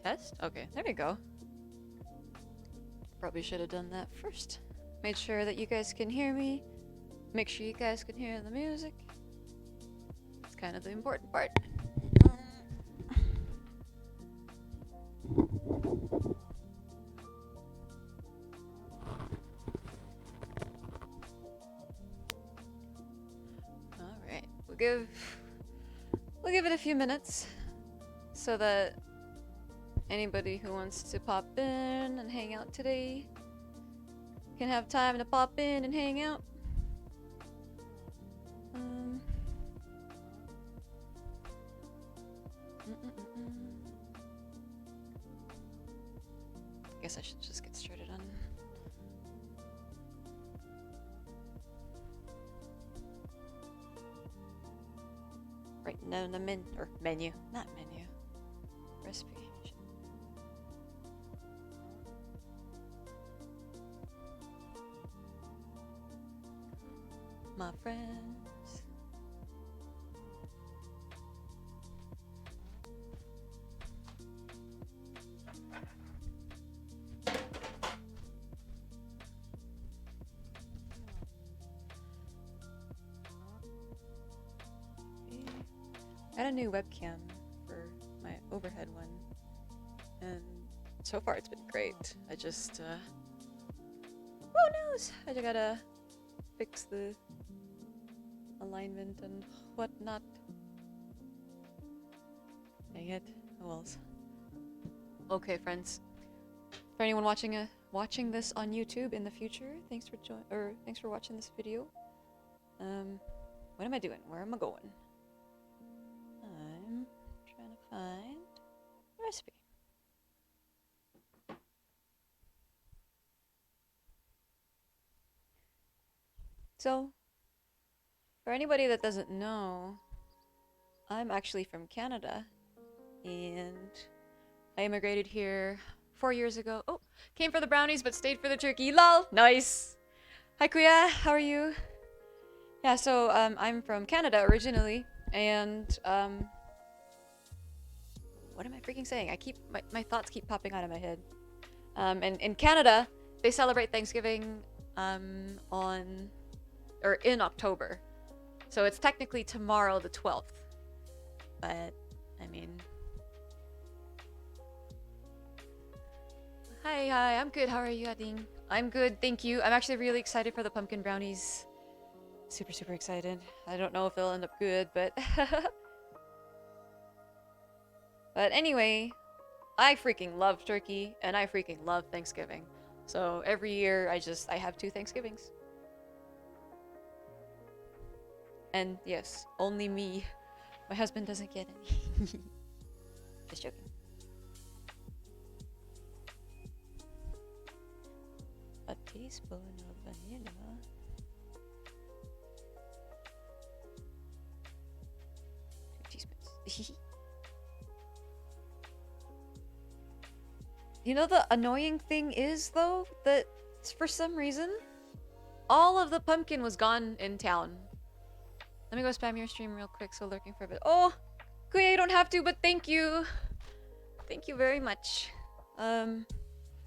Test? Okay, there we go. Probably should have done that first. Made sure that you guys can hear me. Make sure you guys can hear the music. It's kind of the important part. Alright, we'll give it a few minutes so that anybody who wants to pop in and hang out today can have time to pop in and hang out. Guess I should just get started on. Right now, the menu, not menu, recipe. My friends. I got a new webcam for my overhead one, and so far it's been great. I just, who knows? I just gotta fix the alignment and whatnot. Dang it. Oh well. Okay, friends. For anyone watching this on YouTube in the future, thanks for watching this video. What am I doing? Where am I going? I'm trying to find a recipe. So, for anybody that doesn't know, I'm actually from Canada, and I immigrated here 4 years ago. Oh, came for the brownies but stayed for the turkey. Lol! Nice! Hi Kuya, how are you? Yeah, so I'm from Canada originally, and what am I freaking saying? My thoughts keep popping out of my head. And in Canada, they celebrate Thanksgiving in October. So it's technically tomorrow, the 12th. But, I mean... Hi, I'm good. How are you, Ading? I'm good, thank you. I'm actually really excited for the pumpkin brownies. Super, super excited. I don't know if they'll end up good, but... But anyway, I freaking love turkey, and I freaking love Thanksgiving. So every year, I have 2 Thanksgivings. And yes, only me. My husband doesn't get any. Just joking. A teaspoon of vanilla. Teaspoons. You know the annoying thing is, though, that for some reason, all of the pumpkin was gone in town. Let me go spam your stream real quick, so lurking for a bit. Oh! Kuya, you don't have to, but thank you! Thank you very much.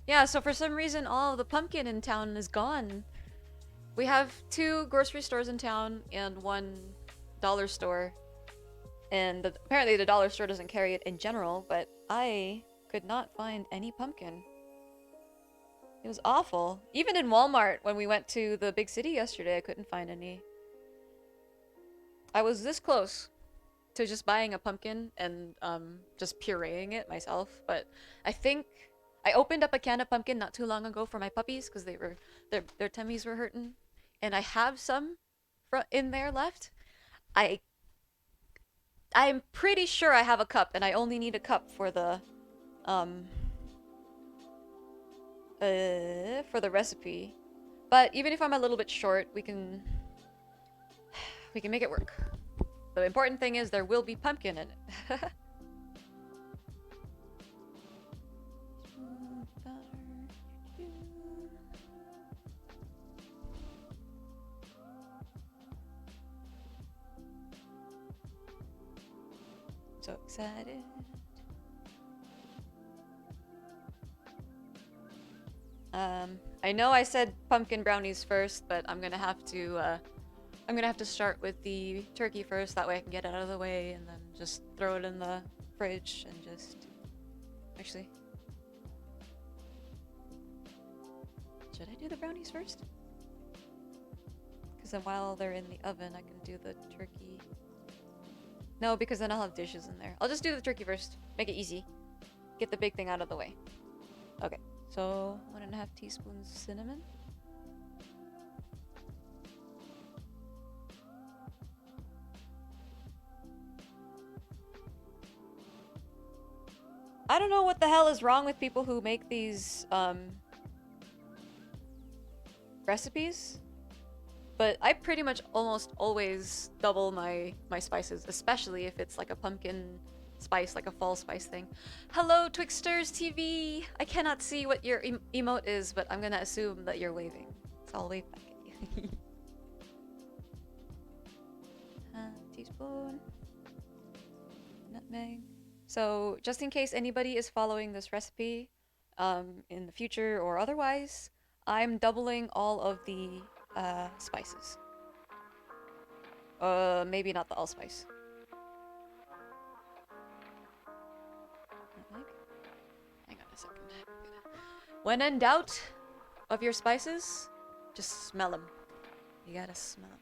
Yeah, so for some reason, all of the pumpkin in town is gone. We have 2 grocery stores in town and 1 dollar store. And apparently the dollar store doesn't carry it in general, but I could not find any pumpkin. It was awful. Even in Walmart, when we went to the big city yesterday, I couldn't find any. I was this close to just buying a pumpkin and just pureeing it myself, but I think I opened up a can of pumpkin not too long ago for my puppies because their tummies were hurting, and I have some in there left. I'm pretty sure I have a cup, and I only need a cup for the recipe. But even if I'm a little bit short, we can make it work. The important thing is there will be pumpkin in it. So excited. I know I said pumpkin brownies first, but I'm gonna have to start with the turkey first. That way I can get it out of the way, and then just throw it in the fridge and just. Actually, should I do the brownies first? Because then while they're in the oven, I can do the turkey. No, because then I'll have dishes in there. I'll just do the turkey first. Make it easy. Get the big thing out of the way. Okay, so 1.5 teaspoons cinnamon. I don't know what the hell is wrong with people who make these recipes, but I pretty much almost always double my spices, especially if it's like a pumpkin spice, like a fall spice thing. Hello, Twixters TV! I cannot see what your emote is, but I'm gonna assume that you're waving. So I'll wave back at you. Teaspoon. Nutmeg. So just in case anybody is following this recipe in the future or otherwise, I'm doubling all of the spices. Maybe not the allspice. Nutmeg? Hang on a second. When in doubt of your spices, just smell them. You gotta smell them.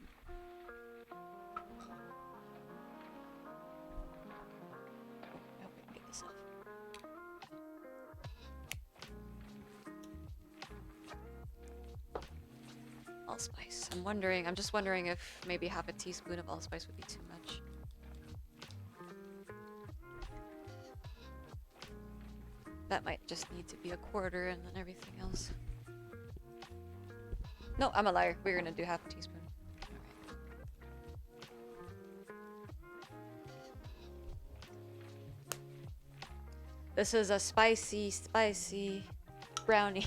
I hope I can get this off. Allspice. I'm just wondering if maybe half a teaspoon of allspice would be too much. That might just need to be a quarter and then everything else. No, I'm a liar. We're gonna do half a teaspoon. Alright. This is a spicy brownie.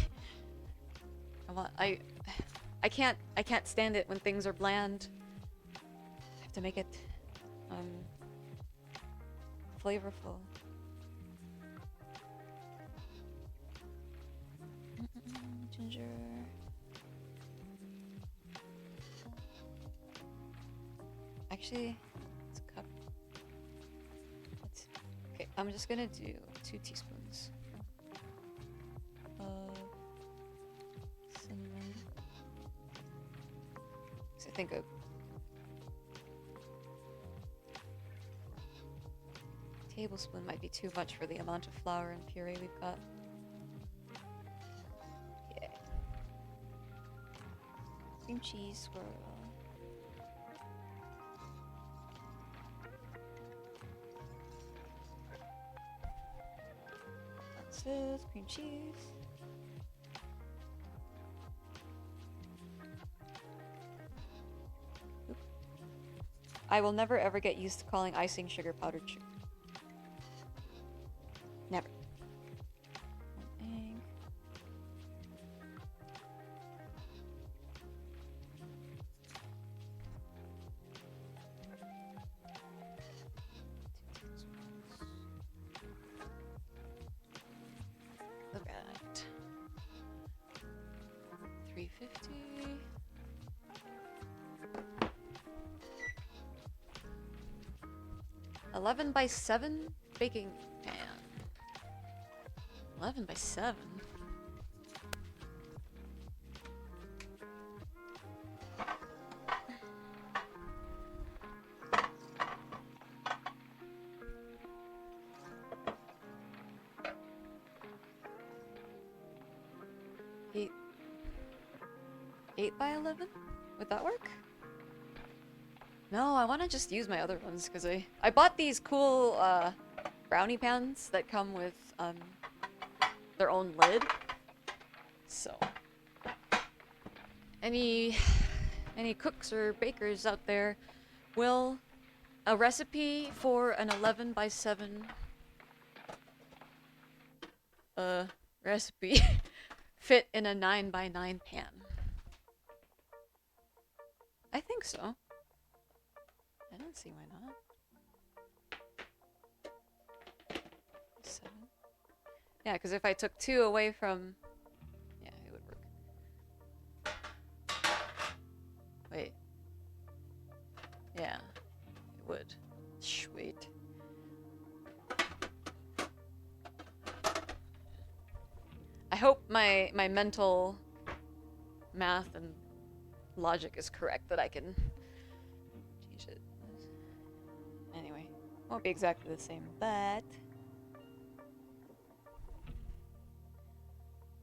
I can't stand it when things are bland. I have to make it flavorful. Ginger. Actually, it's a cup. Okay, I'm just gonna do 2 teaspoons of cinnamon. I think a tablespoon might be too much for the amount of flour and puree we've got. Yeah. Cream cheese swirl. That's cream cheese. I will never ever get used to calling icing sugar powdered sugar. Never. Egg. Look at it. 350. 11 by 7 baking pan. 11 by 7. Eight by 11? Would that work? No, I want to just use my other ones because I bought these cool brownie pans that come with their own lid. So any cooks or bakers out there, will a recipe for an 11 by 7 recipe fit in a 9 by 9 pan? I think so. I don't see why not. 7. Yeah, because if I took 2 away from... Yeah, it would Wait. Yeah, it would. Sweet. I hope my mental math and logic is correct that I can change it. Anyway, won't be exactly the same, but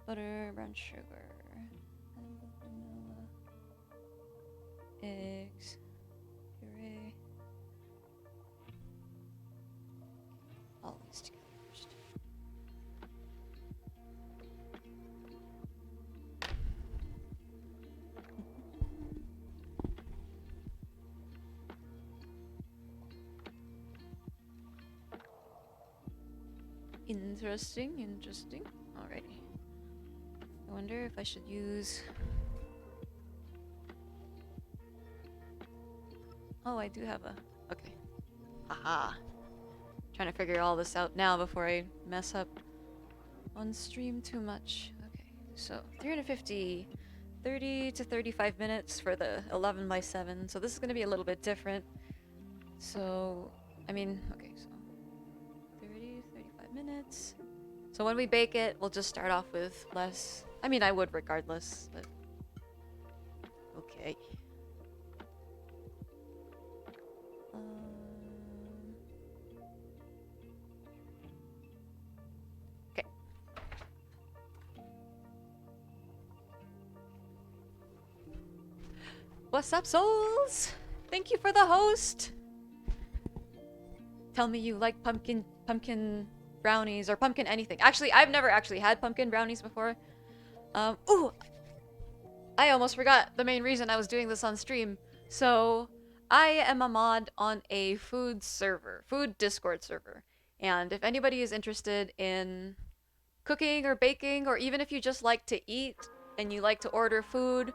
butter, brown sugar, vanilla, eggs, puree. All these together first. Interesting, interesting. Alrighty. I wonder if I should use... Oh, I do have a... Okay. Haha. Trying to figure all this out now before I mess up on stream too much. Okay, so 350, 30 to 35 minutes for the 11 by 7. So this is going to be a little bit different. So, I mean, okay, so 30, 35 minutes. So when we bake it, we'll just start off with less. I mean, I would regardless, but okay. Okay. What's up, souls? Thank you for the host. Tell me you like pumpkin brownies or pumpkin anything. Actually, I've never actually had pumpkin brownies before. Ooh, I almost forgot the main reason I was doing this on stream. So, I am a mod on a food Discord server. And if anybody is interested in cooking or baking, or even if you just like to eat and you like to order food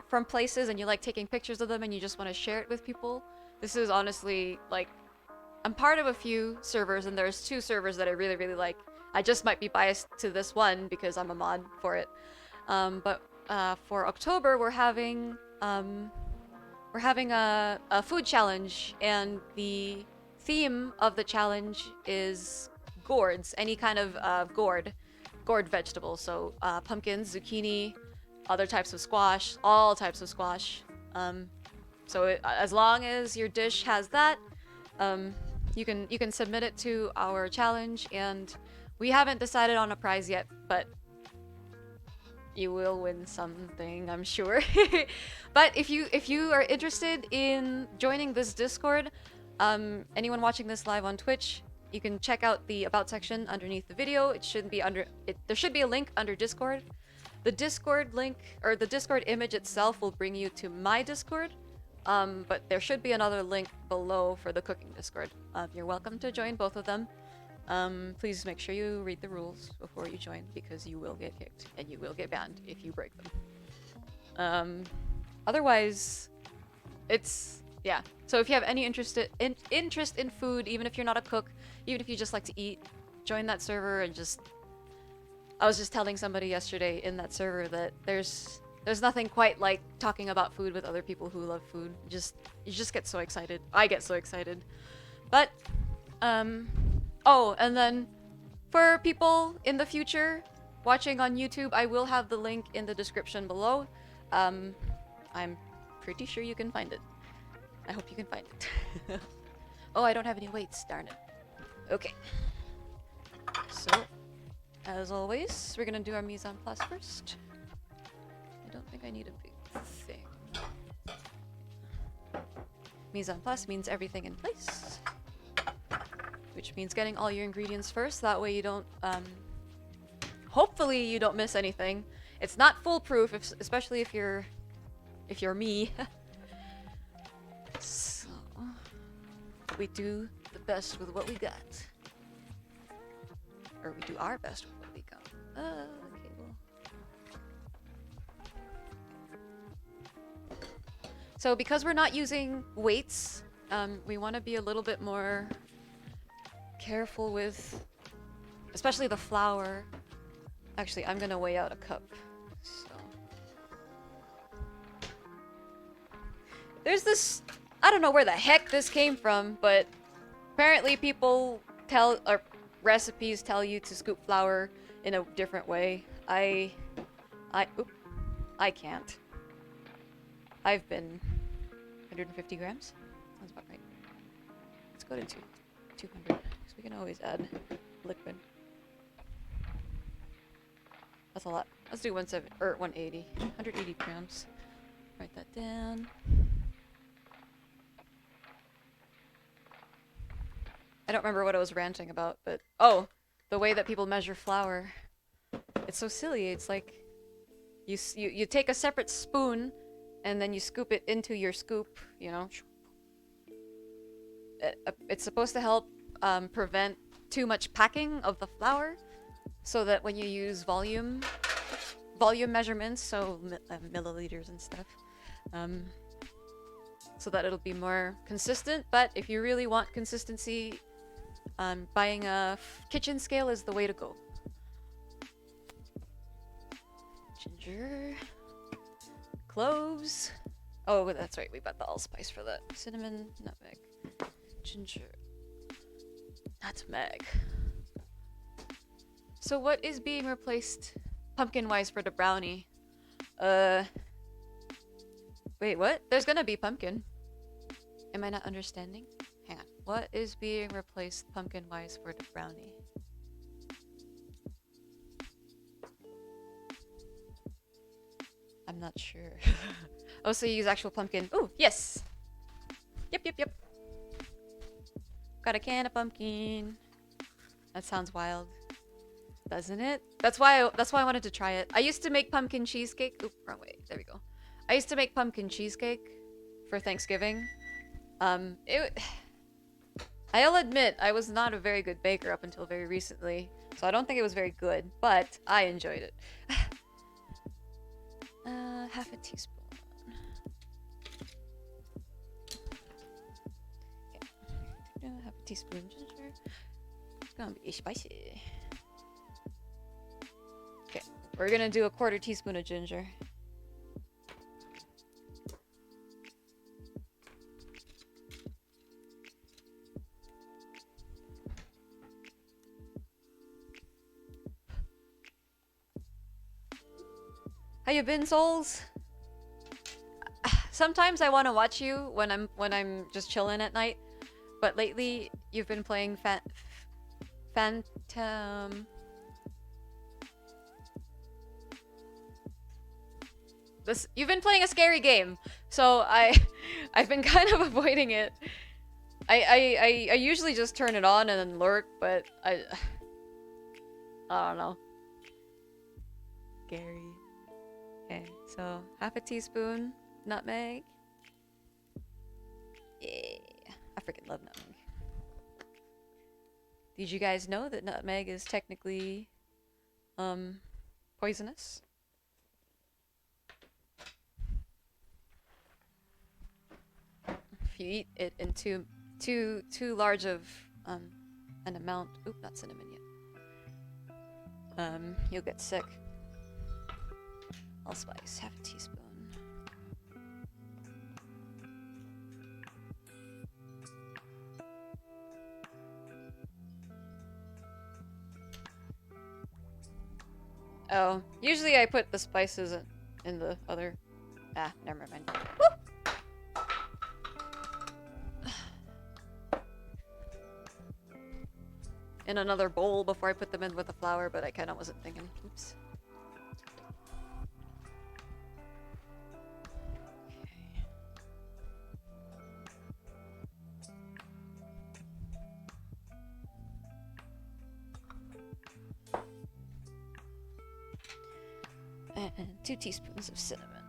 from places and you like taking pictures of them and you just want to share it with people, this is honestly, like, I'm part of a few servers and there's 2 servers that I really, really like. I just might be biased to this one because I'm a mod for it. But for October, we're having a food challenge, and the theme of the challenge is gourds, any kind of gourd vegetables. So pumpkins, zucchini, other types of squash, all types of squash. As long as your dish has that, you can submit it to our challenge, and we haven't decided on a prize yet, but you will win something, I'm sure. But if you are interested in joining this Discord, anyone watching this live on Twitch, you can check out the About section underneath the video. It should be there should be a link under Discord. The Discord link, or the Discord image itself, will bring you to my Discord. But there should be another link below for the cooking Discord. You're welcome to join both of them. Please make sure you read the rules before you join, because you will get kicked and you will get banned if you break them. Otherwise, yeah. So if you have any interest in food, even if you're not a cook, even if you just like to eat, join that server and just... I was just telling somebody yesterday in that server that there's nothing quite like talking about food with other people who love food. You just get so excited. I get so excited. But, oh, and then for people in the future watching on YouTube, I will have the link in the description below. I'm pretty sure you can find it. I hope you can find it. Oh, I don't have any weights, darn it. Okay. So, as always, we're gonna do our mise en place first. I don't think I need a big thing. Mise en place means everything in place, which means getting all your ingredients first. That way you don't, hopefully you don't miss anything. It's not foolproof, especially if you're me. So, we do the best with what we got. Or we do our best with what we got. Okay, well. So because we're not using weights, we want to be a little bit more careful with, especially the flour. Actually, I'm gonna weigh out a cup. So There's this... I don't know where the heck this came from, but apparently people tell... or recipes tell you to scoop flour in a different way. I can't. I've been 150 grams? Sounds about right. Let's go to 200, because we can always add liquid. That's a lot. Let's do 180. 180 grams. Write that down. I don't remember what I was ranting about, but... Oh! The way that people measure flour. It's so silly. It's like... You take a separate spoon, and then you scoop it into your scoop, you know. It's supposed to help prevent too much packing of the flour, so that when you use volume measurements, so milliliters and stuff, so that it'll be more consistent. But if you really want consistency, buying a kitchen scale is the way to go. Ginger, cloves. Oh, that's right. We bought the allspice for that. Cinnamon, nutmeg, ginger, nutmeg. So what is being replaced pumpkin-wise for the brownie? Wait, what? There's gonna be pumpkin. Am I not understanding? Hang on. What is being replaced pumpkin-wise for the brownie? I'm not sure. Oh, so you use actual pumpkin. Ooh, yes! Yep. Got a can of pumpkin. That sounds wild. Doesn't it? That's why I wanted to try it. I used to make pumpkin cheesecake. Oop, wrong way. There we go. I used to make pumpkin cheesecake for Thanksgiving. I'll admit, I was not a very good baker up until very recently, so I don't think it was very good, but I enjoyed it. Half a teaspoon. Okay. Half a teaspoon ginger. It's gonna be spicy. Okay, we're gonna do a 1/4 teaspoon of ginger. How you been, souls? Sometimes I want to watch you when I'm just chilling at night, but lately you've been playing Phantom. You've been playing a scary game, so I've been kind of avoiding it. I usually just turn it on and then lurk, but I don't know. Scary. Okay, so half a teaspoon nutmeg. Yeah, I freaking love nutmeg. Did you guys know that nutmeg is technically poisonous? If you eat it in too large of an amount, oop, not cinnamon yet. You'll get sick. Allspice, half a teaspoon. Oh, usually I put the spices in the other... Ah, never mind. Woo! In another bowl before I put them in with the flour, but I kind of wasn't thinking. Oops. And 2 teaspoons of cinnamon.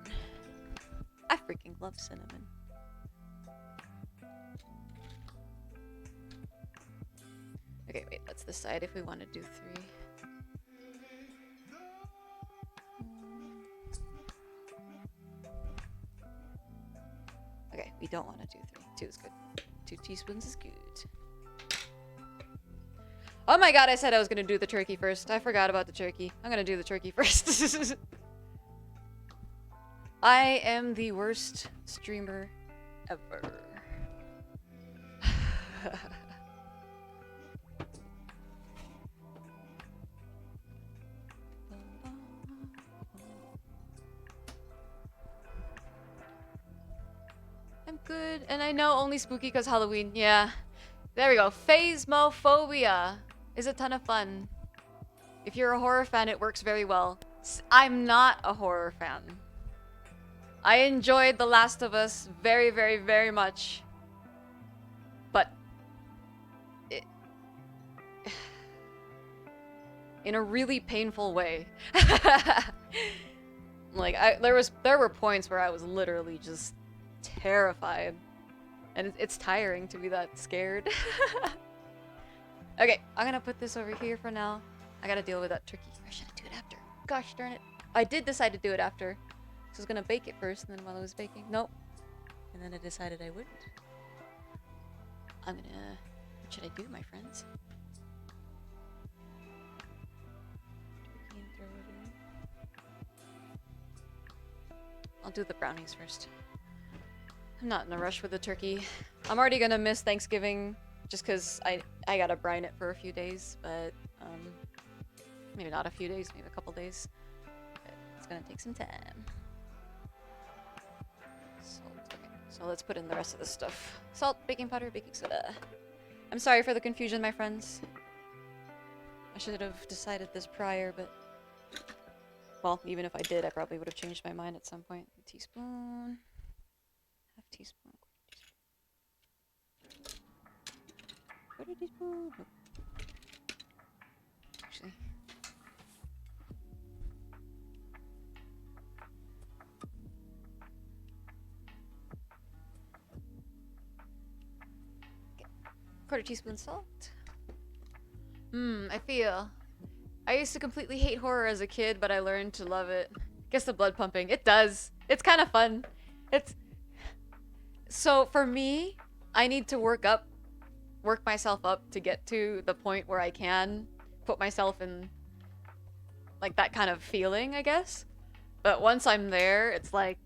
I freaking love cinnamon. Okay, wait, let's decide if we want to do 3. Okay, we don't want to do 3. 2 is good. 2 teaspoons is good. Oh my god, I said I was gonna do the turkey first. I forgot about the turkey. I'm gonna do the turkey first. I am the worst streamer ever. I'm good, and I know only spooky because Halloween. Yeah. There we go. Phasmophobia is a ton of fun. If you're a horror fan, it works very well. I'm not a horror fan. I enjoyed The Last of Us very, very, very much. But it, in a really painful way. Like there were points where I was literally just terrified. And it's tiring to be that scared. Okay, I'm gonna put this over here for now. I gotta deal with that turkey. Or should I do it after? Gosh darn it. I did decide to do it after. So I was gonna bake it first, and then while I was baking, nope. And then I decided I wouldn't. I'm gonna... What should I do, my friends? Turkey and throw it in. I'll do the brownies first. I'm not in a rush with the turkey. I'm already gonna miss Thanksgiving just because I gotta brine it for a few days, but maybe not a few days, maybe a couple days. But it's gonna take some time. Salt. Okay, so let's put in the rest of this stuff. Salt, baking powder, baking soda. I'm sorry for the confusion, my friends. I should have decided this prior, but... Well, even if I did, I probably would have changed my mind at some point. A teaspoon. Half teaspoon. Quarter teaspoon. Nope. Actually. Okay. Quarter teaspoon salt. I feel. I used to completely hate horror as a kid, but I learned to love it. Guess the blood pumping. It does. It's kind of fun. It's... So for me, I need to work myself up to get to the point where I can put myself in like that kind of feeling, I guess. But once I'm there, it's like,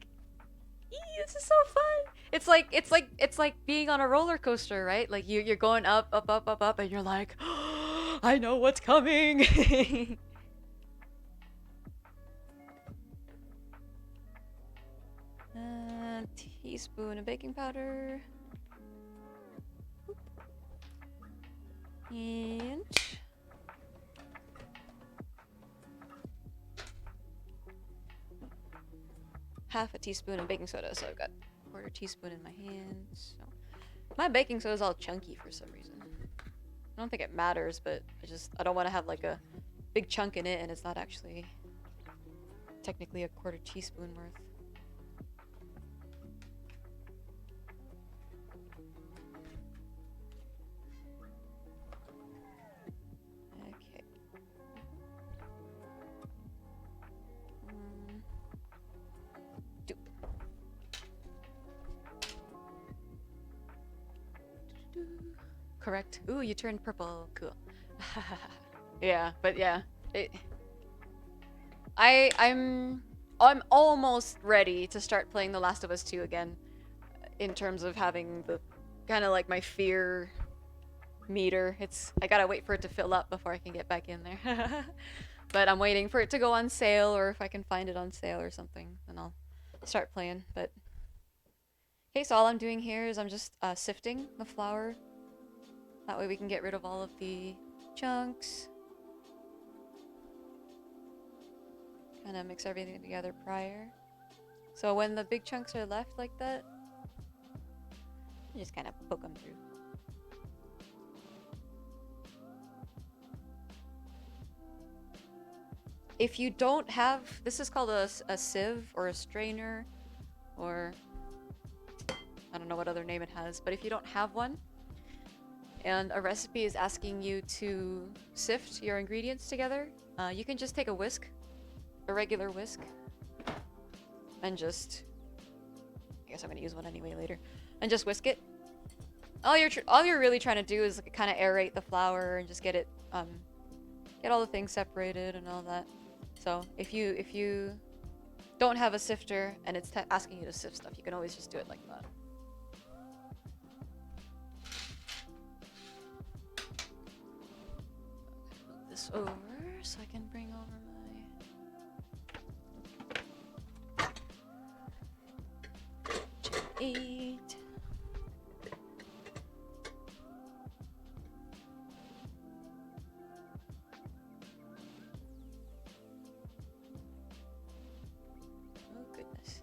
this is so fun. It's like being on a roller coaster, right? Like you're going up, up, up, up, up, and you're like, oh, I know what's coming. Teaspoon of baking powder. And half a teaspoon of baking soda, so I've got a quarter teaspoon in my hands. So my baking soda is all chunky for some reason. I don't think it matters, but I don't want to have like a big chunk in it and it's not actually technically a quarter teaspoon worth. Okay. Correct. Ooh, you turned purple. Cool. Yeah, but yeah. I'm almost ready to start playing The Last of Us 2 again. In terms of having the kind of like my fear meter. I gotta wait for it to fill up before I can get back in there. But I'm waiting for it to go on sale, or if I can find it on sale or something, then I'll start playing. But okay, so all I'm doing here is I'm just sifting the flour. That way we can get rid of all of the chunks. Kind of mix everything together prior. So when the big chunks are left like that, you just kind of poke them through. If you don't have, this is called a sieve or a strainer, or I don't know what other name it has, but if you don't have one, and a recipe is asking you to sift your ingredients together, you can just take a whisk, a regular whisk, and just, I guess I'm gonna use one anyway later, and just whisk it. All you're really trying to do is kind of aerate the flour and just get it, get all the things separated and all that. So if you don't have a sifter and it's asking you to sift stuff, you can always just do it like that. this over so I can bring over my J8. Oh goodness.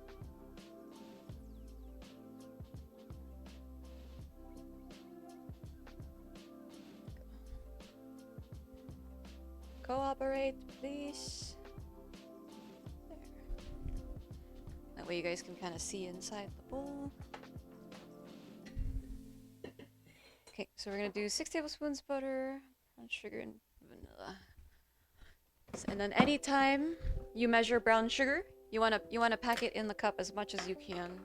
Cooperate, please. There. That way you guys can kind of see inside the bowl. Okay, so we're gonna do 6 tablespoons butter, brown sugar, and vanilla. And then anytime you measure brown sugar, you wanna pack it in the cup as much as you can.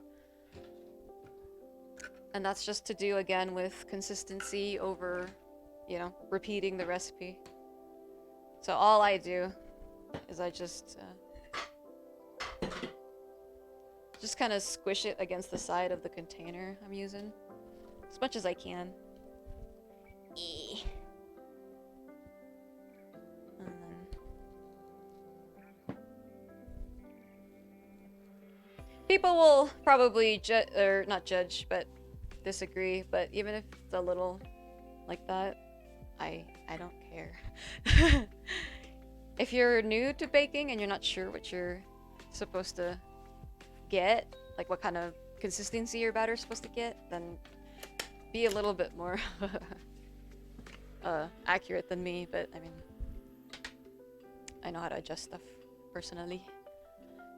And that's just to do again with consistency over, you know, repeating the recipe. So all I do is I just kind of squish it against the side of the container I'm using as much as I can. And then people will probably not judge, but disagree. But even if it's a little like that, I don't care. If you're new to baking and you're not sure what you're supposed to get, like what kind of consistency your batter's supposed to get, then be a little bit more accurate than me. But I mean, I know how to adjust stuff personally.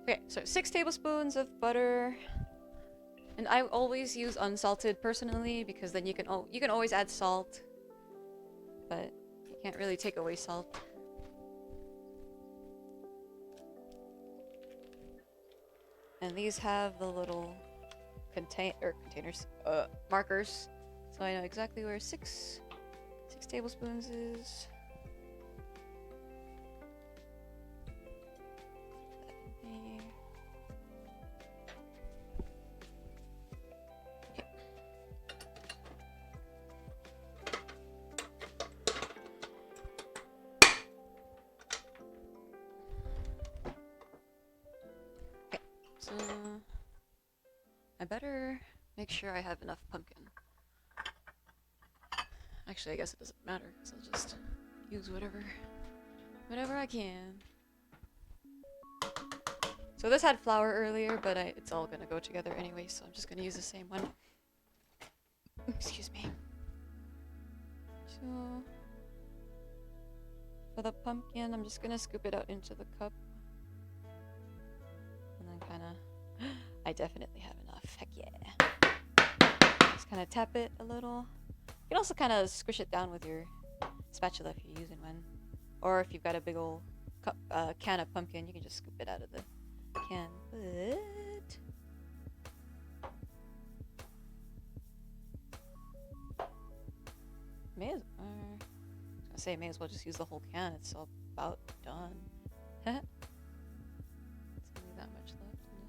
Okay, so 6 tablespoons of butter. And I always use unsalted personally because then you can always add salt, but you can't really take away salt. And these have the little containers, markers, so I know exactly where 6 tablespoons is. So I better make sure I have enough pumpkin. Actually, I guess it doesn't matter, because I'll just use whatever I can. So this had flour earlier, but it's all gonna go together anyway, so I'm just gonna use the same one. Excuse me. So for the pumpkin, I'm just gonna scoop it out into the cup. And then kind of, I definitely have enough. Heck yeah. Just kind of tap it a little. You can also kind of squish it down with your spatula if you're using one. Or if you've got a big old cup, can of pumpkin, you can just scoop it out of the can. But may as well just use the whole can. It's about done. It's only that much left, isn't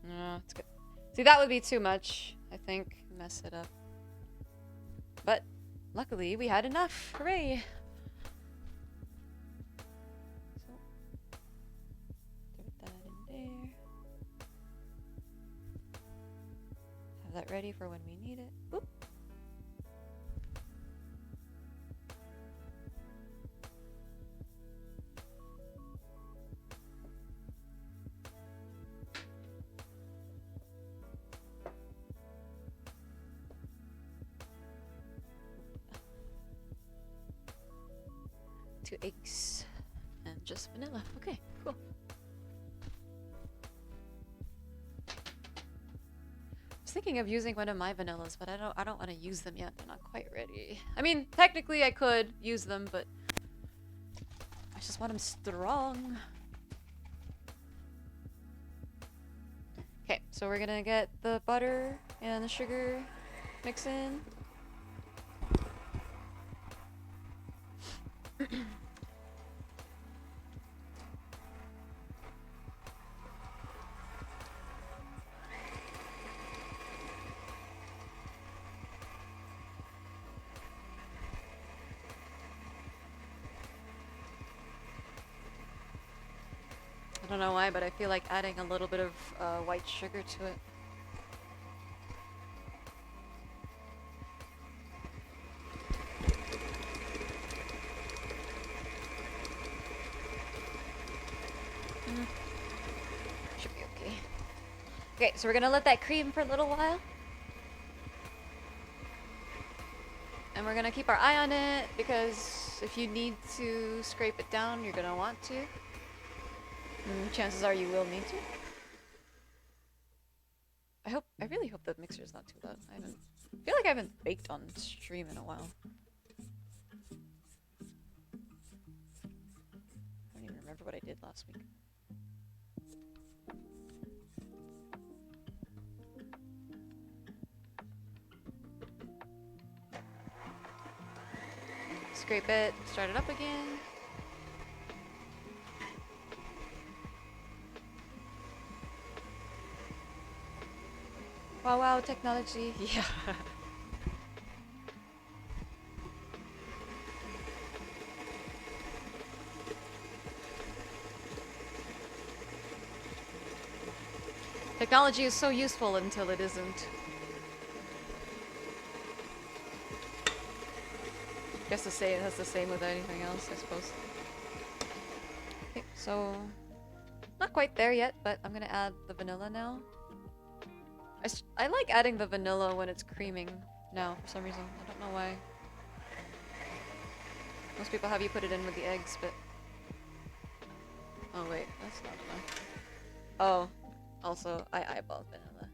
it? No, it's good. See, that would be too much, I think. Mess it up. But luckily, we had enough. Hooray! So, put that in there. Have that ready for when we need it. Boop. Two eggs and just vanilla. Okay, cool. I was thinking of using one of my vanillas, but I don't want to use them yet. They're not quite ready. I mean, technically I could use them, but I just want them strong. Okay, so we're gonna get the butter and the sugar mix in. I don't know why, but I feel like adding a little bit of white sugar to it. Should be okay. Okay, so we're gonna let that cream for a little while. And we're gonna keep our eye on it, because if you need to scrape it down, you're gonna want to. And chances are you will need to. I really hope the mixer's not too loud. I feel like I haven't baked on stream in a while. I don't even remember what I did last week. Scrape it, start it up again. Wow, wow, technology. Yeah. Technology is so useful until it isn't. Guess to say it has the same with anything else, I suppose. Okay, so not quite there yet, but I'm gonna add the vanilla now. I like adding the vanilla when it's creaming now for some reason. I don't know why. Most people have you put it in with the eggs, but... Oh wait, that's not enough. Oh, also, I eyeballed vanilla.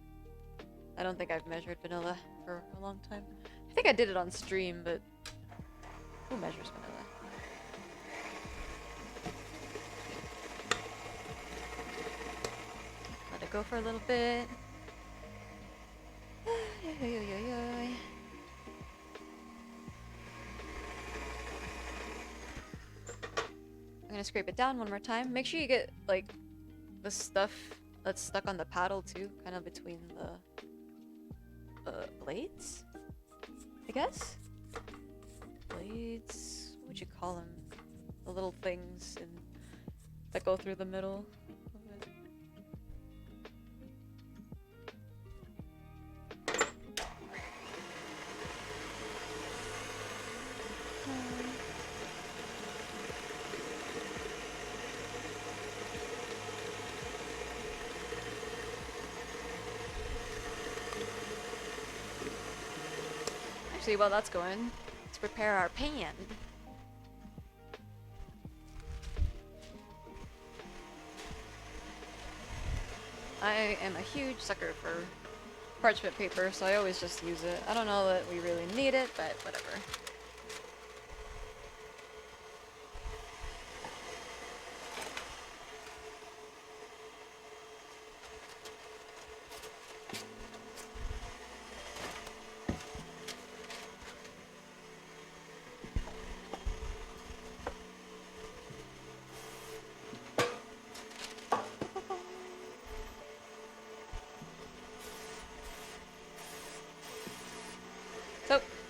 I don't think I've measured vanilla for a long time. I think I did it on stream, but... Who measures vanilla? Let it go for a little bit. I'm gonna scrape it down one more time. Make sure you get, like, the stuff that's stuck on the paddle too, kind of between the blades, I guess? Blades? What would you call them? The little things that go through the middle of it. Actually, while that's going, let's prepare our pan. I am a huge sucker for parchment paper, so I always just use it. I don't know that we really need it, but whatever.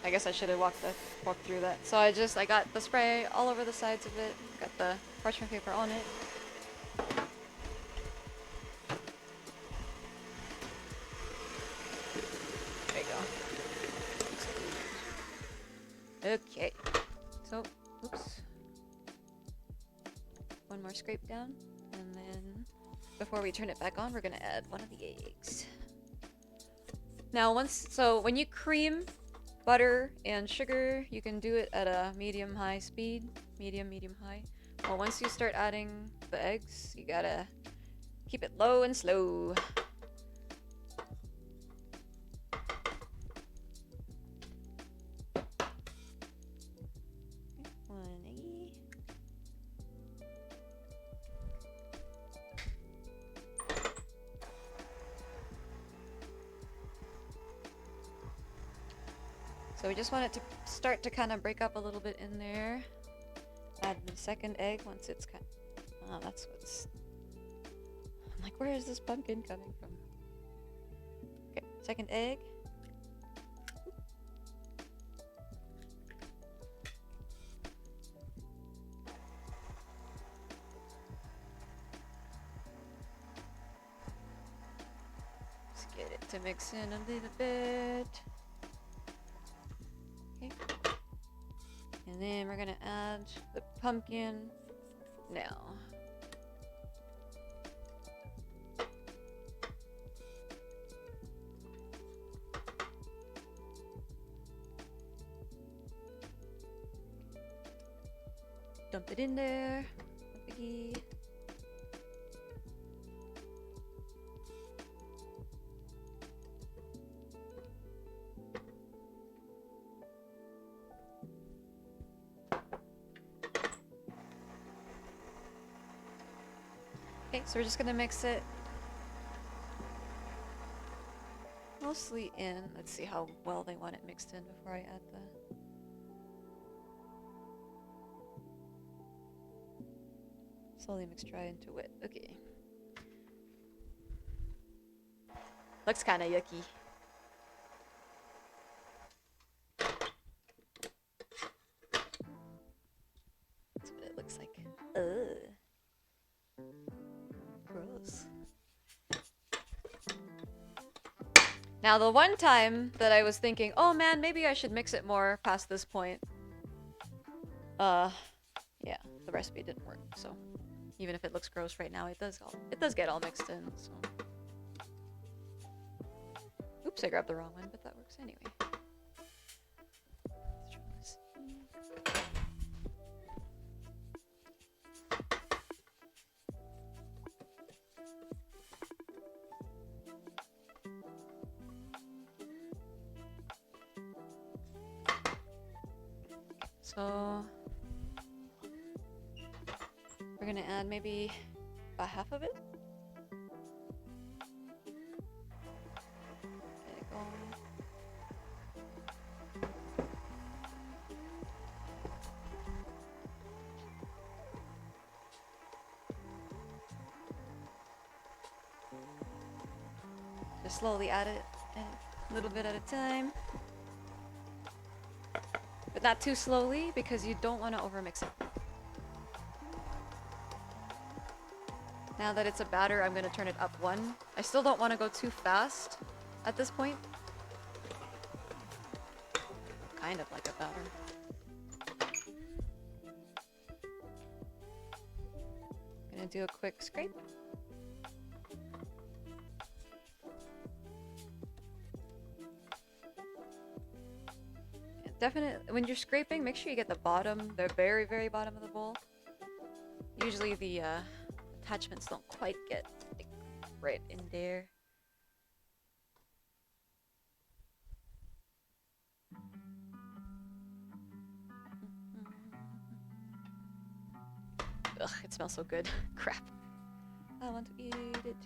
I guess I should have walked through that. So I got the spray all over the sides of it, got the parchment paper on it. There you go. Okay. So, oops. One more scrape down, and then before we turn it back on, we're gonna add one of the eggs. Now when you cream butter and sugar, you can do it at a medium-high speed. Medium-high. Well, once you start adding the eggs, you gotta keep it low and slow. One egg. So we just want it to start to kind of break up a little bit in there. Add the second egg once it's kind of... Oh, that's what's... I'm like, where is this pumpkin coming from? Okay, second egg. to mix in a little bit. Okay. And then we're gonna add the pumpkin now. Dump it in there. No biggie. Okay, so we're just gonna mix it mostly in. Let's see how well they want it mixed in before I add the... Slowly mix dry into wet. Okay. Looks kind of yucky. That's what it looks like. Ugh. Gross. Now, the one time that I was thinking, oh man, maybe I should mix it more past this point. Yeah, the recipe didn't work, so even if it looks gross right now, it does get all mixed in, so. Oops, I grabbed the wrong one, but that works anyway. Let's try this. So we're gonna add maybe about half of it. There you go. Just slowly add it a little bit at a time. But not too slowly because you don't want to overmix it. Now that it's a batter, I'm going to turn it up 1. I still don't want to go too fast at this point. Kind of like a batter. Gonna do a quick scrape. Definitely, when you're scraping, make sure you get the bottom, the very, very bottom of the bowl. Usually the attachments don't quite get like, right in there. Ugh, it smells so good. Crap. I want to eat it.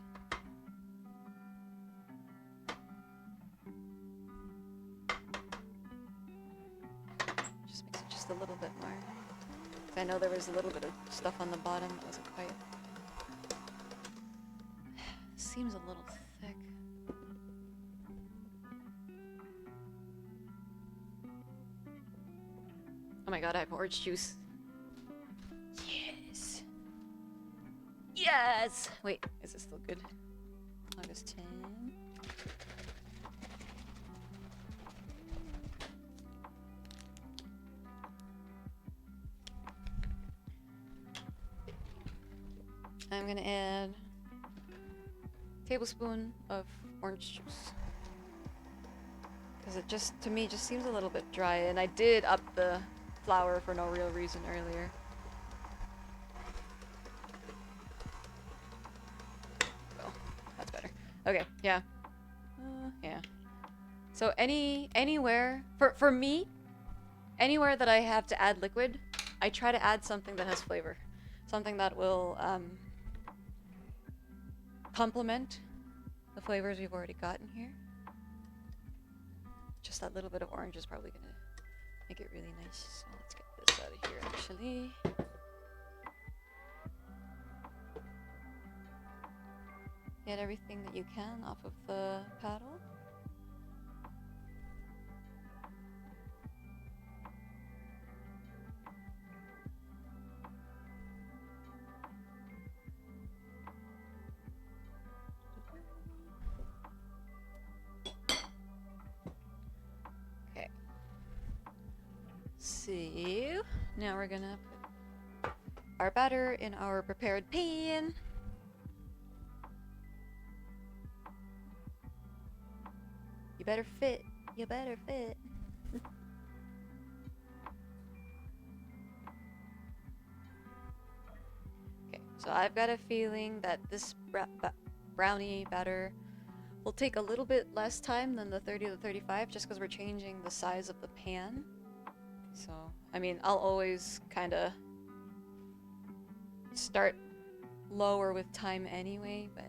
Just mix it just a little bit more. I know there was a little bit of stuff on the bottom that wasn't quite... Seems a little thick. Oh my god, I have orange juice. Yes! Yes! Wait, is it still good? August 10. I'm gonna add a tablespoon of orange juice. Because it just, to me, just seems a little bit dry. And I did up the flour for no real reason earlier. Oh, that's better. Okay, yeah. Yeah. So anywhere, for me, anywhere that I have to add liquid, I try to add something that has flavor. Something that will, complement the flavors we've already got in here. Just that little bit of orange is probably gonna make it really nice. So let's get this out of here actually. Get everything that you can off of the paddle. we're gonna put our batter in our prepared pan. You better fit. You better fit. Okay, so I've got a feeling that this brownie batter will take a little bit less time than the 30 to 35 just because we're changing the size of the pan. So, I mean, I'll always kind of start lower with time anyway, but...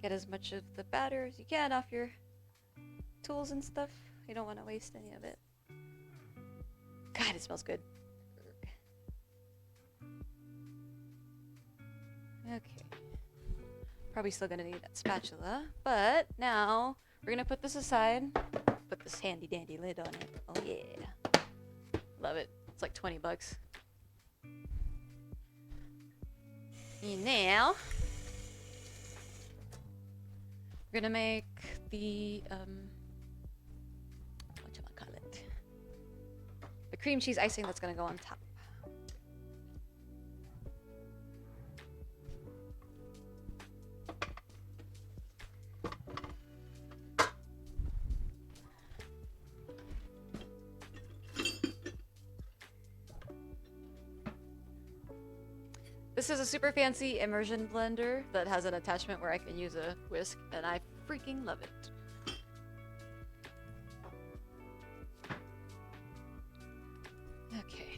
Get as much of the batter as you can off your tools and stuff. You don't want to waste any of it. God, it smells good. Okay. Probably still gonna need that spatula, but now we're gonna put this aside. Put this handy dandy lid on it. Oh yeah. Love it. It's like 20 bucks. And now we're gonna make the whatchamacallit? The cream cheese icing that's gonna go on top. This is a super fancy immersion blender that has an attachment where I can use a whisk, and I freaking love it. Okay.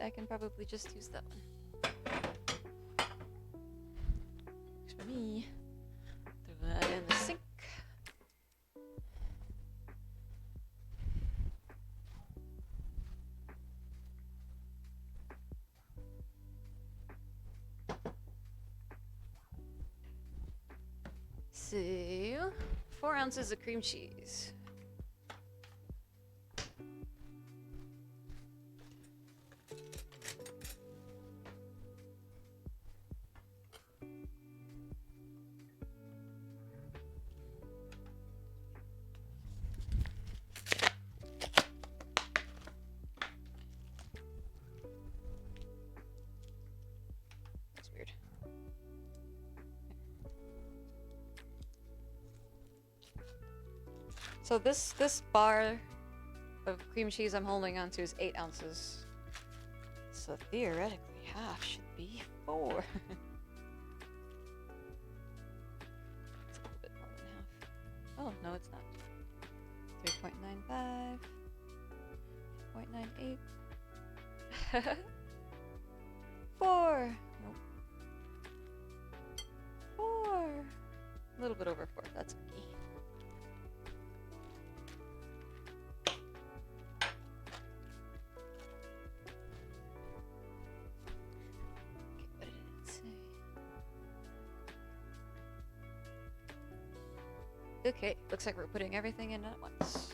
I can probably just use that one. Works for me. Throw that in the sink. So, 4 ounces of cream cheese. So this bar of cream cheese I'm holding onto is 8 ounces. So theoretically, half should be 4. It's a little bit more than half. Oh, no, it's not. 3.95. 0.98. 4. Nope. 4. A little bit over 4. That's okay. Okay, looks like we're putting everything in at once.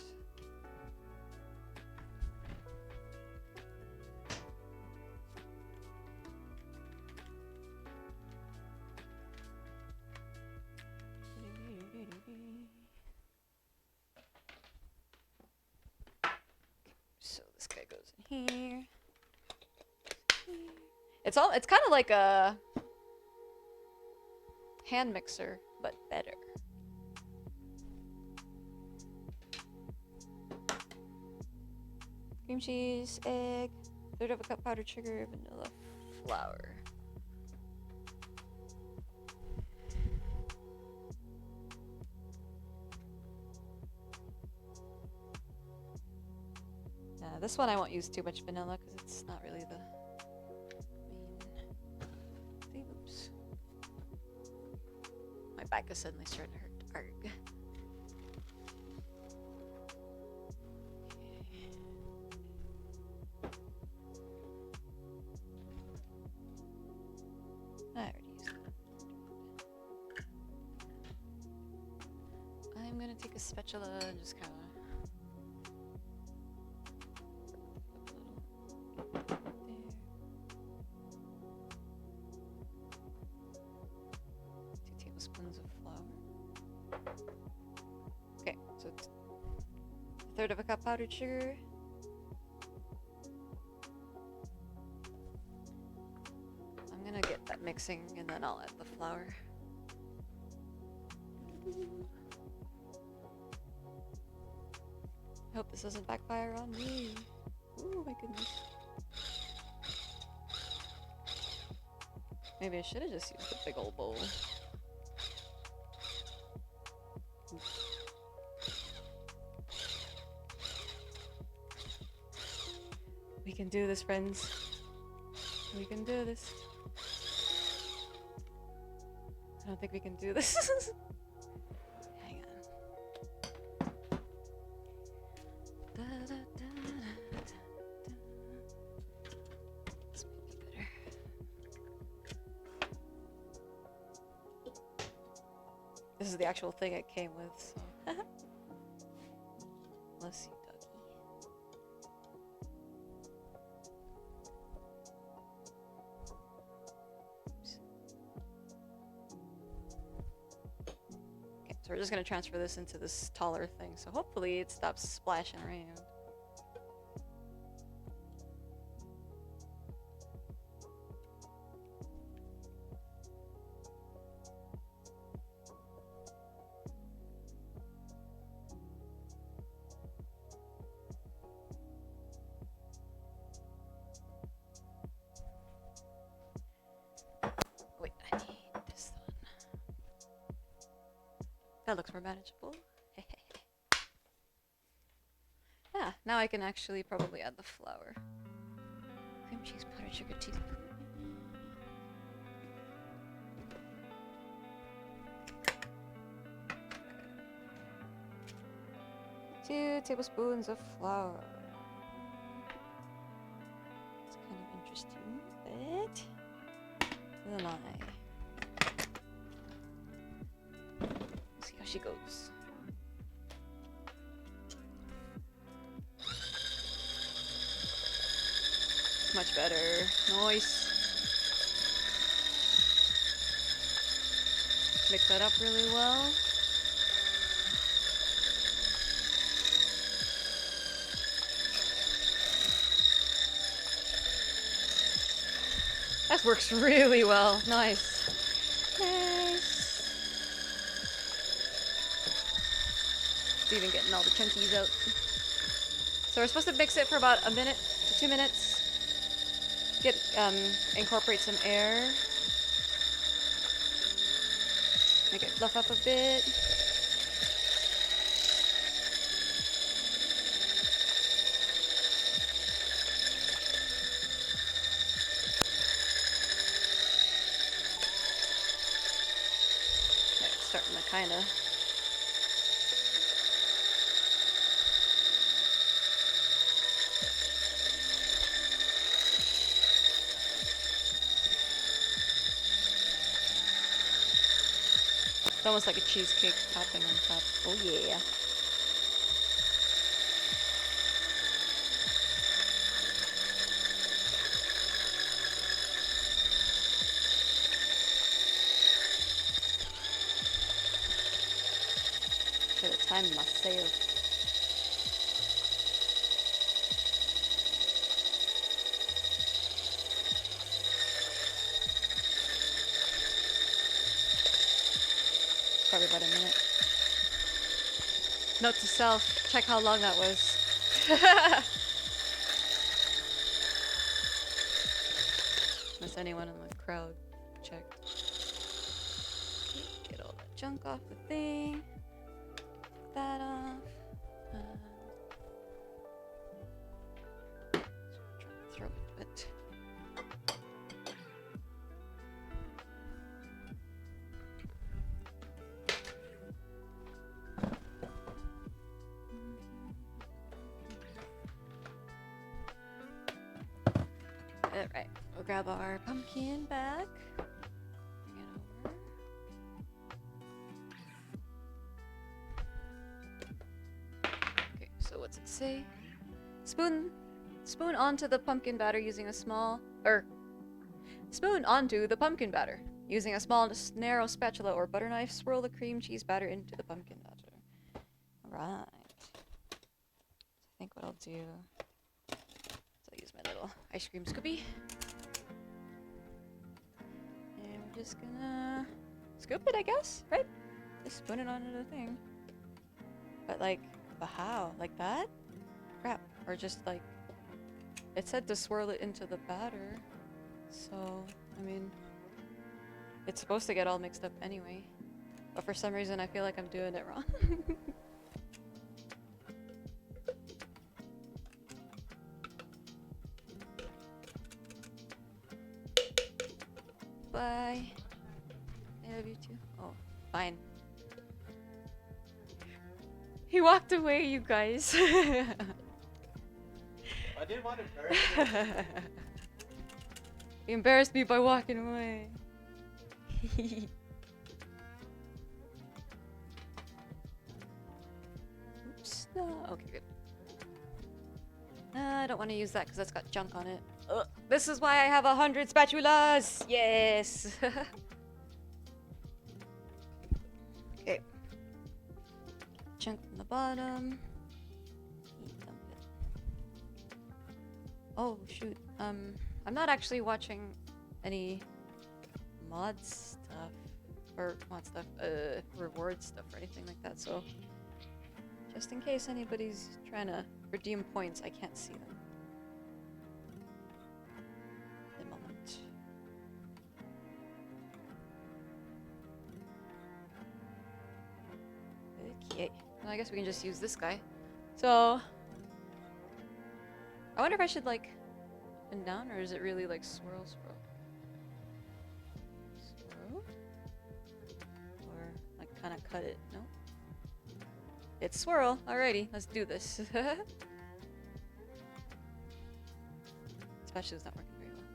So this guy goes in here. It's kind of like a hand mixer, but better. Cream cheese, egg, 1/3 of a cup powdered sugar, vanilla flour. This one I won't use too much vanilla because it's not really back is suddenly starting to hurt. Arg. I already used that. I'm gonna take a spatula and just kind of there. 2 tablespoons of flour. Okay, so it's 1/3 of a cup powdered sugar. I'm gonna get that mixing and then I'll add the flour. I hope this doesn't backfire on me. Oh my goodness. Maybe I should have just used the big old bowl. We can do this, friends. We can do this. I don't think we can do this. Hang on. This might be better. This is the actual thing it came with, so. Bless you, doggy. Oops. Okay, so we're just gonna transfer this into this taller thing, so hopefully it stops splashing around. Wait, I need this one. That looks more manageable. Yeah, now I can actually probably add the flour. Cream cheese, powdered sugar, tea. 2 tablespoons of flour. It's kind of interesting, but then see how she goes. Much better. Nice. Mix that up really well. That works really well. Nice. Nice. It's even getting all the chunkies out. So we're supposed to mix it for about 1 minute to 2 minutes. Incorporate some air. Make it fluff up a bit. Okay, it's starting to kind of. It's almost like a cheesecake topping on top. Oh yeah. Should have timed myself. Probably about 1 minute. Note to self, check how long that was. Unless anyone in the crowd checked. Get all that junk off the thing. Take that off. Throw it, but. grab our pumpkin back. Bring it over. Okay, so what's it say? Spoon onto the pumpkin batter using a small, spoon onto the pumpkin batter. Using a small, narrow spatula or butter knife, swirl the cream cheese batter into the pumpkin batter. Alright. I think what I'll do is I'll use my little ice cream scoopy. And we're just gonna scoop it, I guess, right? Just spoon it onto the thing. But how? Like that? Crap. Or just like, it said to swirl it into the batter. So, I mean, it's supposed to get all mixed up anyway. But for some reason, I feel like I'm doing it wrong. Bye. I love you too. Oh, fine. He walked away, you guys. I didn't want to embarrass you. He embarrassed me by walking away. Oops. No. Okay, good. I don't want to use that because that's got junk on it. Ugh. This is why I have 100 spatulas! Yes! Okay. Chunk from the bottom. Dump it. Oh, shoot. I'm not actually watching any mod stuff. Or mod stuff, reward stuff or anything like that, so just in case anybody's trying to redeem points, I can't see them. At the moment. Okay. Well, I guess we can just use this guy. So I wonder if I should like up and down, or is it really like swirl, swirl? Swirl? Or like kind of cut it? No? It's swirl. Alrighty, let's do this. Spatula's not working very well.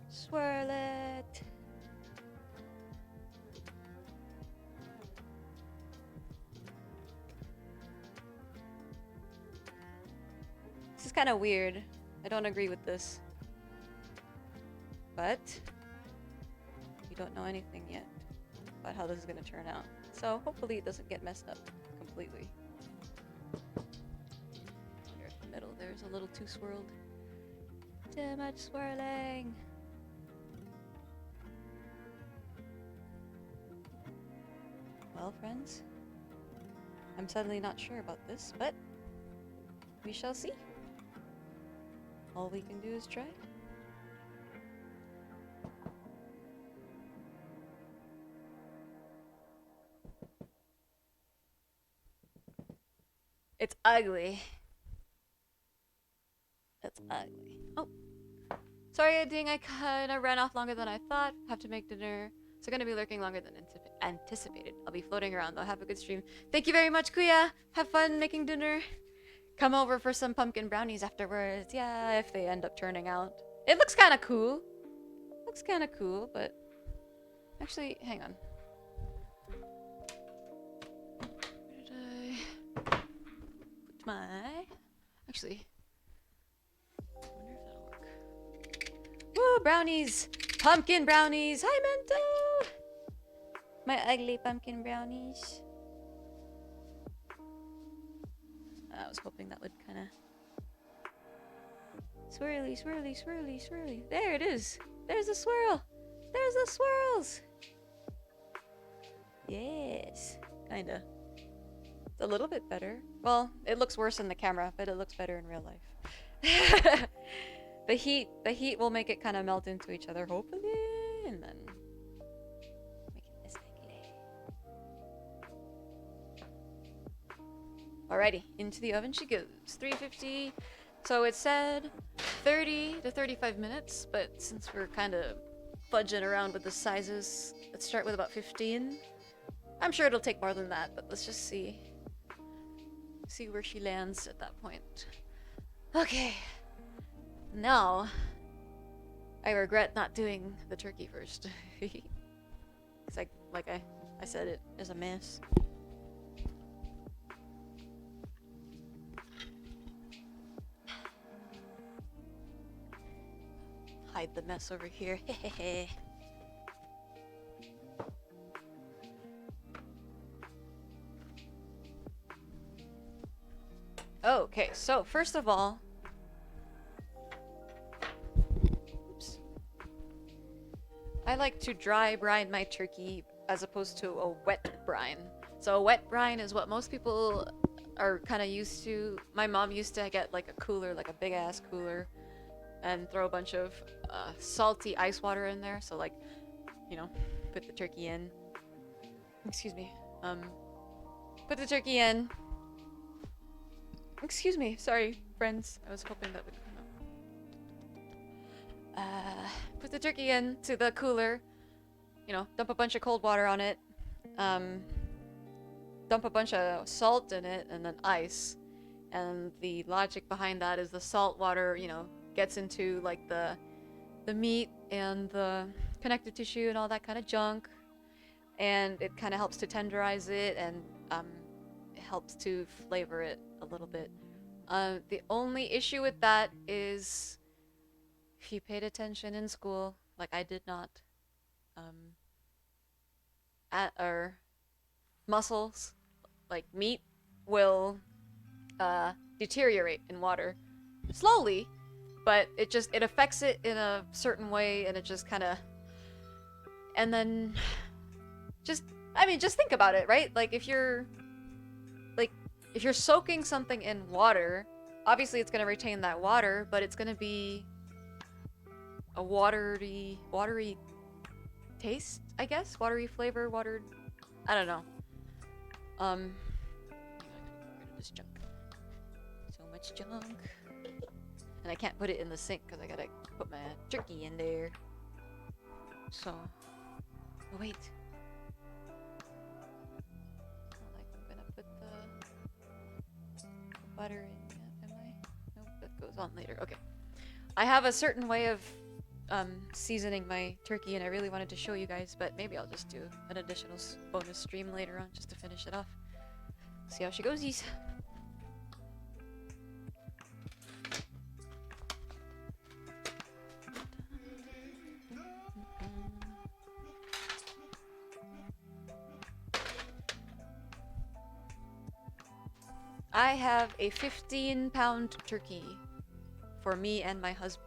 Swirl it. This is kind of weird. I don't agree with this. But we don't know anything yet about how this is going to turn out. So hopefully it doesn't get messed up completely. I wonder if the middle there's a little too swirled. Too much swirling. Well, friends, I'm suddenly not sure about this, but we shall see. All we can do is try. It's ugly. It's ugly. Oh. Sorry, Ding, I kind of ran off longer than I thought. Have to make dinner. So gonna be lurking longer than anticipated. I'll be floating around though. Have a good stream. Thank you very much, Kuya. Have fun making dinner. Come over for some pumpkin brownies afterwards. Yeah, if they end up turning out. It looks kind of cool. Looks kind of cool, but... Actually, hang on. Where did I... put my... Actually... I wonder if that'll work. Woo, brownies! Pumpkin brownies! Hi, Mento! My ugly pumpkin brownies. I was hoping that would kind of... Swirly, swirly, swirly, swirly. There it is! There's a swirl! There's the swirls! Yes. Kinda. It's a little bit better. Well, it looks worse in the camera, but it looks better in real life. The heat will make it kind of melt into each other, hopefully, and then make it this ugly. Alrighty, into the oven she goes. 350. So it said 30 to 35 minutes, but since we're kind of fudging around with the sizes, let's start with about 15. I'm sure it'll take more than that, but let's just see. See where she lands at that point. Okay. Now, I regret not doing the turkey first. It's like I said, it is a mess. Hide the mess over here. Hehehe. Okay, so first of all, oops, I like to dry brine my turkey as opposed to a wet brine. So a wet brine is what most people are kind of used to. My mom used to get like a cooler, like a big ass cooler, and throw a bunch of salty ice water in there. So like, you know, put the turkey in. Excuse me. Put the turkey in. Excuse me. Sorry, friends. I was hoping that would come up. Put the turkey into the cooler. You know, dump a bunch of cold water on it. Dump a bunch of salt in it, and then ice. And the logic behind that is the salt water, you know, gets into like the meat and the connective tissue and all that kind of junk, and it kind of helps to tenderize it, and it helps to flavor it a little bit. The only issue with that is if you paid attention in school, like I did not, at our muscles, like meat, will deteriorate in water slowly, but it affects it in a certain way, and it just kind of, and then just, I mean, just think about it, right? Like if you're soaking something in water, obviously it's going to retain that water, but it's going to be a watery taste, I guess, watery flavor, I don't know. I'm gonna get rid of this junk. So much junk. And I can't put it in the sink because I gotta put my turkey in there. So, oh wait. Not like I'm gonna put the butter in yet, am I? Nope, that goes on later. Okay. I have a certain way of seasoning my turkey, and I really wanted to show you guys, but maybe I'll just do an additional bonus stream later on just to finish it off. See how she goes. I have a 15-pound turkey for me and my husband.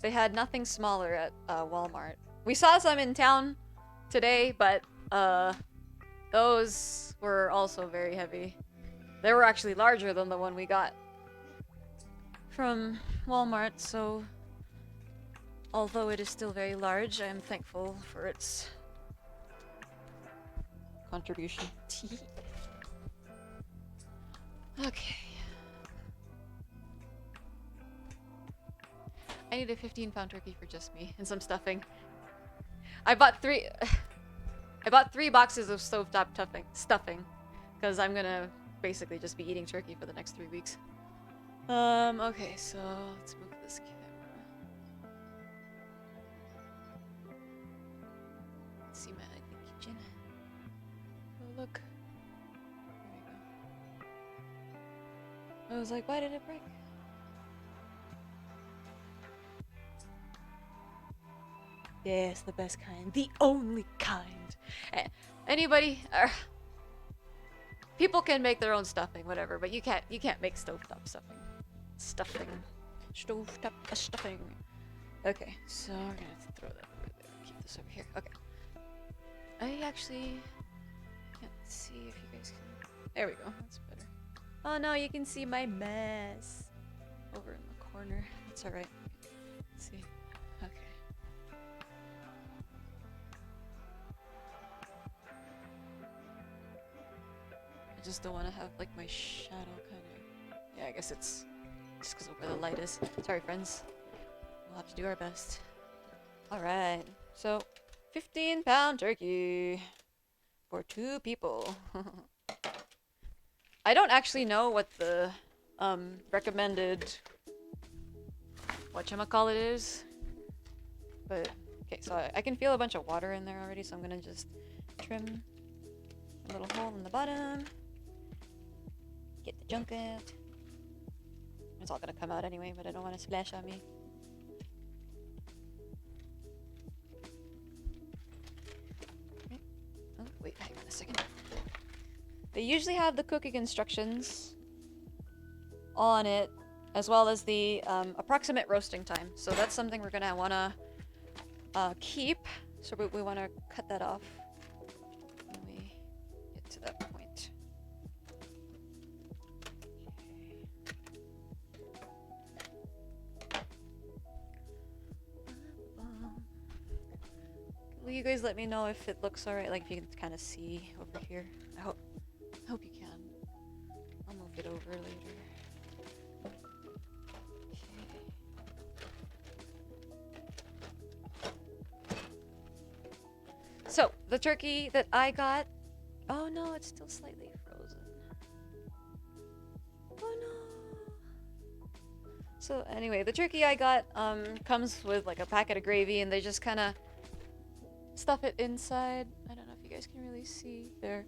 They had nothing smaller at Walmart. We saw some in town today, but those were also very heavy. They were actually larger than the one we got from Walmart, so although it is still very large, I am thankful for its contribution. Okay. I need a 15-pound turkey for just me and some stuffing. I bought three boxes of stovetop stuffing because I'm gonna basically just be eating turkey for the next 3 weeks. Okay, so let's move this camera. Let's see my kitchen. Oh look. There we go. I was like, why did it break? Yes, the best kind. The only kind. Anybody? People can make their own stuffing, whatever, but you can't make stovetop stuffing. Stovetop stuffing. Okay, so we're gonna throw that over there. Keep this over here. Okay. I actually can't see if you guys can. There we go. That's better. Oh no, you can see my mess over in the corner. That's all right. Let's see. Okay. I just don't want to have like my shadow kind of. Yeah, I guess it's just because of where the light is. Sorry, friends. We'll have to do our best. All right. So, 15-pound turkey. For 2 people. I don't actually know what the recommended whatchamacallit is. But okay, so I can feel a bunch of water in there already, so I'm gonna just trim a little hole in the bottom. Get the junk out. It's all gonna come out anyway, but I don't want to splash on me. Okay. Oh, wait, hang on a second. They usually have the cooking instructions on it, as well as the approximate roasting time. So that's something we're gonna wanna keep. So we wanna cut that off when we get to that point. Will you guys let me know if it looks alright? Like if you can kind of see over here. I hope you can. I'll move it over later. So, the turkey that I got... Oh no, it's still slightly frozen. Oh no! So anyway, the turkey I got comes with like a packet of gravy, and they just kind of stuff it inside. I don't know if you guys can really see there.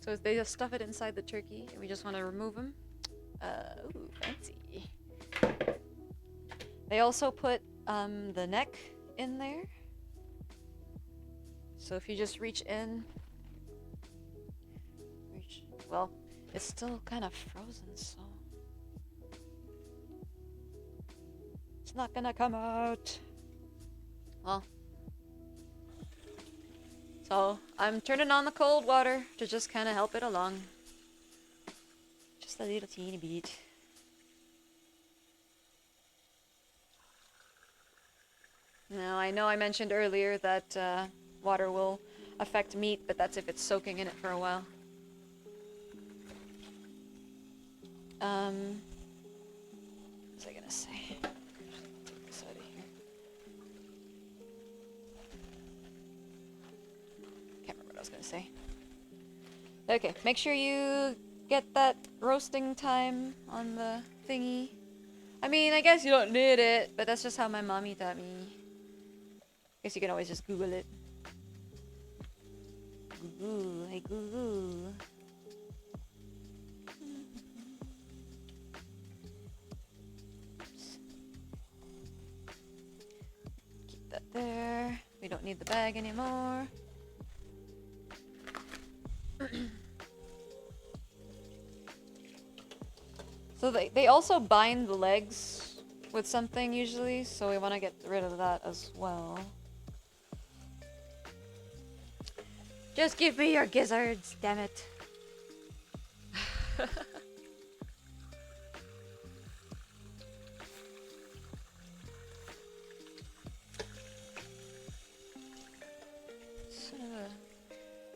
So they just stuff it inside the turkey, and we just want to remove them. Ooh, fancy. They also put the neck in there. So if you just reach in, well, it's still kind of frozen, so it's not gonna come out. Well, so I'm turning on the cold water to just kind of help it along. Just a little teeny bit. Now, I know I mentioned earlier that water will affect meat, but that's if it's soaking in it for a while. What was I gonna say? Take this out of here. Can't remember what I was gonna say. Okay, make sure you get that roasting time on the thingy. I mean, I guess you don't need it, but that's just how my mommy taught me. Guess you can always just Google it. Google, hey Google. Oops. Keep that there. We don't need the bag anymore. So they also bind the legs with something usually, so we want to get rid of that as well. Just give me your gizzards, damn it.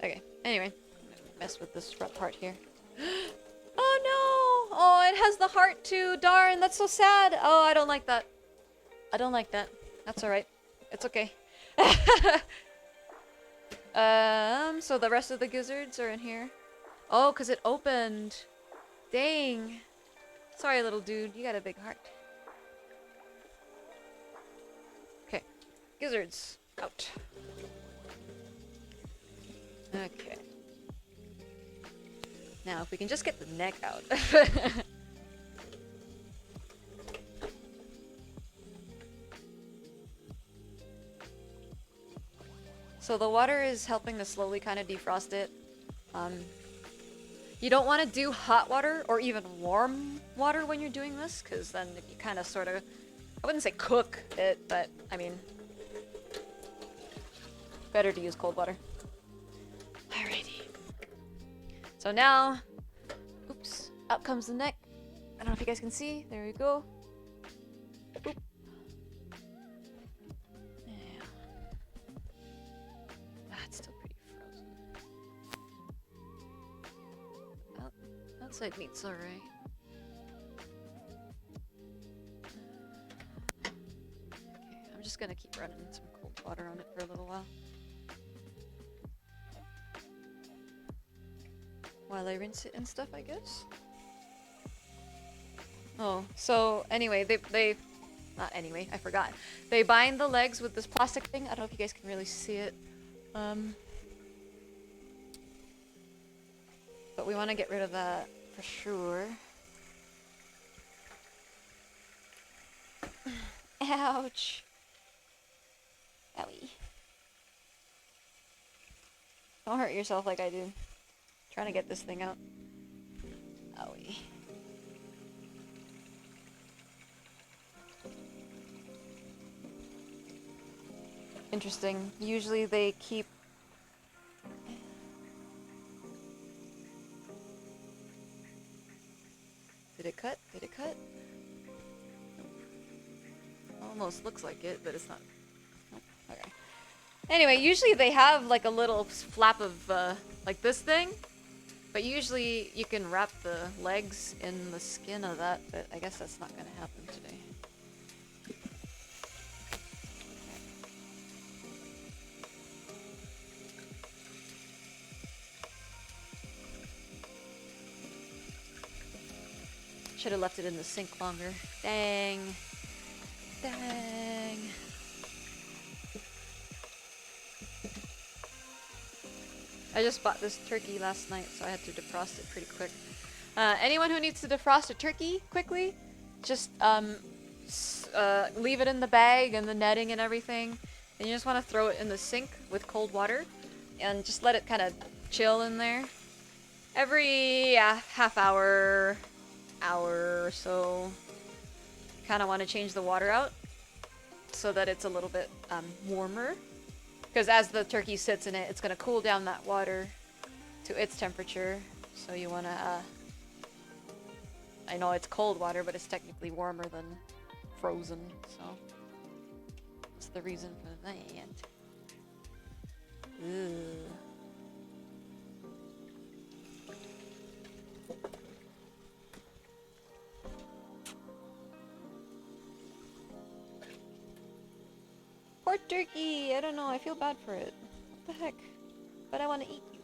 Okay, anyway, mess with this part here. Oh no! Oh, it has the heart too, darn, that's so sad. Oh, I don't like that. I don't like that. That's alright. It's okay. So the rest of the gizzards are in here. Oh, because it opened. Dang. Sorry, little dude. You got a big heart. Okay. Gizzards. Out. Okay. Now, if we can just get the neck out. So the water is helping to slowly kind of defrost it. You don't want to do hot water or even warm water when you're doing this, because then you kind of sort of, I wouldn't say cook it, but I mean, better to use cold water. Alrighty. So now, oops, out comes the neck. I don't know if you guys can see. There we go. Oop. Yeah. That's still pretty frozen. Outside meat's alright. Okay, I'm just gonna keep running some cold water on it for a little while. while I rinse it and stuff, I guess. Oh, so anyway, they not anyway, I forgot. They bind the legs with this plastic thing. I don't know if you guys can really see it. But we want to get rid of that for sure. Ouch. Owie. Don't hurt yourself like I do. Trying to get this thing out. Owie. Interesting. Usually they keep... Did it cut? Did it cut? Almost looks like it, but it's not. Nope. Okay. Anyway, usually they have like a little flap of like this thing, but usually you can wrap the legs in the skin of that, but I guess that's not gonna happen today. Should have left it in the sink longer. Dang. Dang. I just bought this turkey last night, so I had to defrost it pretty quick. Anyone who needs to defrost a turkey quickly, just leave it in the bag and the netting and everything. And you just want to throw it in the sink with cold water and just let it kind of chill in there. Every half hour or so, kind of want to change the water out so that it's a little bit warmer, because as the turkey sits in it, it's going to cool down that water to its temperature. So you want to I know it's cold water, but it's technically warmer than frozen, so that's the reason for that. Ew. Poor turkey! I don't know, I feel bad for it. What the heck? But I want to eat you.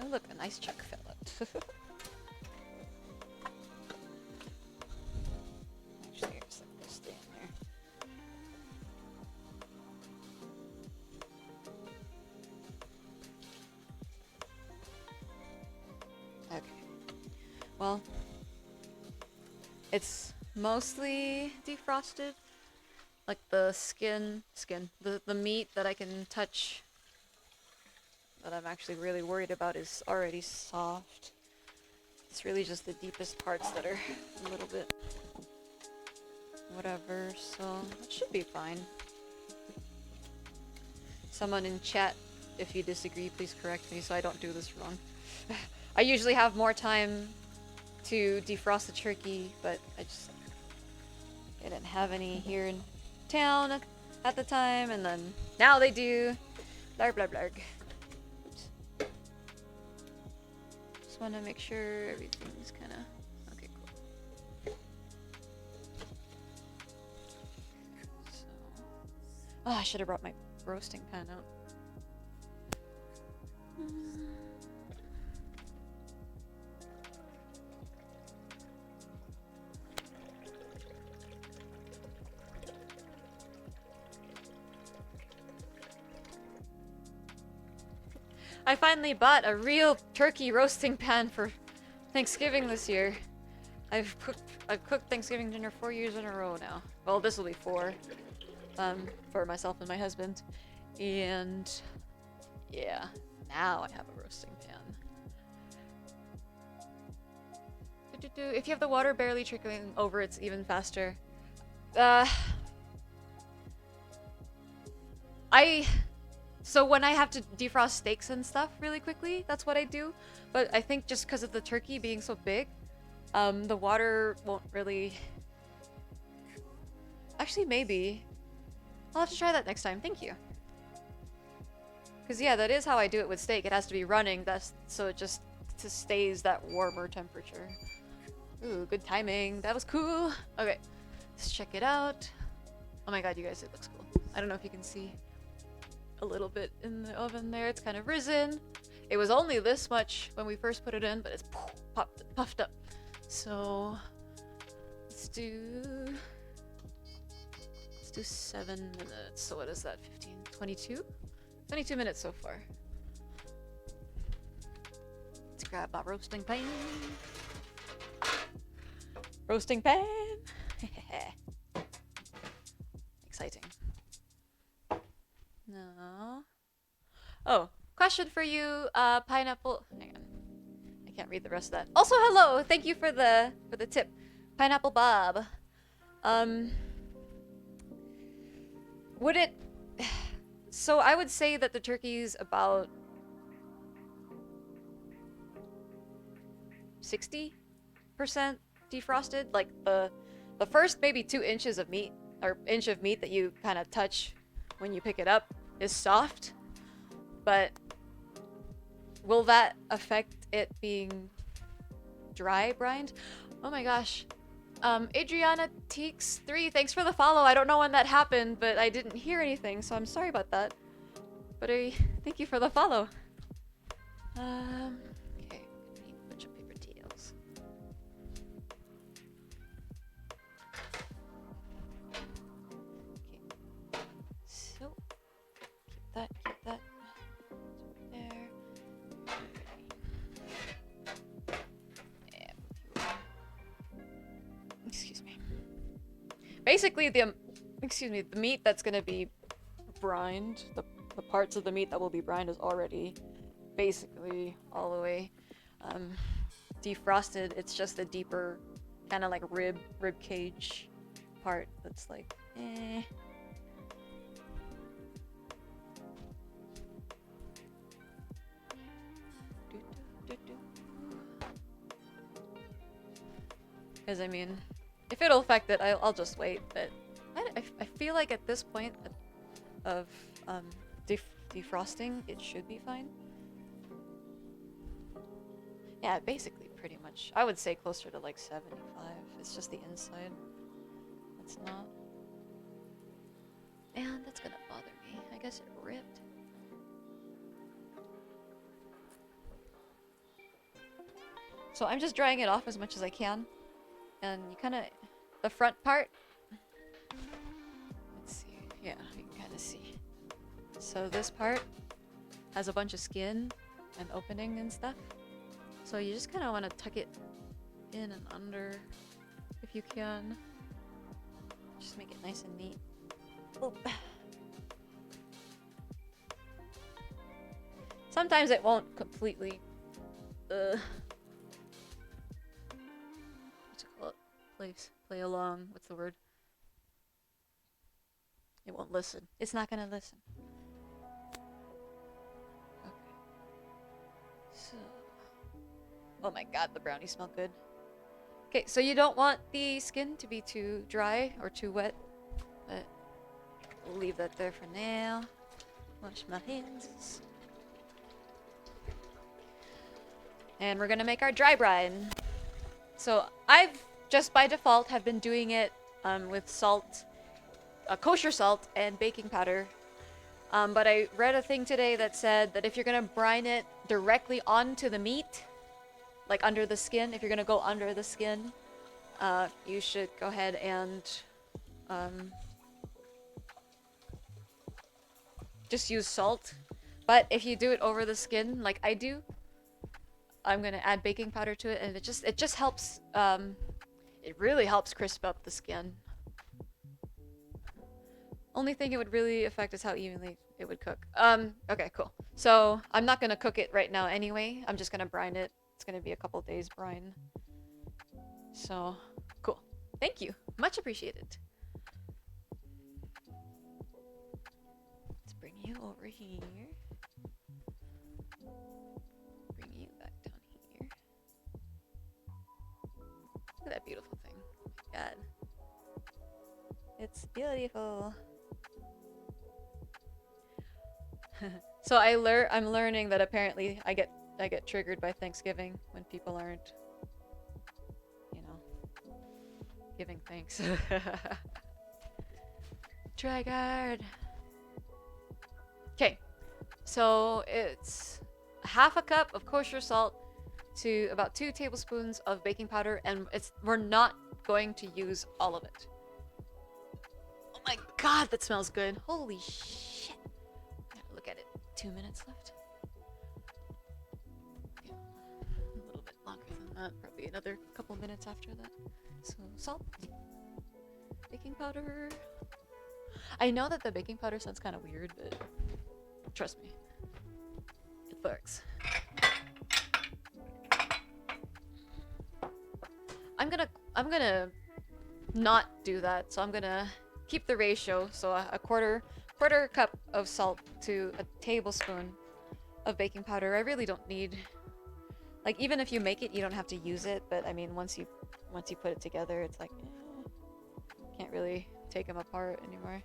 Oh look, a nice chunk fell out. Actually, I just let this stay in there. Okay. Well, it's mostly defrosted. Like the the meat that I can touch that I'm actually really worried about is already soft. It's really just the deepest parts that are a little bit whatever, so it should be fine. Someone in chat, if you disagree, please correct me so I don't do this wrong. I usually have more time to defrost the turkey, but I didn't have any here in town at the time, and then now they do. Blarg, blarg, blarg. Just want to make sure everything's kind of okay. Cool. So, oh, I should have brought my roasting pan out. I finally bought a real turkey roasting pan for Thanksgiving this year. I've cooked Thanksgiving dinner 4 years in a row now. Well, this will be 4, for myself and my husband. And yeah, now I have a roasting pan. If you have the water barely trickling over, it's even faster. So when I have to defrost steaks and stuff really quickly, that's what I do. But I think just because of the turkey being so big, the water won't really... Actually, maybe. I'll have to try that next time. Thank you. Because yeah, that is how I do it with steak. It has to be running, so it just stays that warmer temperature. Ooh, good timing. That was cool. Okay, let's check it out. Oh my god, you guys, it looks cool. I don't know if you can see a little bit in the oven there. It's kind of risen. It was only this much when we first put it in, but it's puffed up. So let's do 7 minutes. So what is that? 15, 22? 22 minutes so far. Let's grab our roasting pan. Roasting pan. Exciting. No. Oh, question for you, pineapple. Hang on, I can't read the rest of that. Also, hello. Thank you for the tip, Pineapple Bob. Would it? So I would say that the turkey's about 60% defrosted. Like the first maybe 2 inches of meat or inch of meat that you kind of touch when you pick it up is soft, but will that affect it being dry brined? Oh my gosh. Adriana Teeks 3, thanks for the follow. I don't know when that happened, but I didn't hear anything, so I'm sorry about that. But thank you for the follow. Okay, need a bunch of paper towels. Okay, so keep that. There. Excuse me. Basically, the meat that's gonna be brined, the parts of the meat that will be brined is already basically all the way defrosted. It's just the deeper kind of like rib cage part that's like Because I mean, if it'll affect it, I'll just wait. But I feel like at this point of defrosting, it should be fine. Yeah, basically, pretty much. I would say closer to like 75. It's just the inside. It's not. Man, that's gonna bother me. I guess it ripped. So I'm just drying it off as much as I can. And you kind of, the front part, let's see, yeah, you can kind of see. So this part has a bunch of skin and opening and stuff. So you just kind of want to tuck it in and under if you can. Just make it nice and neat. Oh. Sometimes it won't completely, play along. What's the word? It won't listen. It's not gonna listen. Okay. So, oh my god, the brownies smell good. Okay, so you don't want the skin to be too dry or too wet, but we'll leave that there for now. Wash my hands. And we're gonna make our dry brine. So I've just by default have been doing it with salt, kosher salt and baking powder. But I read a thing today that said that if you're gonna brine it directly onto the meat, like under the skin, if you're gonna go under the skin, you should go ahead and just use salt. But if you do it over the skin, like I do, I'm gonna add baking powder to it, and it just helps. It really helps crisp up the skin. Only thing it would really affect is how evenly it would cook. Okay, cool. So I'm not gonna cook it right now anyway. I'm just gonna brine it. It's gonna be a couple days brine. So, cool. Thank you. Much appreciated. Let's bring you over here. Bring you back down here. Look at that beautiful thing. Oh my god. It's beautiful. So I'm learning that apparently I get triggered by Thanksgiving when people aren't, you know, giving thanks. Try guard. Okay, so it's half a cup of kosher salt to about 2 tablespoons of baking powder, and we're not going to use all of it. Oh my god, that smells good. Holy shit. Look at it. 2 minutes left. Yeah, a little bit longer than that. Probably another couple minutes after that. So, salt. Baking powder. I know that the baking powder sounds kind of weird, but trust me. It works. I'm gonna not do that, so I'm gonna keep the ratio. So a quarter cup of salt to a tablespoon of baking powder. I really don't need, like, even if you make it, you don't have to use it. But I mean, once you put it together, it's like can't really take them apart anymore.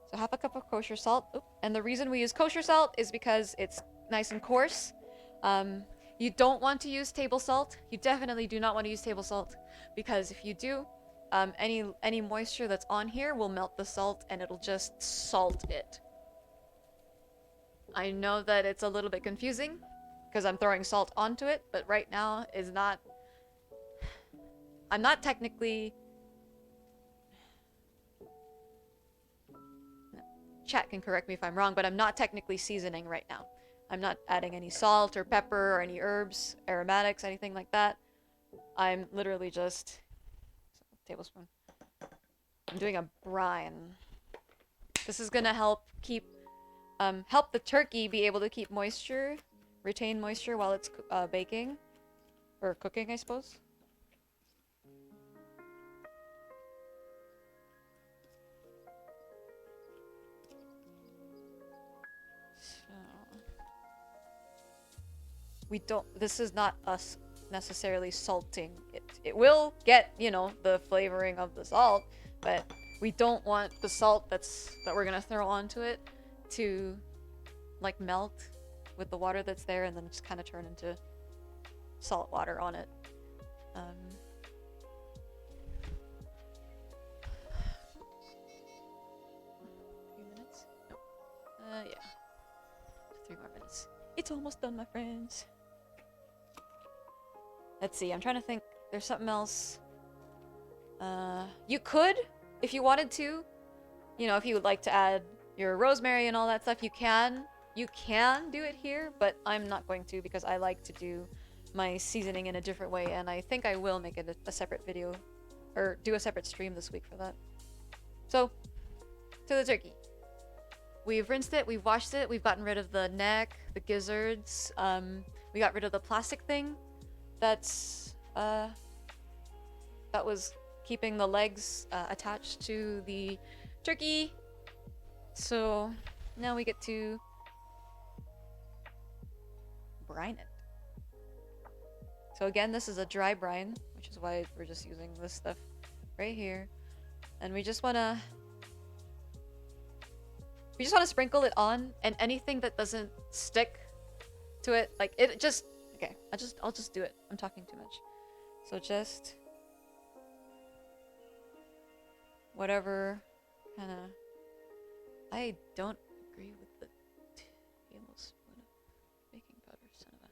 So half a cup of kosher salt. Oop. And the reason we use kosher salt is because it's nice and coarse. You don't want to use table salt. You definitely do not want to use table salt, because if you do, any moisture that's on here will melt the salt and it'll just salt it. I know that it's a little bit confusing because I'm throwing salt onto it, but right now is not... I'm not technically... Chat can correct me if I'm wrong, but I'm not technically seasoning right now. I'm not adding any salt or pepper or any herbs, aromatics, anything like that. I'm literally just... tablespoon. I'm doing a brine. This is gonna help keep... help the turkey be able to keep moisture, retain moisture while it's baking. Or cooking, I suppose. We don't... This is not us necessarily salting it. It will get, you know, the flavoring of the salt, but we don't want the salt that we're gonna throw onto it to, like, melt with the water that's there and then just kind of turn into salt water on it. Few minutes? Nope. Yeah. 3 more minutes. It's almost done, my friends. Let's see, I'm trying to think. There's something else. You could, if you wanted to. You know, if you would like to add your rosemary and all that stuff, you can. You can do it here, but I'm not going to because I like to do my seasoning in a different way, and I think I will make it a separate video, or do a separate stream this week for that. So, to the turkey. We've rinsed it, we've washed it, we've gotten rid of the neck, the gizzards, we got rid of the plastic thing that's, that was keeping the legs attached to the turkey. So, now we get to brine it. So again, this is a dry brine, which is why we're just using this stuff right here. And we just wanna sprinkle it on, and anything that doesn't stick to it, like it just... Okay, I'll just do it. I'm talking too much. So just whatever kind of... I don't agree with the tablespoon of baking powder, son of a...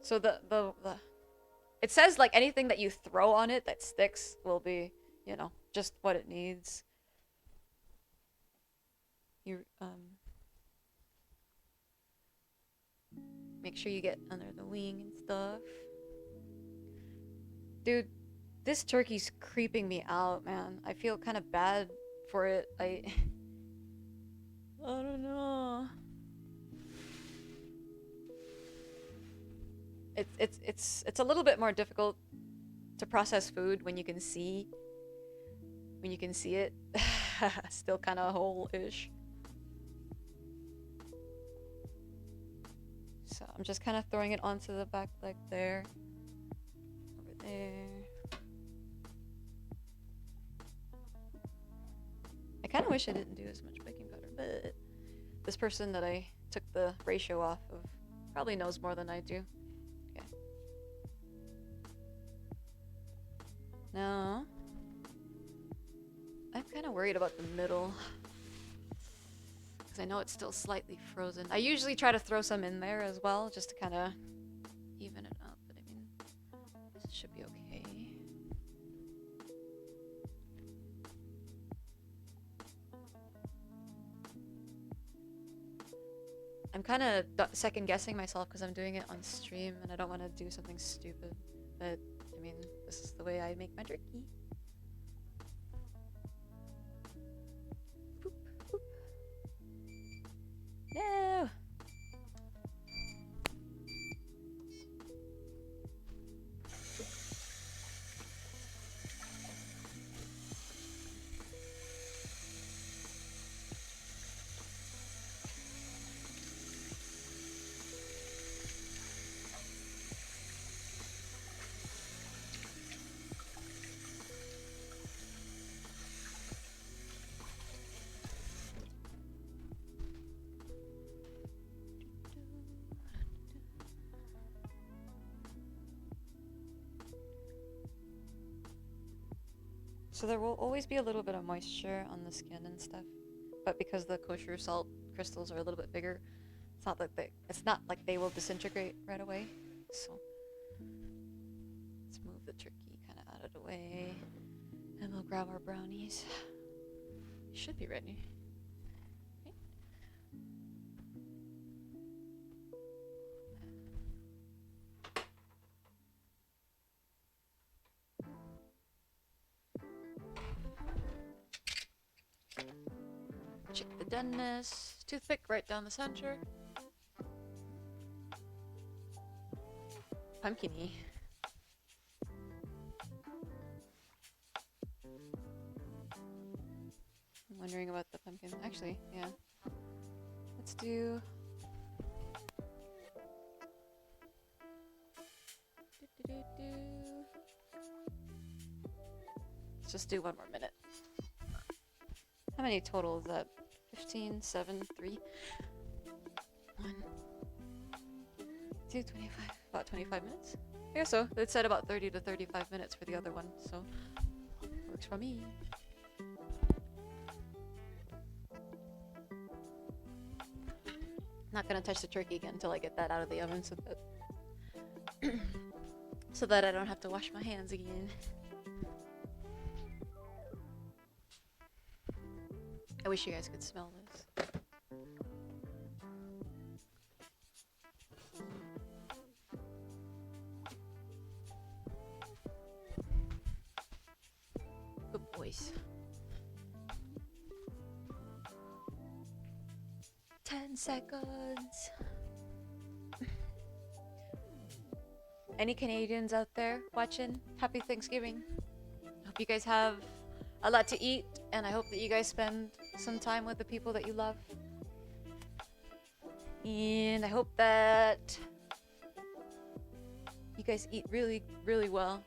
So the it says like anything that you throw on it that sticks will be, you know, just what it needs. You make sure you get under the wing and stuff. Dude, this turkey's creeping me out, man. I feel kind of bad for it. I don't know. It's a little bit more difficult to process food when you can see it. Still kind of whole-ish. So I'm just kind of throwing it onto the back leg there. Over there. I kind of wish I didn't do as much baking powder, but this person that I took the ratio off of probably knows more than I do. Okay. No. I'm kind of worried about the middle. Because I know it's still slightly frozen. I usually try to throw some in there as well, just to kind of even it up. But I mean, this should be okay. I'm kind of second guessing myself because I'm doing it on stream and I don't want to do something stupid. But I mean, this is the way I make my jerky. Boop, boop. No! So there will always be a little bit of moisture on the skin and stuff, but because the kosher salt crystals are a little bit bigger, it's not like they will disintegrate right away. So let's move the turkey kind of out of the way, and we'll grab our brownies. Should be ready. Okay. Check the doneness. Too thick right down the center. Pumpkin-y. I'm wondering about the pumpkin. Actually, yeah. Let's do... Let's just do one more minute. How many total is that? 15, 7, 3. 1, 2, 25. About 25 minutes? Yeah, so it said about 30 to 35 minutes for the other one, so works for me. Not gonna touch the turkey again until I get that out of the oven so that so that I don't have to wash my hands again. I wish you guys could smell this. Good boys. 10 seconds. Any Canadians out there watching? Happy Thanksgiving. Hope you guys have a lot to eat, and I hope that you guys spend some time with the people that you love. And I hope that you guys eat really, really well.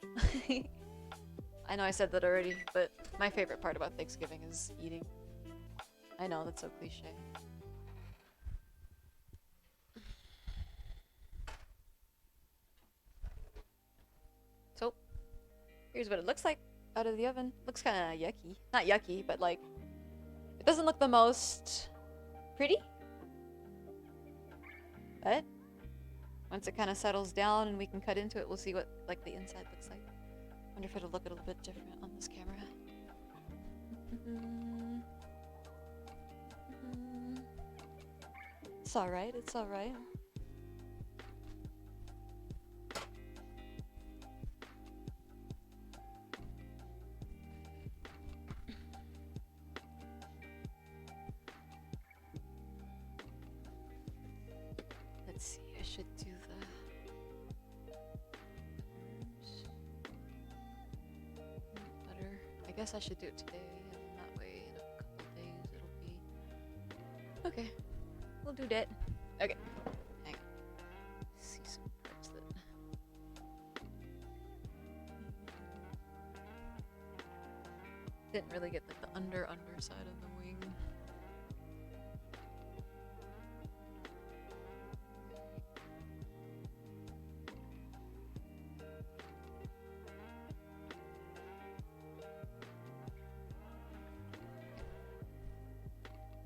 I know I said that already, but my favorite part about Thanksgiving is eating. I know, that's so cliche. So, here's what it looks like out of the oven. Looks kind of yucky. Not yucky, but like, it doesn't look the most pretty. But once it kind of settles down and we can cut into it, we'll see what like the inside looks like. Wonder if it'll look a little bit different on this camera. It's alright, it's alright. Let's see, I should do the butter. I guess I should do it today, and that way in a couple of days it'll be... Okay, we'll do that. Okay, hang on. See some parts that... Didn't really get like the underside of the wing.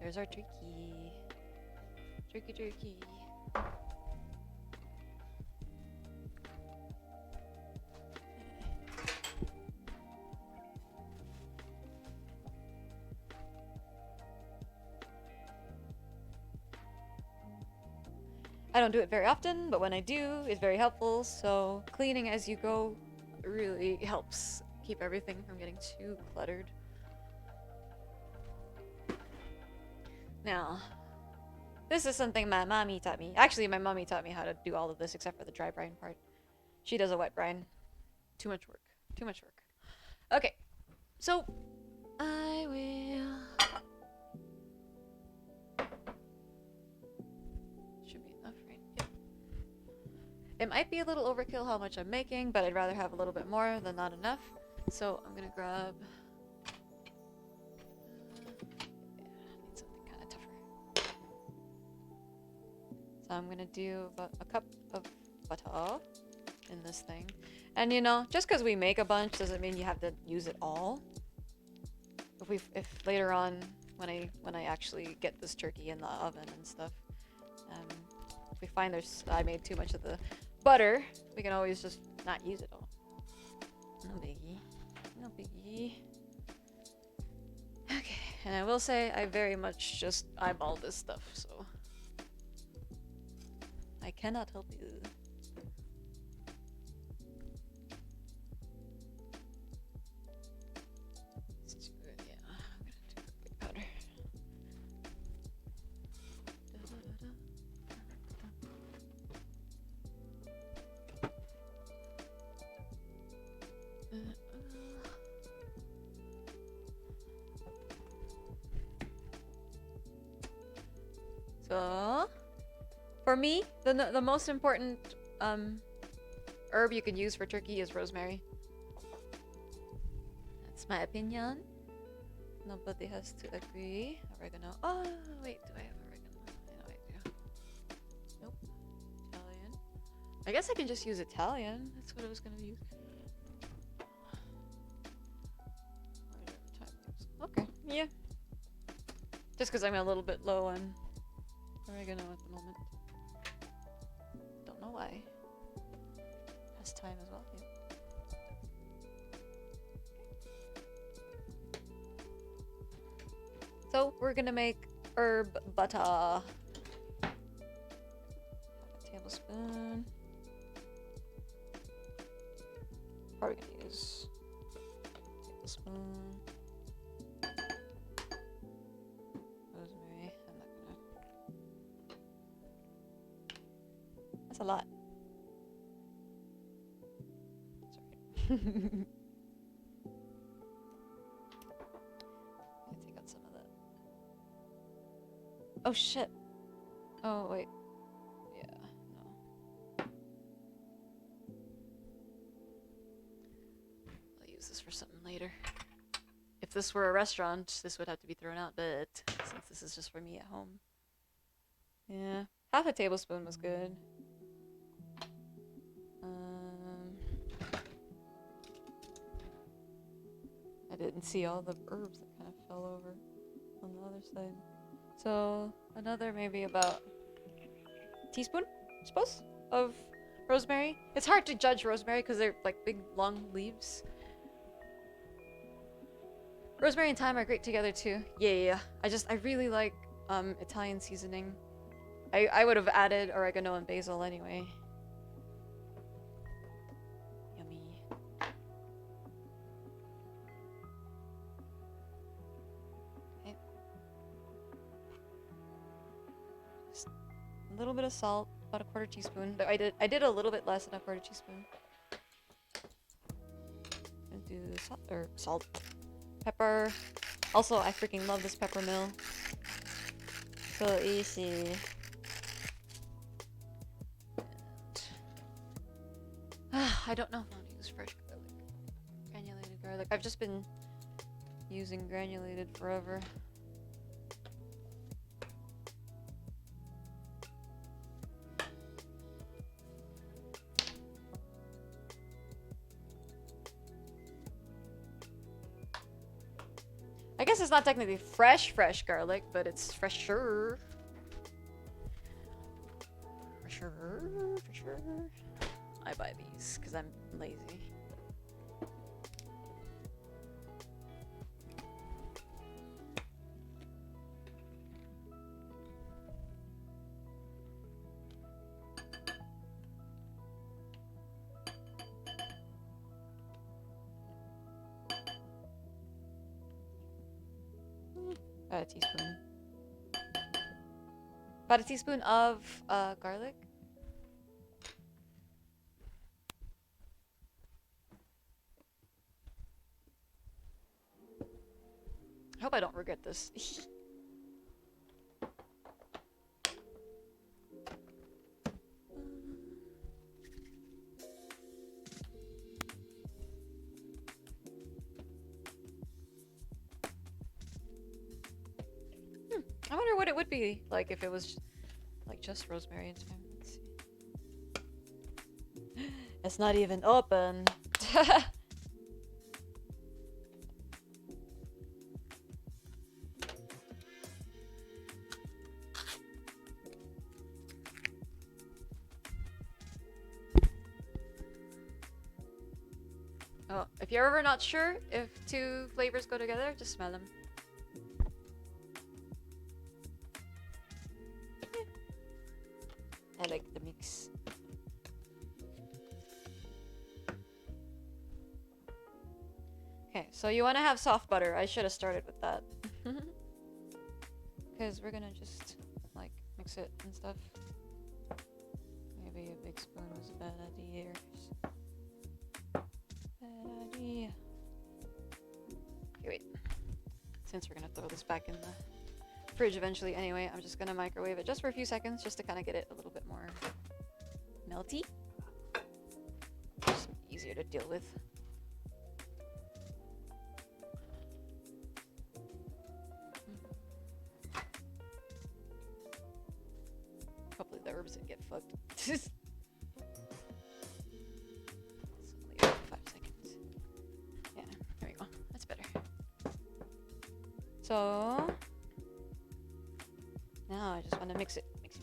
There's our turkey. Turkey, turkey. I don't do it very often, but when I do, it's very helpful. So cleaning as you go really helps keep everything from getting too cluttered. Now, this is something my mommy taught me. Actually, my mommy taught me how to do all of this except for the dry brine part. She does a wet brine. Too much work. Too much work. Okay, so I will... Should be enough, right? Yep. It might be a little overkill how much I'm making, but I'd rather have a little bit more than not enough. So I'm gonna grab... need something kind of tougher. So I'm gonna do about a cup of butter in this thing. And you know, just because we make a bunch doesn't mean you have to use it all. If later on, when I actually get this turkey in the oven and stuff, if we find I made too much of the butter, we can always just not use it all. No biggie. No biggie. Okay, and I will say I very much just eyeball this stuff, so I cannot help you. So, for me, the most important herb you can use for turkey is rosemary. That's my opinion. Nobody has to agree. Oregano. Oh, wait, do I have oregano? I know I do. Nope. Italian. I guess I can just use Italian. That's what I was gonna use. Okay, yeah. Just because I'm a little bit low on oregano at the moment. Don't know why. Has time as well, yeah. So we're gonna make herb butter. A tablespoon. Probably gonna use a tablespoon. Rosemary. I'm not gonna. That's a lot. Sorry. Take out some of that. Oh shit. Oh wait. Yeah, no. I'll use this for something later. If this were a restaurant, this would have to be thrown out, but since this is just for me at home. Yeah, half a tablespoon was good. I didn't see all the herbs that kind of fell over on the other side. So another maybe about a teaspoon, I suppose, of rosemary. It's hard to judge rosemary because they're like big long leaves. Rosemary and thyme are great together too. Yeah. I really like Italian seasoning. I would have added oregano and basil anyway. Yummy. Okay. Just a little bit of salt, about a quarter teaspoon. I did a little bit less than a quarter teaspoon. Gonna do salt. Pepper. Also, I freaking love this pepper mill. So easy. And I don't know if I'll use fresh garlic. Granulated garlic. I've just been using granulated forever. I guess it's not technically fresh garlic, but it's fresher. For sure. I buy these because I'm lazy. About a teaspoon. About a teaspoon of garlic. I hope I don't regret this. I wonder what it would be like if it was like just rosemary and thyme. Let's see. It's not even open. Oh, if you're ever not sure if two flavors go together, just smell them. I like the mix. Okay, so you want to have soft butter. I should have started with that. Because we're gonna just, like, mix it and stuff. Maybe a big spoon was a bad idea. Bad idea. Okay, wait. Since we're gonna throw this back in the fridge eventually anyway, I'm just gonna microwave it just for a few seconds just to kind of get it a little bit more melty. Just easier to deal with. Hopefully the herbs didn't get fucked. It's only about 5 seconds. Yeah, there we go. That's better. So now I just want to mix it. Mix.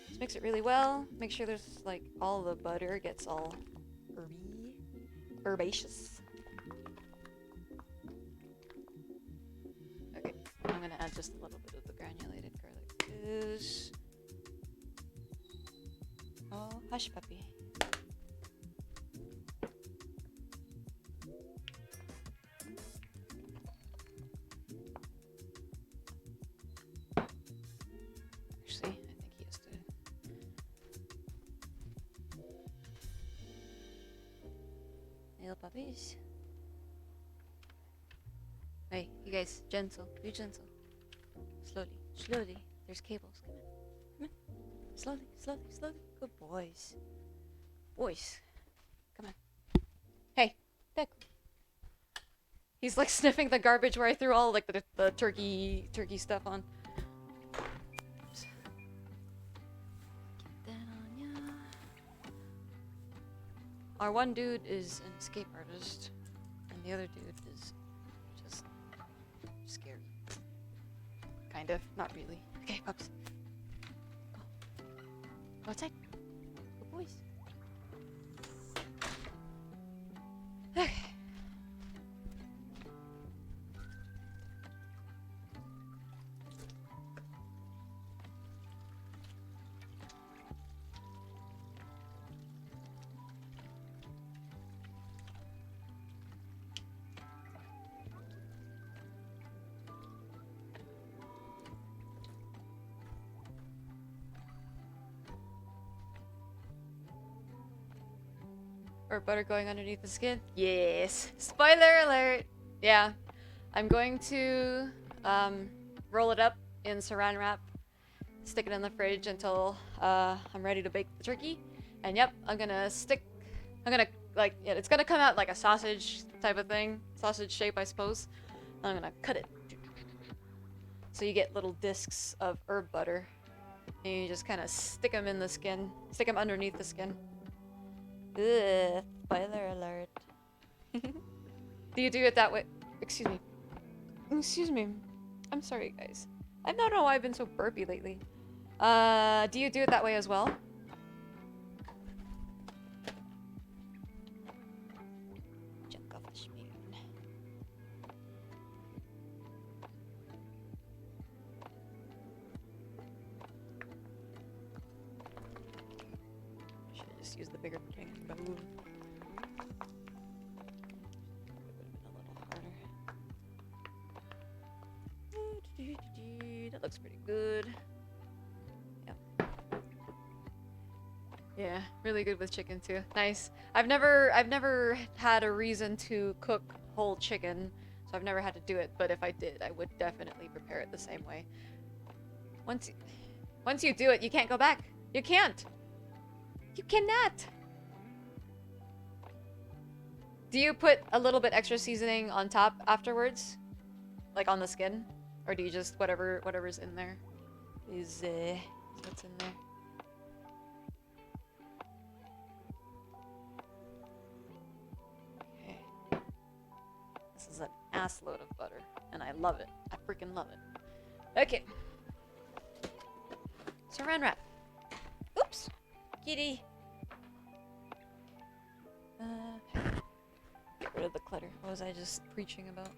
Just mix it really well. Make sure there's like all the butter gets all herbaceous. Okay, I'm gonna add just a little bit of the granulated garlic. Oh, hush puppy. Actually, I think he has to. Little puppies. Hey, you guys, gentle. Be gentle. Slowly. There's cables. Come on. Slowly. Good boys. Come on. Hey, back. He's like sniffing the garbage where I threw all like the turkey stuff on. Oops. Get that on ya. Our one dude is an escape artist, and the other dude is just scary. Kind of, not really. Okay, pups. Go outside. Good boys. Okay. Or butter going underneath the skin? Yes. Spoiler alert! Yeah. I'm going to roll it up in saran wrap, stick it in the fridge until I'm ready to bake the turkey. And yep, it's gonna come out like a sausage type of thing. Sausage shape, I suppose. And I'm gonna cut it. So you get little discs of herb butter. And you just kind of stick them in the skin. Stick them underneath the skin. Ugh, spoiler alert. Do you do it that way? Excuse me. Excuse me. I'm sorry, guys. I don't know why I've been so burpy lately. Do you do it that way as well? Should've just used the bigger thing. Move. It would have been a little harder. That looks pretty good. Yep. Yeah, really good with chicken too. Nice. I've never had a reason to cook whole chicken, so I've never had to do it, but if I did, I would definitely prepare it the same way. Once you do it, you can't go back. You can't. You cannot. Do you put a little bit extra seasoning on top afterwards? Like on the skin? Or do you just whatever's in there is what's in there? Okay. This is an ass load of butter, and I love it. I freaking love it. Okay. Saran wrap. Oops. Kitty. Get rid of the clutter. What was I just preaching about?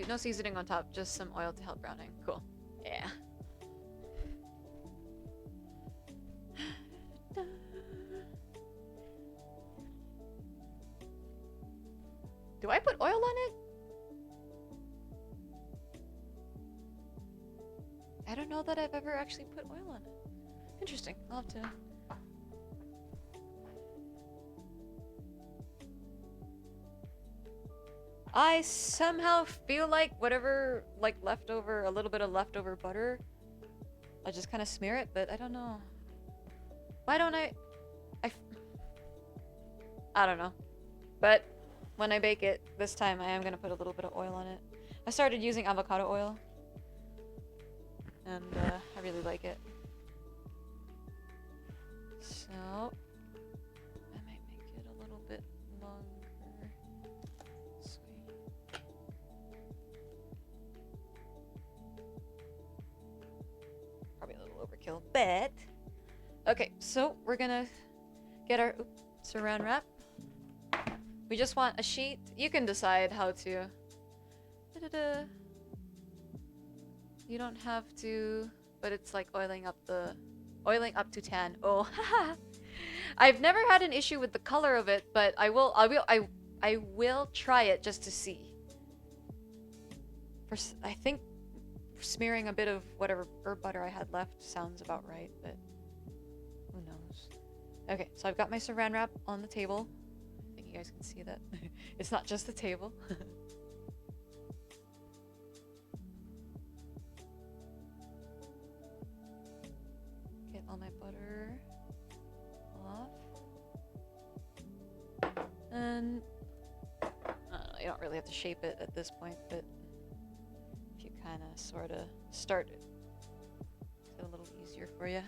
No seasoning on top, just some oil to help browning. Cool. Yeah. Do I put oil on it? I don't know that I've ever actually put oil on it. Interesting. I'll have to... I somehow feel like whatever, like, leftover, a little bit of leftover butter, I just kind of smear it, but I don't know. Why don't I don't know. But when I bake it, this time I am going to put a little bit of oil on it. I started using avocado oil, and I really like it. So, I might make it a little bit longer. Probably a little overkill, but okay, so we're gonna get our saran wrap. We just want a sheet. You can decide how to. You don't have to, but it's like oiling up to tan. Oh, haha. I've never had an issue with the color of it, but I will try it just to see. I think smearing a bit of whatever herb butter I had left sounds about right, but who knows. Okay, so I've got my saran wrap on the table. I think you guys can see that. It's not just the table. Get all my butter off. And I don't know, you don't really have to shape it at this point, but kind of sort of start it. It's a little easier for you.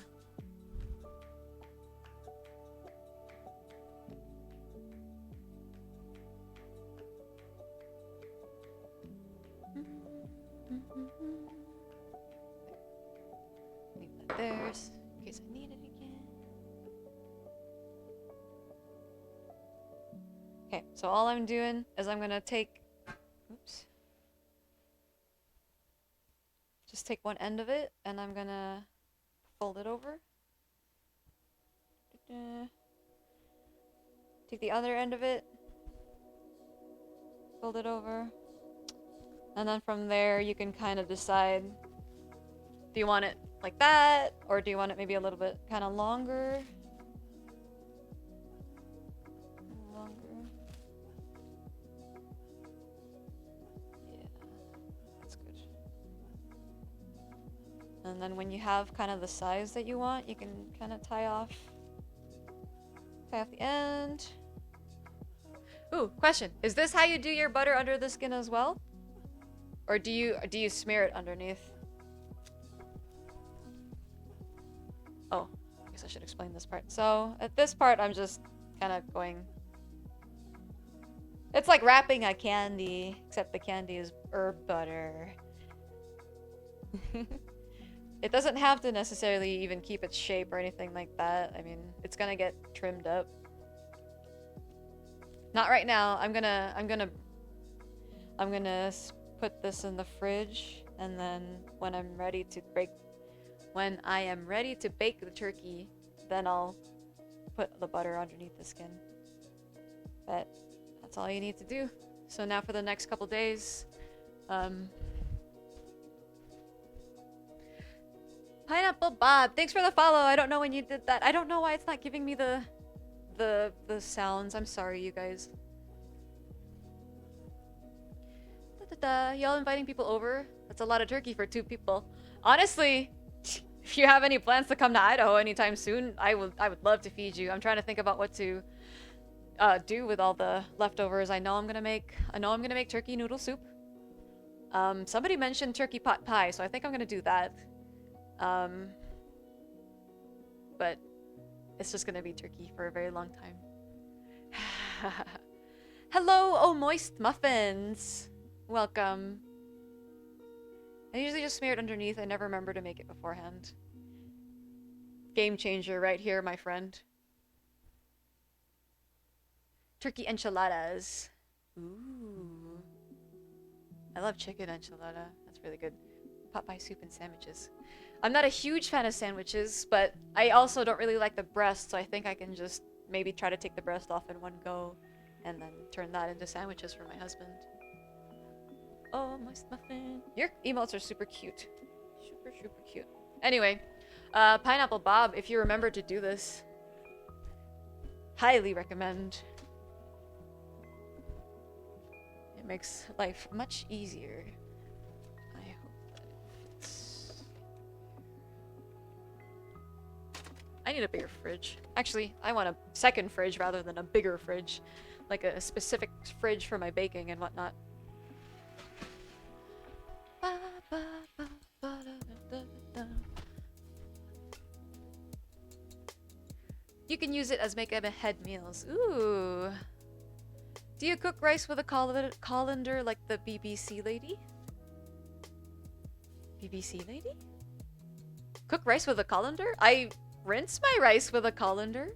Leave that there in case I need it again. Okay, so all I'm doing is I'm gonna take, oops. Just take one end of it, and I'm gonna fold it over. Take the other end of it, fold it over, and then from there you can kind of decide Do you want it like that? Or do you want it maybe a little bit kind of longer? Longer. Yeah, that's good. And then when you have kind of the size that you want, you can kind of tie off the end. Ooh, question. Is this how you do your butter under the skin as well? Or do you smear it underneath? Oh, I guess I should explain this part. So, at this part, I'm just kind of going... It's like wrapping a candy, except the candy is herb butter. It doesn't have to necessarily even keep its shape or anything like that. I mean, it's gonna get trimmed up. Not right now. I'm gonna put this in the fridge, and then when I am ready to bake the turkey, then I'll put the butter underneath the skin. But that's all you need to do. So now for the next couple days, Pineapple Bob, thanks for the follow. I don't know when you did that. I don't know why it's not giving me the sounds. I'm sorry, you guys. Y'all inviting people over? That's a lot of turkey for 2 people. Honestly, if you have any plans to come to Idaho anytime soon, I would love to feed you. I'm trying to think about what to do with all the leftovers. I know I'm gonna make turkey noodle soup. Somebody mentioned turkey pot pie, so I think I'm gonna do that. But it's just gonna be turkey for a very long time. Hello, oh moist muffins. Welcome. I usually just smear it underneath. I never remember to make it beforehand. Game changer right here, my friend. Turkey enchiladas. Ooh. I love chicken enchilada. That's really good. Pot pie soup and sandwiches. I'm not a huge fan of sandwiches, but I also don't really like the breast, so I think I can just maybe try to take the breast off in one go and then turn that into sandwiches for my husband. Oh, moist muffin. Your emotes are super cute. Super, super cute. Anyway, Pineapple Bob, if you remember to do this, highly recommend. It makes life much easier. I hope that it fits. I need a bigger fridge. Actually, I want a second fridge rather than a bigger fridge. Like a specific fridge for my baking and whatnot. You can use it as make-ahead meals. Ooh. Do you cook rice with a colander like the BBC lady? BBC lady? Cook rice with a colander? I rinse my rice with a colander.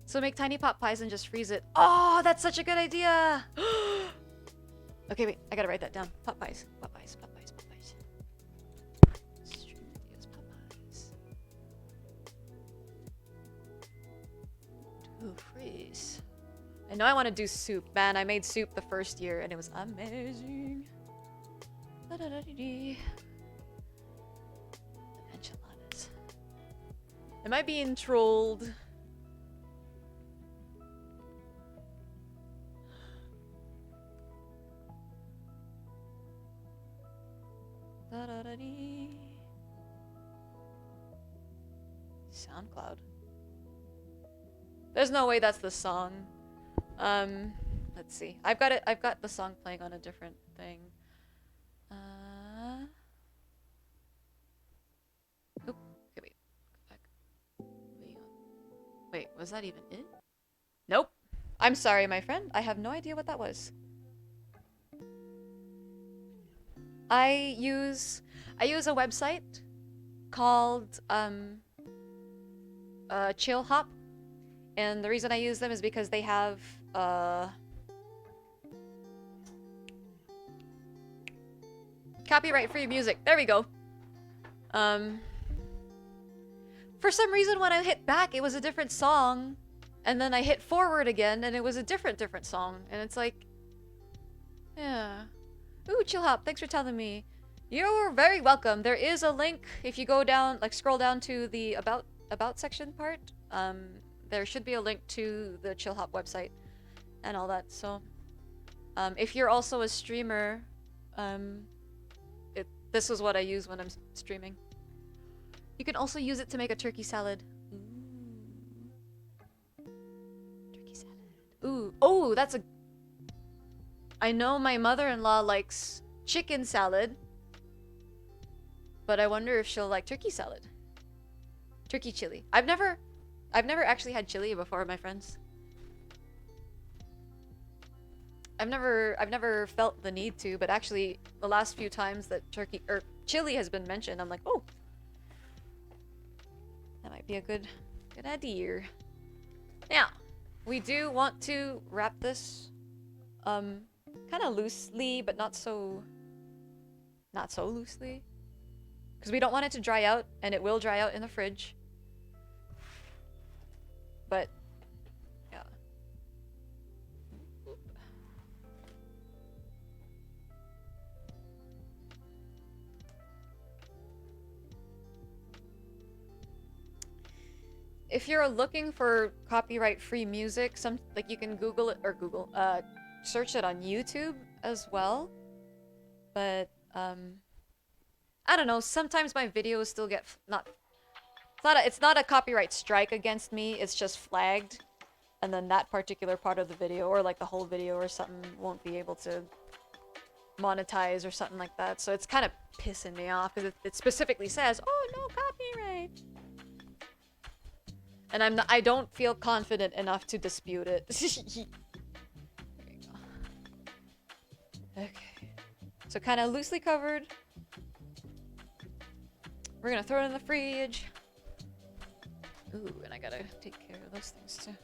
So make tiny pot pies and just freeze it. Oh, that's such a good idea! Okay, wait, I gotta write that down. Pot pies, pot pies, pot pies, pot pies. Pot pies. To freeze. I know I want to do soup. Man, I made soup the first year and it was amazing. Enchiladas. Am I being trolled? SoundCloud. There's no way that's the song. Let's see. I've got the song playing on a different thing. Oop. Okay, wait. Go back. Wait, was that even it? Nope. I'm sorry, my friend. I have no idea what that was. I use a website called Chill Hop, and the reason I use them is because they have copyright free music. There we go. For some reason when I hit back it was a different song, and then I hit forward again and it was a different song, and it's like, yeah. Ooh, Chill Hop, thanks for telling me. You're very welcome. There is a link if you go down, like scroll down to the about section part. There should be a link to the Chill Hop website and all that. So, if you're also a streamer, this is what I use when I'm streaming. You can also use it to make a turkey salad. Ooh. Turkey salad. Ooh. Oh, that's a... I know my mother-in-law likes chicken salad, but I wonder if she'll like turkey salad. Turkey chili. I've never actually had chili before, my friends. I've never felt the need to, but actually the last few times that turkey or chili has been mentioned, I'm like, oh, that might be a good idea. Now, we do want to wrap this kind of loosely, but not so loosely, because we don't want it to dry out, and it will dry out in the fridge. But yeah. If you're looking for copyright-free music, like you can Google it or search it on YouTube as well. But I don't know. Sometimes my videos still get it's not a copyright strike against me. It's just flagged, and then that particular part of the video, or like the whole video or something, won't be able to monetize or something like that. So it's kind of pissing me off because it specifically says, "Oh, no copyright." And I don't feel confident enough to dispute it. There you go. Okay. So kind of loosely covered. We're gonna throw it in the fridge. Ooh, and I gotta take care of those things too.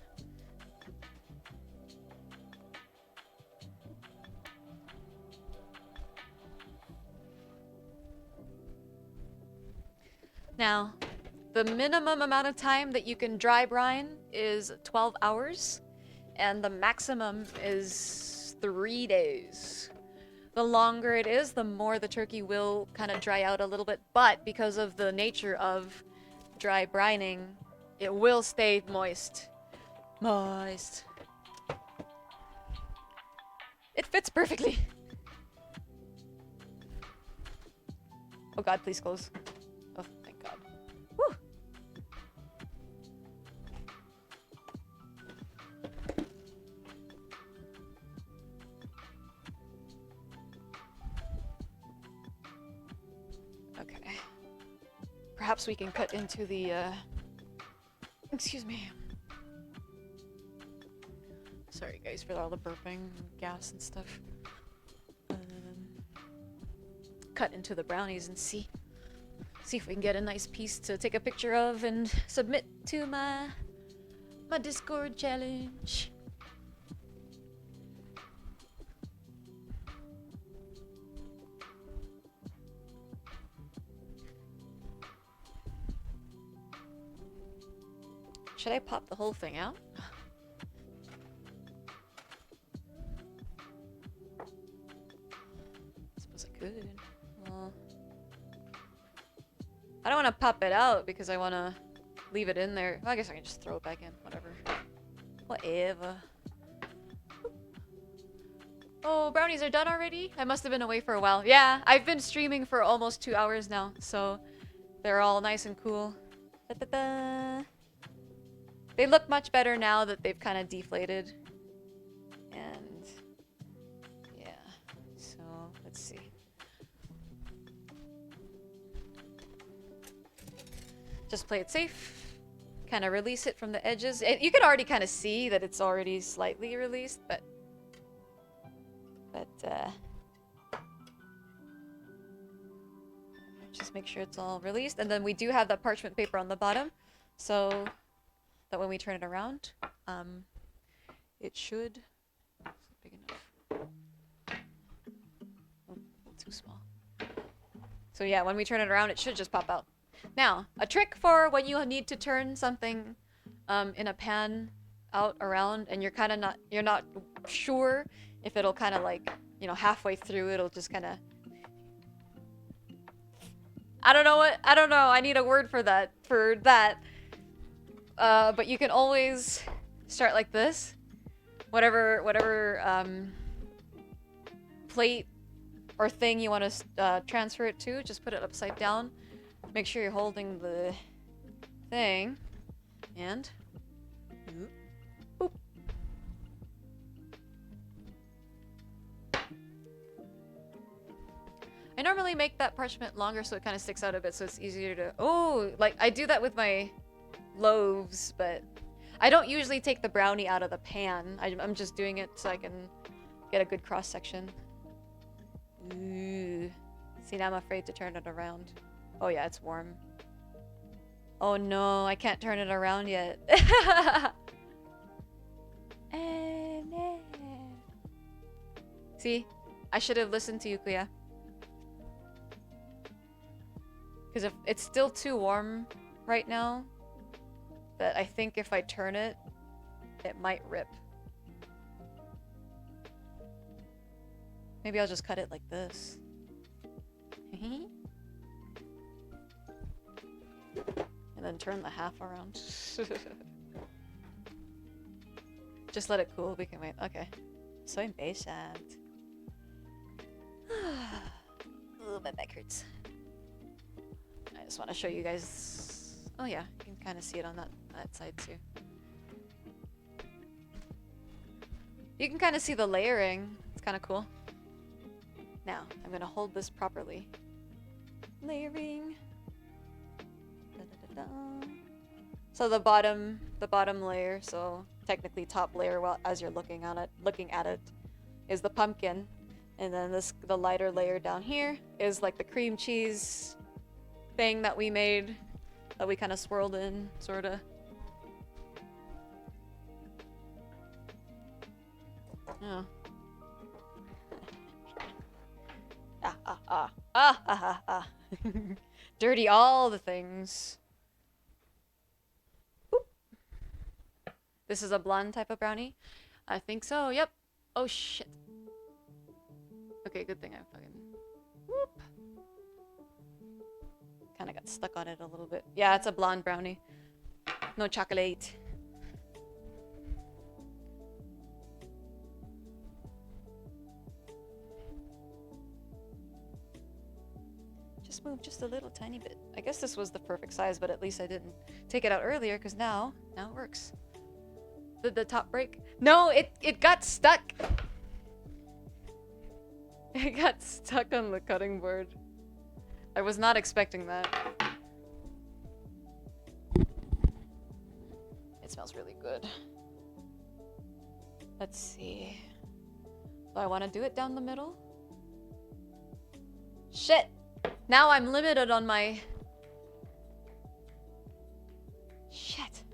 Now, the minimum amount of time that you can dry brine is 12 hours, and the maximum is 3 days. The longer it is, the more the turkey will kind of dry out a little bit, but because of the nature of dry brining, it will stay moist. Moist. It fits perfectly. Oh god, please close. Oh, thank god. Whew. Okay. Perhaps we can cut into the, excuse me. Sorry guys for all the burping and gas and stuff. Cut into the brownies and see if we can get a nice piece to take a picture of and submit to my Discord challenge. Should I pop the whole thing out? I suppose I could. Well, I don't want to pop it out because I want to leave it in there. Well, I guess I can just throw it back in. Whatever. Whatever. Oh, brownies are done already? I must have been away for a while. Yeah, I've been streaming for almost 2 hours now, so they're all nice and cool. Da-da-da. They look much better now that they've kind of deflated. And yeah, so let's see. Just play it safe. Kind of release it from the edges. You can already kind of see that it's already slightly released, but just make sure it's all released. And then we do have that parchment paper on the bottom, so that when we turn it around, it should... Big enough. Oh, too small. So yeah, when we turn it around, it should just pop out. Now, a trick for when you need to turn something in a pan out around, and you're kind of not sure if it'll kind of like, you know, halfway through it'll just kind of I don't know what, I don't know, I need a word for that, but you can always start like this. Whatever, plate or thing you want to transfer it to, just put it upside down. Make sure you're holding the thing, and boop. I normally make that parchment longer so it kind of sticks out a bit so it's easier to... Oh, like I do that with my loaves, but I don't usually take the brownie out of the pan. I'm just doing it so I can get a good cross section. Ooh. See, now I'm afraid to turn it around. Oh yeah, it's warm. Oh no, I can't turn it around yet. See, I should have listened to you, Kuya. Because if it's still too warm right now, that I think if I turn it, it might rip. Maybe I'll just cut it like this. And then turn the half around. Just let it cool, we can wait. Okay. So impatient. Ooh, my back hurts. I just want to show you guys... Oh yeah, you can kind of see it on that side too. You can kind of see the layering. It's kind of cool. Now, I'm going to hold this properly. Layering. Da, da, da, da. So the bottom layer, so technically top layer, well, as you're looking at it, is the pumpkin, and then the lighter layer down here is like the cream cheese thing that we made, that we kind of swirled in, sorta. Yeah. Dirty all the things. Boop. This is a blonde type of brownie? I think so, yep. Oh shit. Okay, good thing I fucking... Whoop. Kinda got stuck on it a little bit. Yeah, it's a blonde brownie. No chocolate. Just move just a little tiny bit. I guess this was the perfect size, but at least I didn't take it out earlier, because now it works. Did the top break? No, it got stuck. It got stuck on the cutting board. I was not expecting that. It smells really good. Let's see. Do I want to do it down the middle? Shit! Now I'm limited on my... Shit.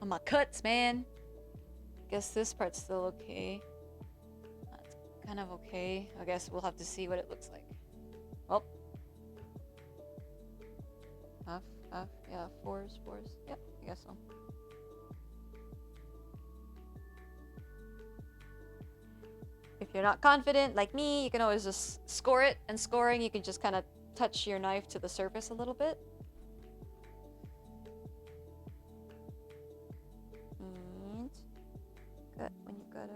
On my cuts, man. Guess this part's still okay. That's kind of okay. I guess we'll have to see what it looks like. Well. Half, yeah, fours. Yep, I guess so. If you're not confident, like me, you can always just score it, and scoring, you can just kind of touch your knife to the surface a little bit. And cut when you gotta...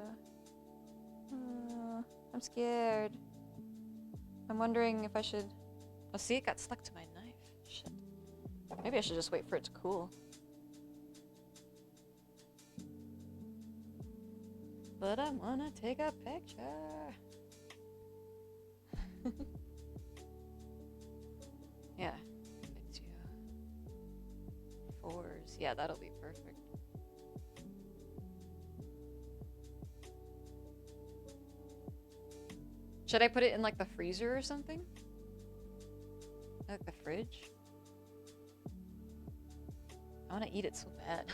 I'm scared. I'm wondering if I should... Oh, see, it got stuck to my knife. Shit. Maybe I should just wait for it to cool. But I wanna take a picture. Yeah. It's fours. Yeah, that'll be perfect. Should I put it in like the freezer or something? Like the fridge? I wanna eat it so bad.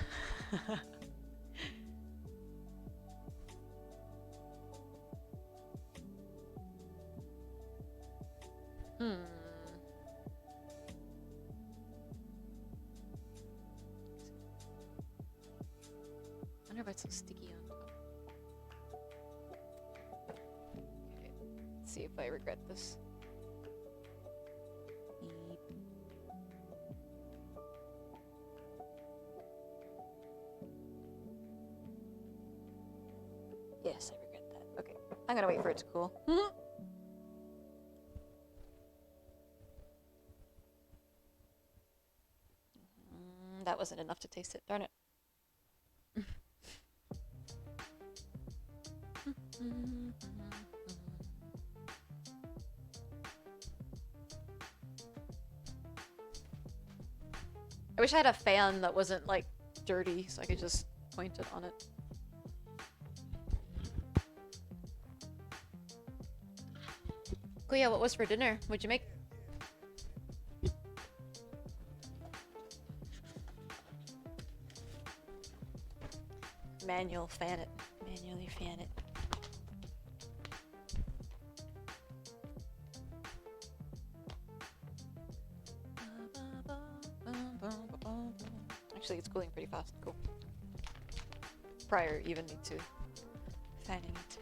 I wonder if it's so sticky on top. Okay, let's see if I regret this. I'm gonna wait for it to cool. That wasn't enough to taste it. Darn it. I wish I had a fan that wasn't like dirty so I could just point it on it. Kuya, what was for dinner? What'd you make? Manual fan it. Manually fan it. Actually, it's cooling pretty fast. Cool. Prior even need to fanning it.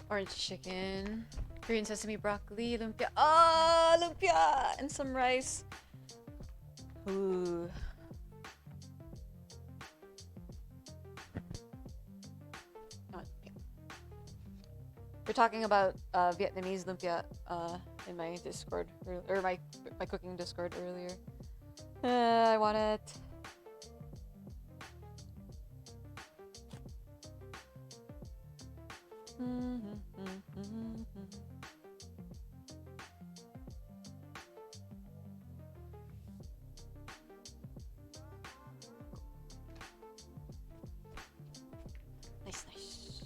Orange chicken, green sesame broccoli, lumpia. Ah, lumpia! And some rice. Ooh. We're talking about Vietnamese lumpia in my Discord, or my cooking Discord earlier. I want it. Nice, nice.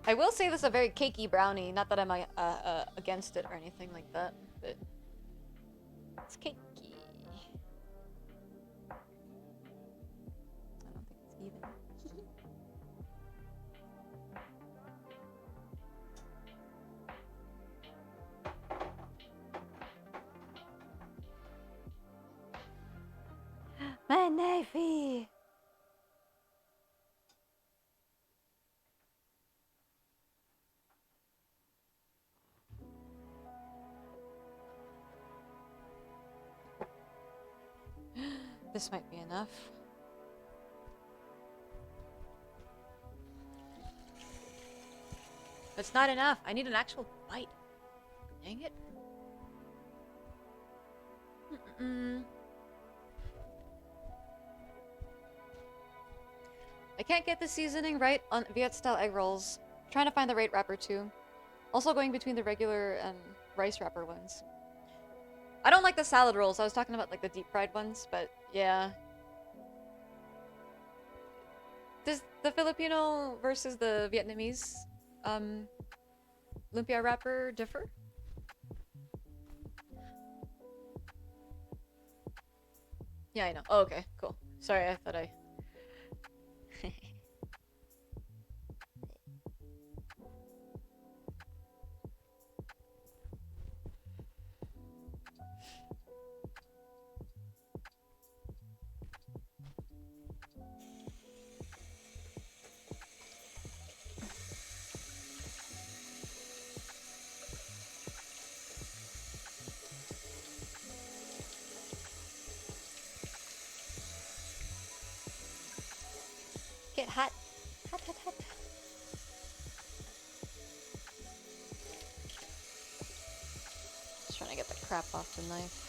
I will say this is a very cakey brownie. Not that I'm against it or anything like that, but it's cakey. I don't think it's even. My knifey! This might be enough. It's not enough. I need an actual bite. Dang it. I can't get the seasoning right on Viet-style egg rolls. I'm trying to find the right wrapper too. Also going between the regular and rice wrapper ones. I don't like the salad rolls. I was talking about like the deep fried ones, but yeah. Does the Filipino versus the Vietnamese lumpia wrapper differ? Yeah, I know. Oh, okay, cool. Sorry, I thought I... Get hot. Hot, hot, hot. Just trying to get the crap off the knife.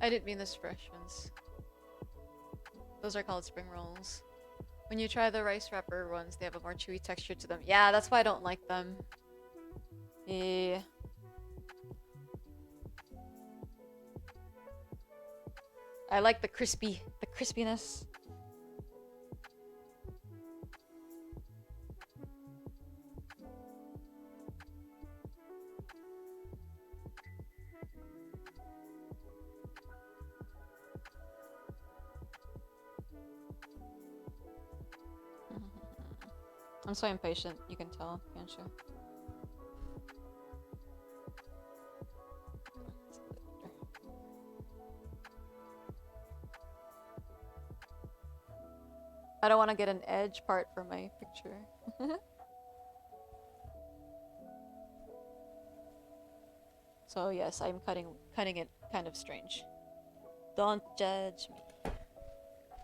I didn't mean the fresh ones. Those are called spring rolls. When you try the rice wrapper ones, they have a more chewy texture to them. Yeah, that's why I don't like them. Yeah. I like the crispiness. I'm so impatient, you can tell, can't you? I don't want to get an edge part for my picture. So yes, I'm cutting it kind of strange. Don't judge me.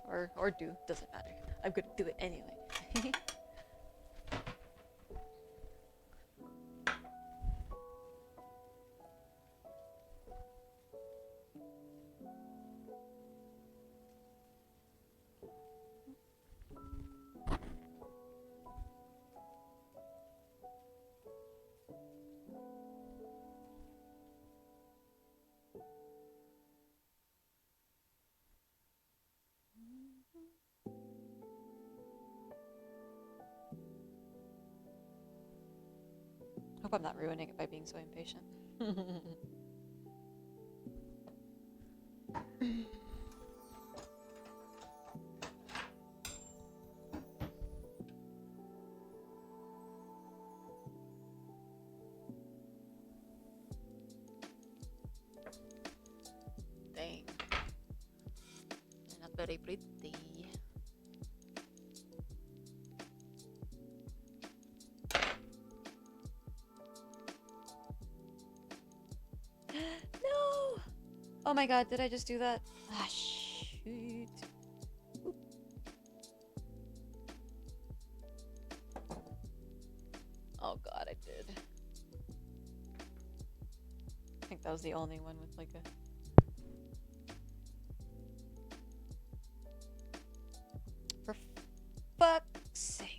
Or do, doesn't matter. I'm gonna do it anyway. Hope I'm not ruining it by being so impatient. Dang. Not very pretty. No! Oh my god, did I just do that? Ah, shoot. Oop. Oh god, I did. I think that was the only one with like a... For fuck's sake.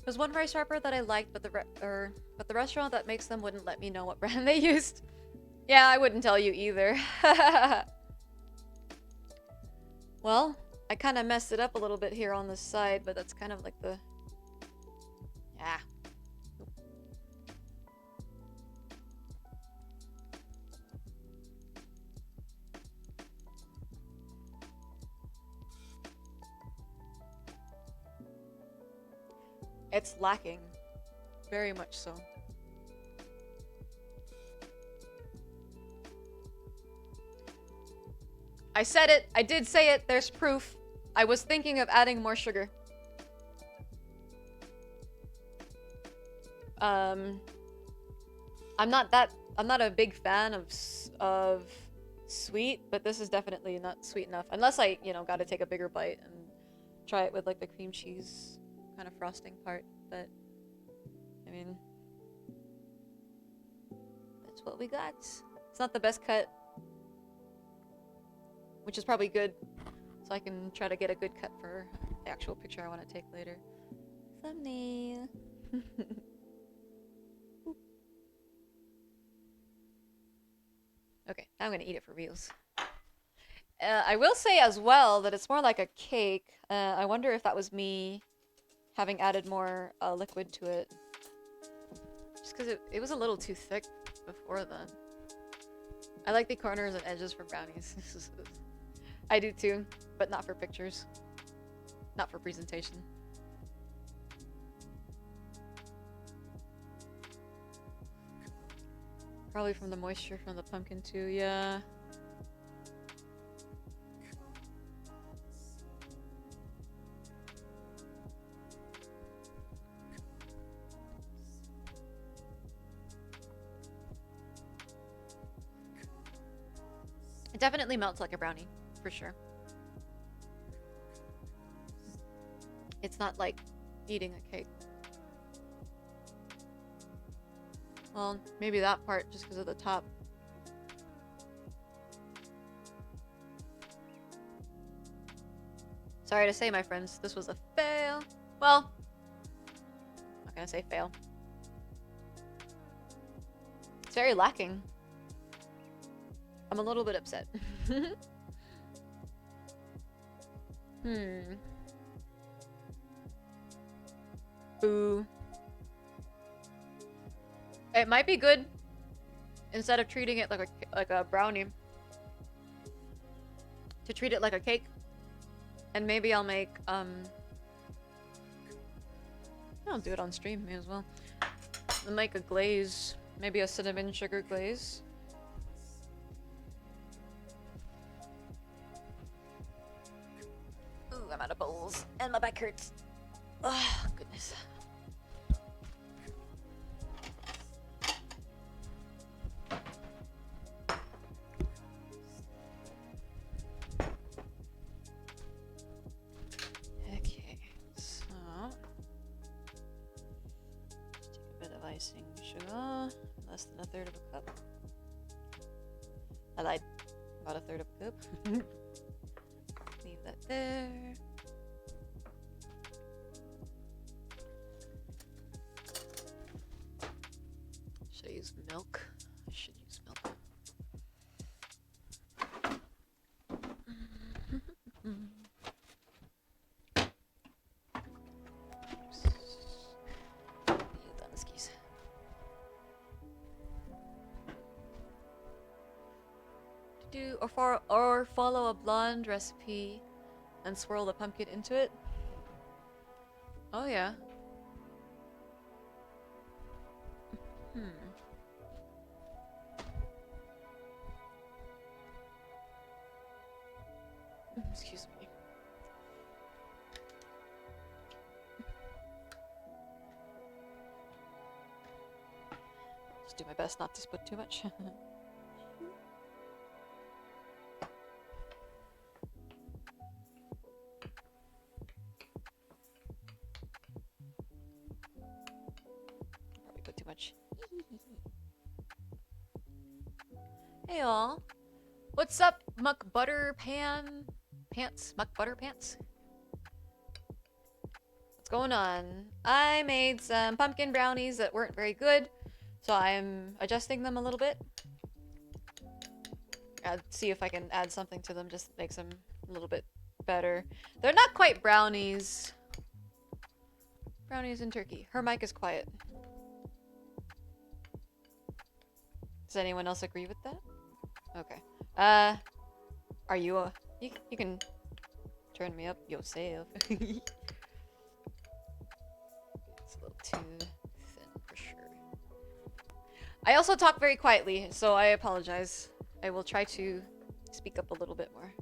There's one rice wrapper that I liked, but the restaurant that makes them wouldn't let me know what brand they used. Yeah, I wouldn't tell you either. Well, I kind of messed it up a little bit here on this side, but that's kind of like the... Yeah. It's lacking. Very much so. I said it. I did say it. There's proof. I was thinking of adding more sugar. I'm not a big fan of sweet, but this is definitely not sweet enough. Unless I, got to take a bigger bite and try it with like the cream cheese kind of frosting part, but I mean, that's what we got. It's not the best cut, which is probably good, so I can try to get a good cut for the actual picture I want to take later. Thumbnail. Okay, now I'm gonna eat it for reals. I will say as well that it's more like a cake. I wonder if that was me having added more liquid to it. Just because it was a little too thick before then. I like the corners and edges for brownies. I do too, but not for pictures. Not for presentation. Probably from the moisture from the pumpkin too, yeah. It definitely melts like a brownie, for sure. It's not like eating a cake. Well, maybe that part just because of the top. Sorry to say, my friends, this was a fail. Well, I'm not gonna say fail. It's very lacking. I'm a little bit upset. Boo. It might be good instead of treating it like a brownie, to treat it like a cake. And maybe I'll make I'll do it on stream, may as well. I'll make a glaze, maybe a cinnamon sugar glaze. Ooh, I'm out of bowls and my back hurts. Oh, goodness. Okay, so just take a bit of icing sugar, less than a third of a cup. I lied, about a third of a cup. Leave that there. Should I use milk? I should use milk. Or follow a blonde recipe and swirl the pumpkin into it. Oh yeah. Excuse me. Just do my best not to spit too much. Probably put too much. Hey all. What's up, Muck Butter Pants? Muck Butter Pants? What's going on? I made some pumpkin brownies that weren't very good, so I'm adjusting them a little bit. I'll see if I can add something to them, just makes them a little bit better. They're not quite brownies. Brownies and turkey. Her mic is quiet. Does anyone else agree with that? Okay. Are you you can turn me up yourself. It's a little too thin for sure. I also talk very quietly, so I apologize. I will try to speak up a little bit more.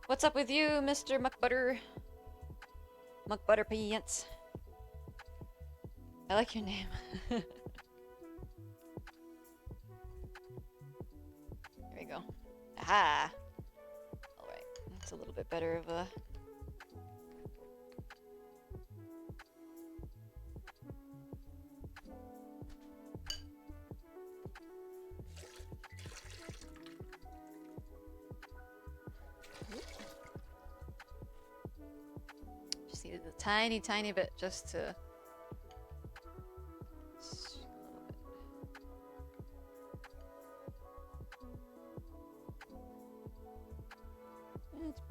What's up with you, Mr. Muckbutter? Muckbutter Pants. I like your name. There we go. Aha! Alright, that's a little bit better of a... Just needed a tiny, tiny bit just to... It's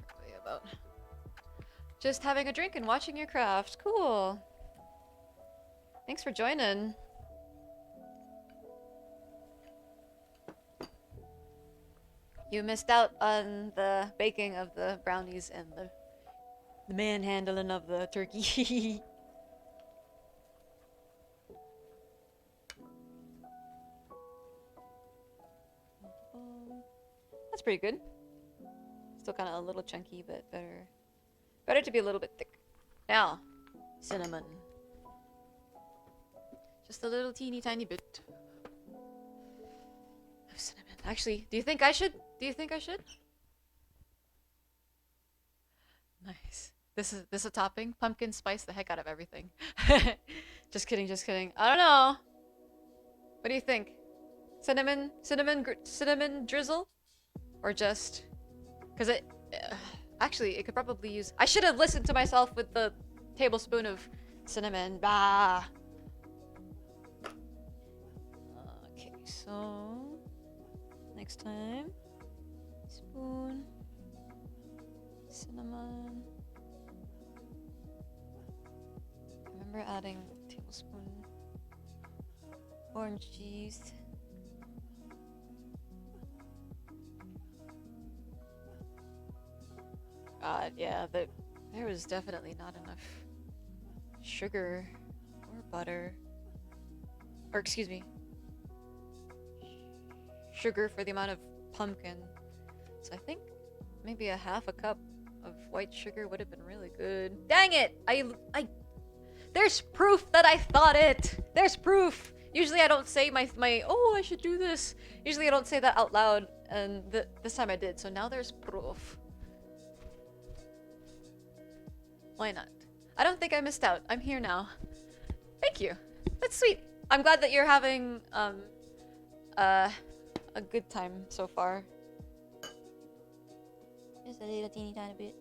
probably about... Just having a drink and watching your craft. Cool. Thanks for joining. You missed out on the baking of the brownies and the manhandling of the turkey. That's pretty good. Still kind of a little chunky, but better Better to be a little bit thick. Now, cinnamon. Just a little teeny tiny bit of cinnamon. Actually, do you think I should? Do you think I should? Nice. This is a topping. Pumpkin spice the heck out of everything. Just kidding, just kidding. I don't know. What do you think? Cinnamon drizzle? Or just... Because it... actually, it could probably use... I should have listened to myself with the tablespoon of cinnamon. Bah! Okay, so... Next time... Spoon... Cinnamon... Remember adding a tablespoon... Orange juice... God, yeah, there was definitely not enough sugar or butter. Or, excuse me, sugar for the amount of pumpkin. So I think maybe a half a cup of white sugar would have been really good. Dang it! There's proof that I thought it! There's proof! Usually I don't say my oh, I should do this. Usually I don't say that out loud, and this time I did, so now there's proof. Why not? I don't think I missed out. I'm here now. Thank you. That's sweet. I'm glad that you're having a good time so far. Just a little teeny tiny bit.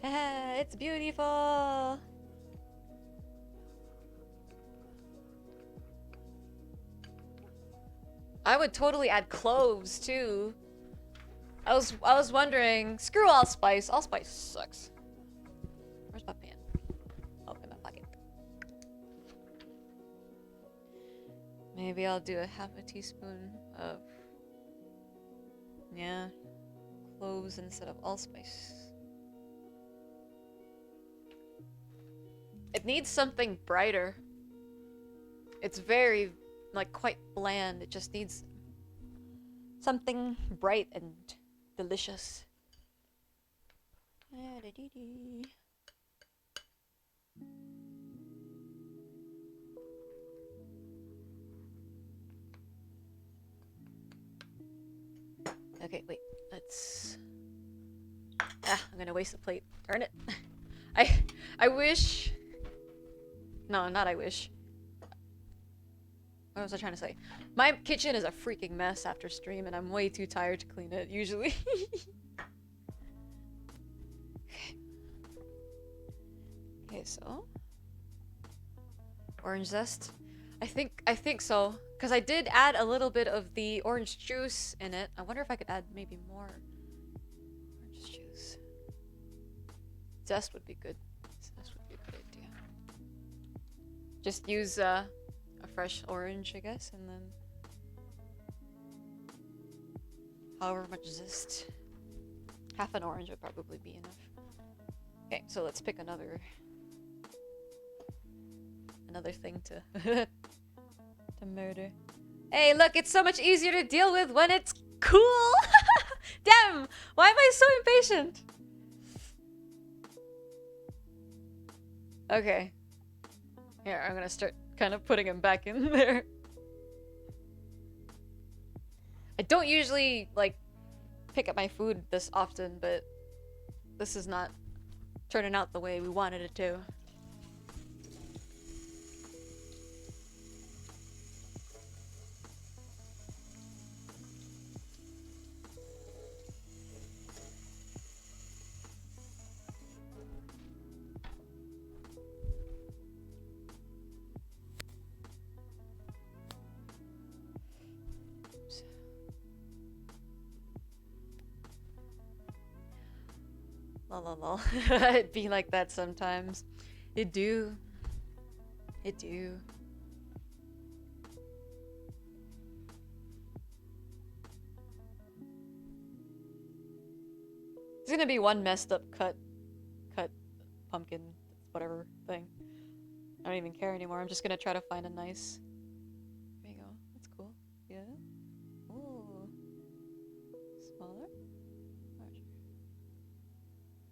It's beautiful. I would totally add cloves too. I was wondering. Screw allspice. Allspice sucks. Where's my pan? Oh, in my pocket. Maybe I'll do a half a teaspoon of cloves instead of allspice. It needs something brighter. It's very quite bland. It just needs something bright and delicious. Okay, wait. Let's... I'm gonna waste the plate. Darn it. I wish... No, not I wish. What was I trying to say? My kitchen is a freaking mess after stream, and I'm way too tired to clean it, usually. Okay, so... Orange zest? I think so. Because I did add a little bit of the orange juice in it. I wonder if I could add maybe more orange juice. Zest would be good. Zest would be a good idea. Just use a fresh orange, I guess, and then however much zest. Half an orange would probably be enough. Okay, so let's pick another thing to to murder. Hey, look, it's so much easier to deal with when it's cool. Damn, why am I so impatient? Okay. Here, I'm gonna start kind of putting him back in there. I don't usually, pick up my food this often, but this is not turning out the way we wanted it to. Lol. It'd be like that sometimes. It do. It do. There's gonna be one messed up cut pumpkin, whatever thing. I don't even care anymore. I'm just gonna try to find a nice... There you go. That's cool. Yeah. Ooh.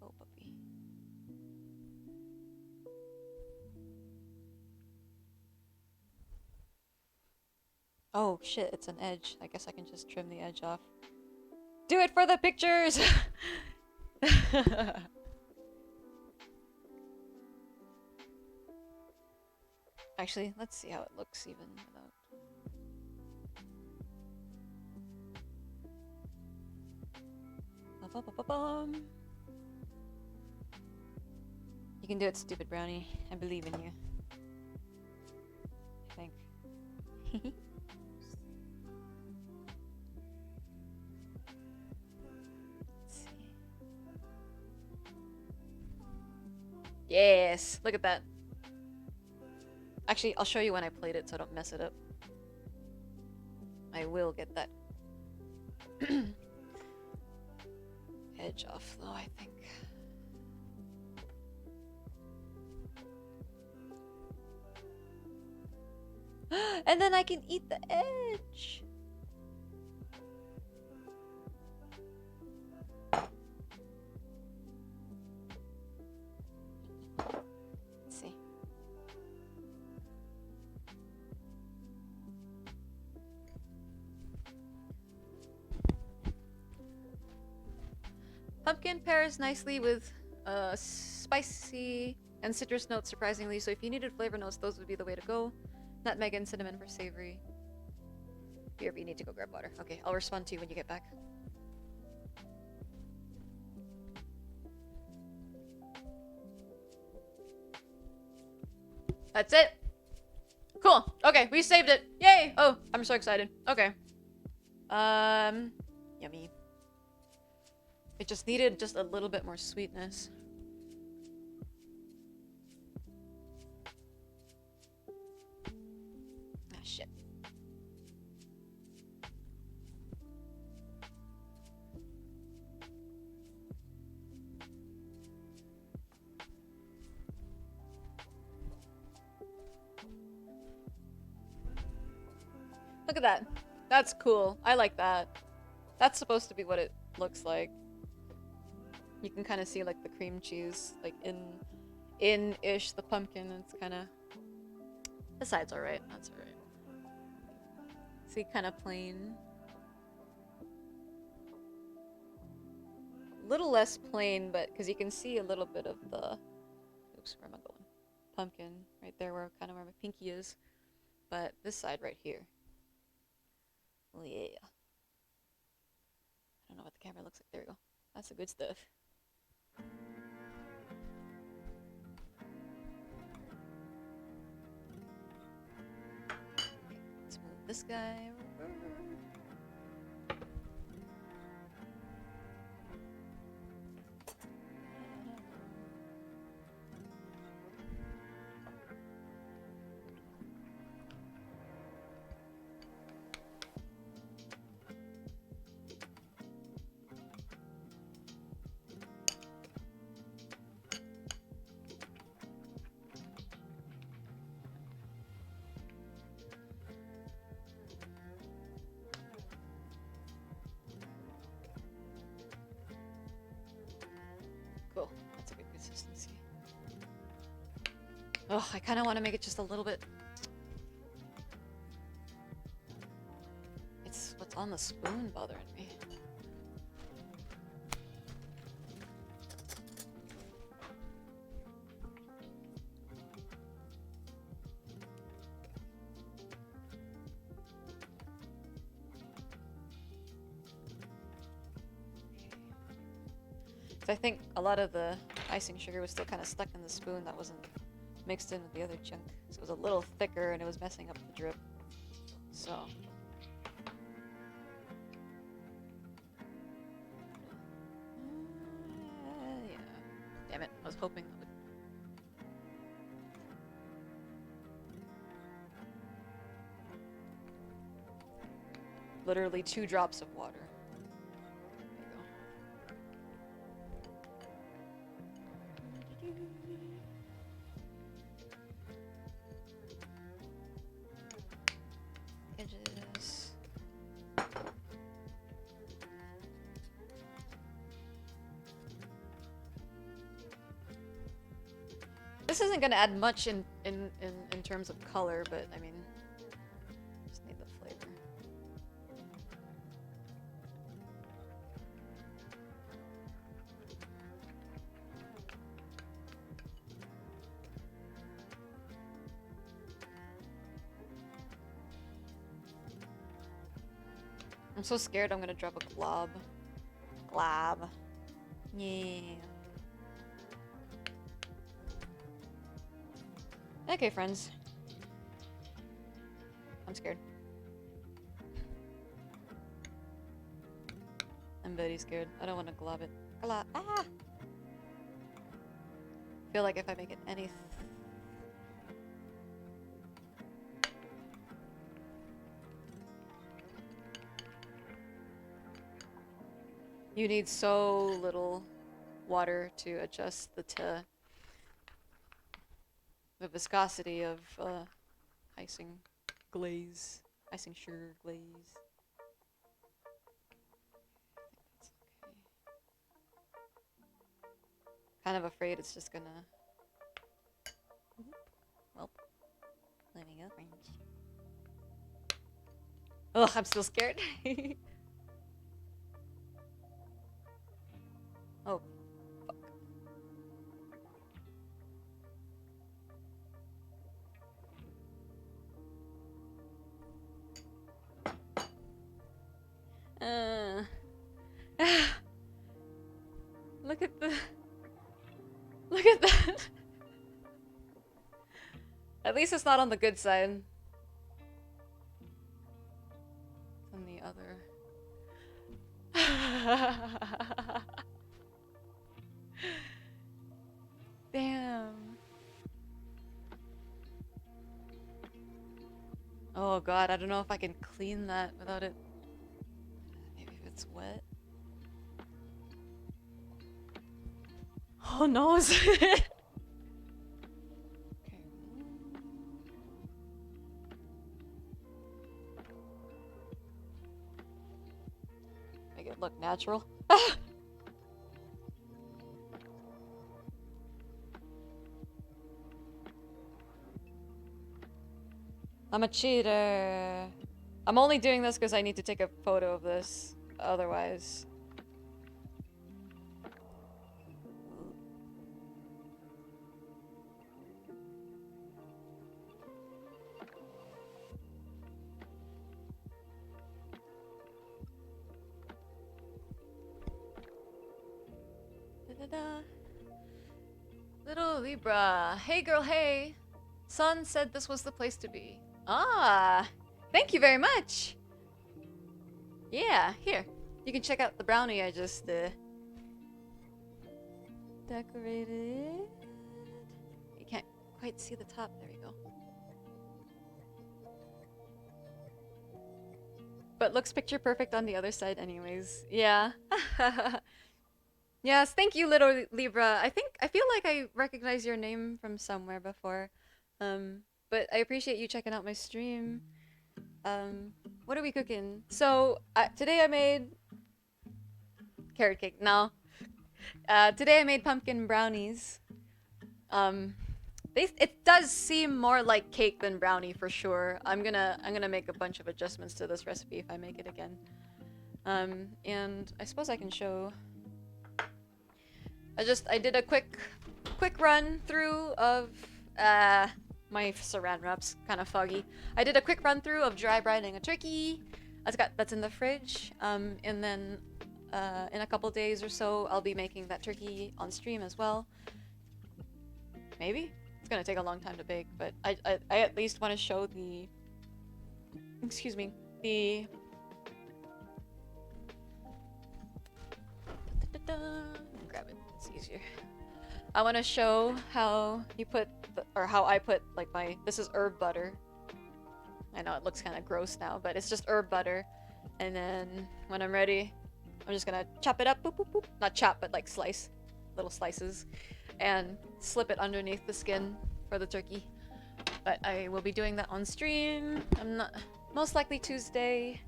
go, puppy. Oh shit, it's an edge. I guess I can just trim the edge off. Do it for the pictures! Actually, let's see how it looks even without... Ba-ba-ba-ba-bum. You can do it, stupid brownie. I believe in you. I think. Let's see. Yes! Look at that. Actually, I'll show you when I played it so I don't mess it up. I will get that edge off though, I think. And then I can eat the edge! Let's see. Pumpkin pairs nicely with spicy and citrus notes, surprisingly. So if you needed flavor notes, those would be the way to go. Nutmeg and cinnamon for savory. BRB, need to go grab water. Okay, I'll respond to you when you get back. That's it. Cool. Okay, we saved it. Yay! Oh, I'm so excited. Okay. Yummy. It just needed just a little bit more sweetness. Ah, shit. Look at that. That's cool. I like that. That's supposed to be what it looks like. You can kind of see like the cream cheese like in-ish the pumpkin. It's kind of... The side's alright. That's alright. See, kind of plain. A little less plain, but because you can see a little bit of the... Oops, where am I going? Pumpkin right there, where kind of where my pinky is. But this side right here. Oh yeah. I don't know what the camera looks like. There we go. That's the good stuff. Let's move this guy over. Cool. That's a good consistency. Oh, I kind of want to make it just a little bit... It's what's on the spoon bothering me. I think a lot of the icing sugar was still kind of stuck in the spoon that wasn't mixed in with the other chunk. So it was a little thicker and it was messing up the drip. So... yeah. Damn it, I was hoping that would... Literally 2 drops of water. Edges. This isn't gonna add much in terms of color, but I mean, just need the flavor. I'm so scared I'm gonna drop a glob. Glob. Yeah. Okay, friends. I'm scared. I'm very scared. I don't want to glob it. Glob. Ah! I feel like if I make it any... You need so little water to adjust the viscosity of icing glaze. Icing sugar glaze. I think that's okay. Kind of afraid it's just gonna... Well, let me go, French. Ugh, I'm still scared. Oh, fuck. Look at the... Look at that! At least it's not on the good side. On the other. Damn. Oh god, I don't know if I can clean that without it... Maybe if it's wet. Oh no! Okay. Make it look natural. I'm a cheater. I'm only doing this because I need to take a photo of this. Otherwise... Da-da-da. Little Libra. Hey girl, hey. Sun said this was the place to be. Ah, thank you very much. Yeah, here. You can check out the brownie I just decorated. You can't quite see the top. There we go. But looks picture perfect on the other side anyways. Yeah. Yes, thank you, little Libra. I feel like I recognize your name from somewhere before. But I appreciate you checking out my stream. What are we cooking? So, today I made carrot cake. No. Today I made pumpkin brownies. It does seem more like cake than brownie for sure. I'm gonna make a bunch of adjustments to this recipe if I make it again. And I suppose I can show. I did a quick run through of my saran wrap's kind of foggy. I did a quick run through of dry brining a turkey. That's in the fridge. And then in a couple days or so, I'll be making that turkey on stream as well. Maybe it's gonna take a long time to bake, but I at least want to show the. Excuse me, the. Grab it. It's easier. I want to show how you put, how I put like this is herb butter. I know it looks kind of gross now, but it's just herb butter. And then when I'm ready, I'm just gonna chop it up, boop, boop, boop. Not chop, but like slice, little slices, and slip it underneath the skin for the turkey. But I will be doing that on stream. I'm not, most likely Tuesday.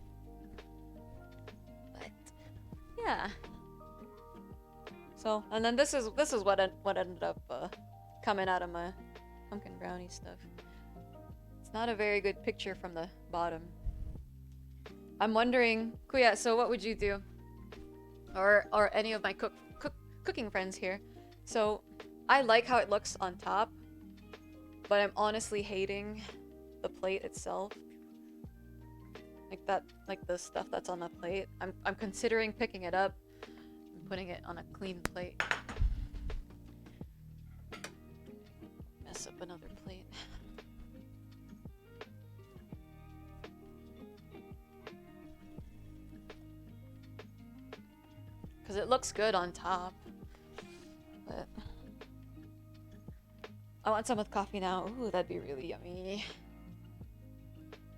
But yeah. So, and then this is what ended up coming out of my pumpkin brownie stuff. It's not a very good picture from the bottom. I'm wondering, Kuya, so what would you do? Or any of my cooking friends here. So, I like how it looks on top, but I'm honestly hating the plate itself. Like that, like the stuff that's on the plate. I'm considering picking it up and putting it on a clean plate. Mess up another plate. Because it looks good on top. But I want some with coffee now. Ooh, that'd be really yummy.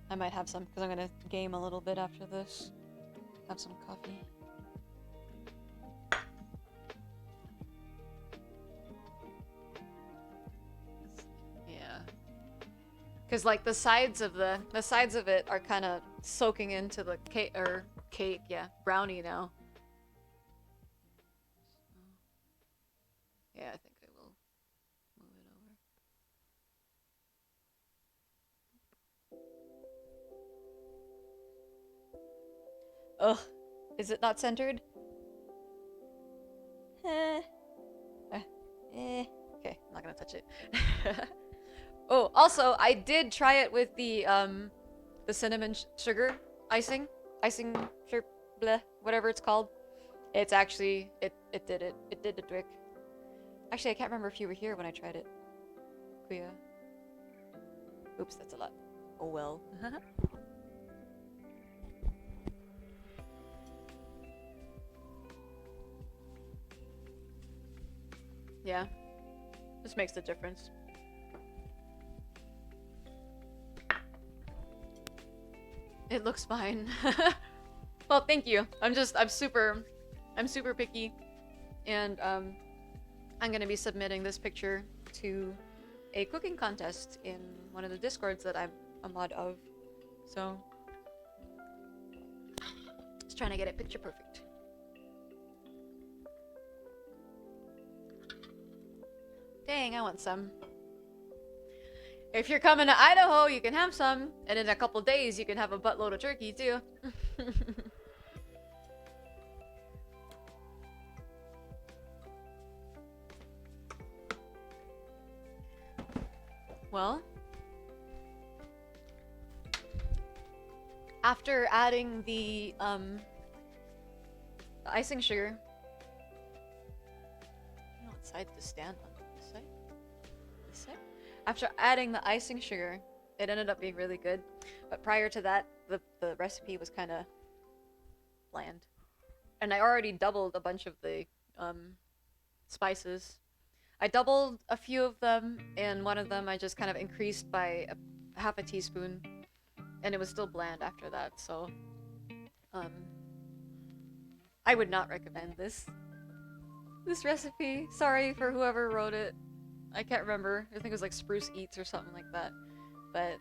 I might have some because I'm gonna game a little bit after this. Have some coffee. Yeah. Because like the sides of it are kind of soaking into the cake, yeah, brownie now. Yeah, I think I will move it over. Ugh, is it not centered? Okay, I'm not gonna touch it. Oh, also, I did try it with the cinnamon sugar icing sugar, bleh, whatever it's called. It's actually, it did it. It did the trick. Actually, I can't remember if you were here when I tried it. Kuya. Oops, that's a lot. Oh well. Yeah. This makes the difference. It looks fine. Well, thank you. I'm super picky. And, I'm gonna be submitting this picture to a cooking contest in one of the discords that I'm a mod of. So, just trying to get it picture perfect. Dang, I want some. If you're coming to Idaho, you can have some. And in a couple days, you can have a buttload of turkey, too. Well, after adding the icing sugar, I don't know what side to stand on. This side? This side? After adding the icing sugar, it ended up being really good. But prior to that, the recipe was kind of bland. And I already doubled a bunch of the spices. I doubled a few of them, and one of them I just kind of increased by half a teaspoon, and it was still bland after that, so I would not recommend this recipe. Sorry for whoever wrote it. I can't remember. I think it was like Spruce Eats or something like that. But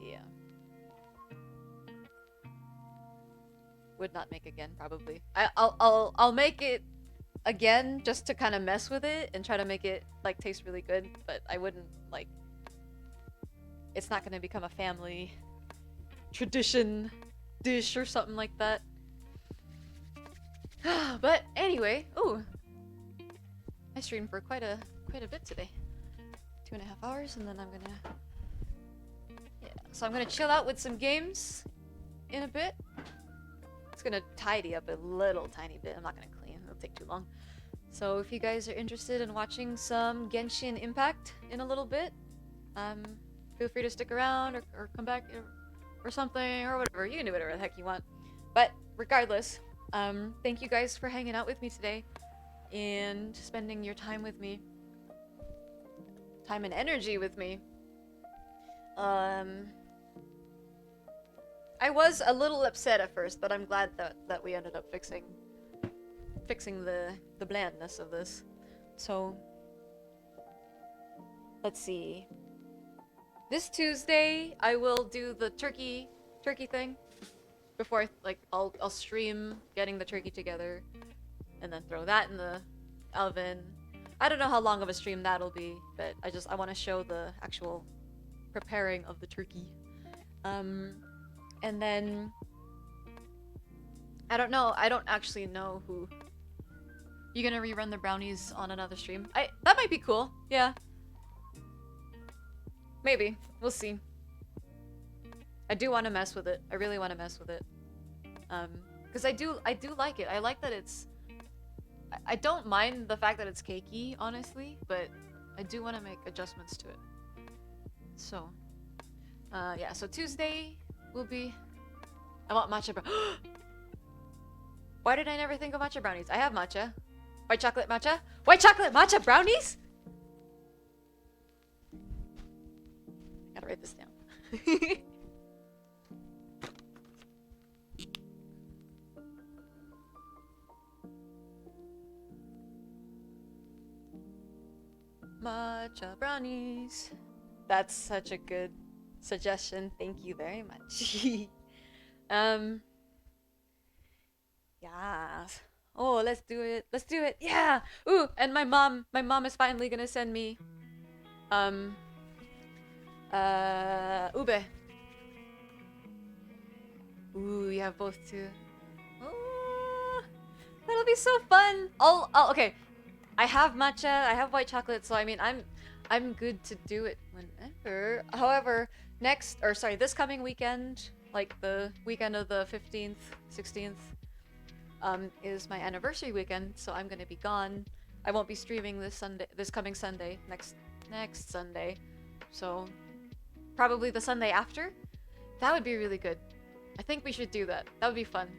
yeah. Would not make again, probably. I'll make it again just to kind of mess with it and try to make it like taste really good, but I wouldn't like, it's not going to become a family tradition dish or something like that. But anyway, ooh, I streamed for quite a bit today, 2.5 hours, and then I'm gonna, yeah, so I'm gonna chill out with some games in a bit. It's gonna tidy up a little tiny bit. I'm not gonna clean, it'll take too long. So if you guys are interested in watching some Genshin Impact in a little bit, feel free to stick around or come back or something or whatever. You can do whatever the heck you want. But regardless, thank you guys for hanging out with me today and spending your time with me. Time and energy with me. I was a little upset at first, but I'm glad that we ended up fixing the blandness of this. So let's see. This Tuesday I will do the turkey thing before I'll stream getting the turkey together and then throw that in the oven. I don't know how long of a stream that'll be, but I want to show the actual preparing of the turkey. And then I don't know. I don't actually know who. You gonna rerun the brownies on another stream? That might be cool. Yeah. Maybe. We'll see. I do want to mess with it. I really want to mess with it. Because I do like it. I like that it's... I don't mind the fact that it's cakey, honestly, but I do want to make adjustments to it. So, yeah, so Tuesday will be... I want matcha Why did I never think of matcha brownies? I have matcha. White chocolate matcha? White chocolate matcha brownies? Gotta write this down. Matcha brownies. That's such a good suggestion. Thank you very much. Yeah. Oh, let's do it. Let's do it. Yeah. Ooh, and my mom is finally gonna send me ube. Ooh, you have both too. Oh, that'll be so fun. Okay. I have matcha, I have white chocolate, so I mean I'm good to do it whenever. However, this coming weekend, like the weekend of the 15th, 16th, is my anniversary weekend, so I'm gonna be gone. I won't be streaming this coming Sunday, next Sunday. So probably the Sunday after. That would be really good. I think we should do that. That would be fun.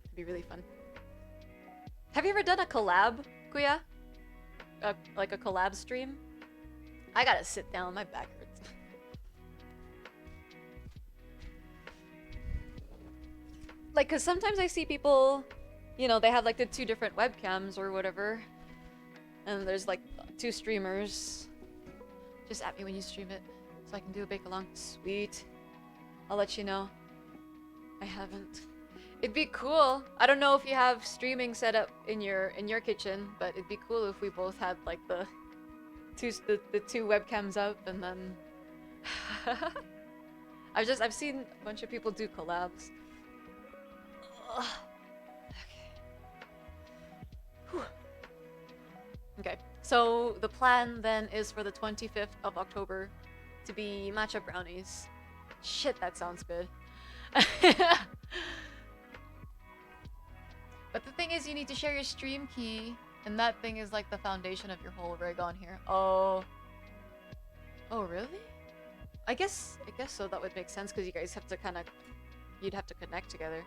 It'd be really fun. Have you ever done a collab, Kuya? Like a collab stream? I gotta sit down, my back hurts. Like, cause sometimes I see people, you know, they have like the 2 different webcams or whatever. And there's like 2 streamers. Just at me when you stream it, so I can do a bake along. Sweet. I'll let you know. I haven't. It'd be cool. I don't know if you have streaming set up in your kitchen, but it'd be cool if we both had like the two webcams up, and then I've seen a bunch of people do collabs. Ugh. Okay. Okay. So the plan then is for the 25th of October to be matcha brownies. Shit, that sounds good. But the thing is, you need to share your stream key, and that thing is like the foundation of your whole rig on here. Oh. Oh, really? I guess so. That would make sense because you guys have to you'd have to connect together.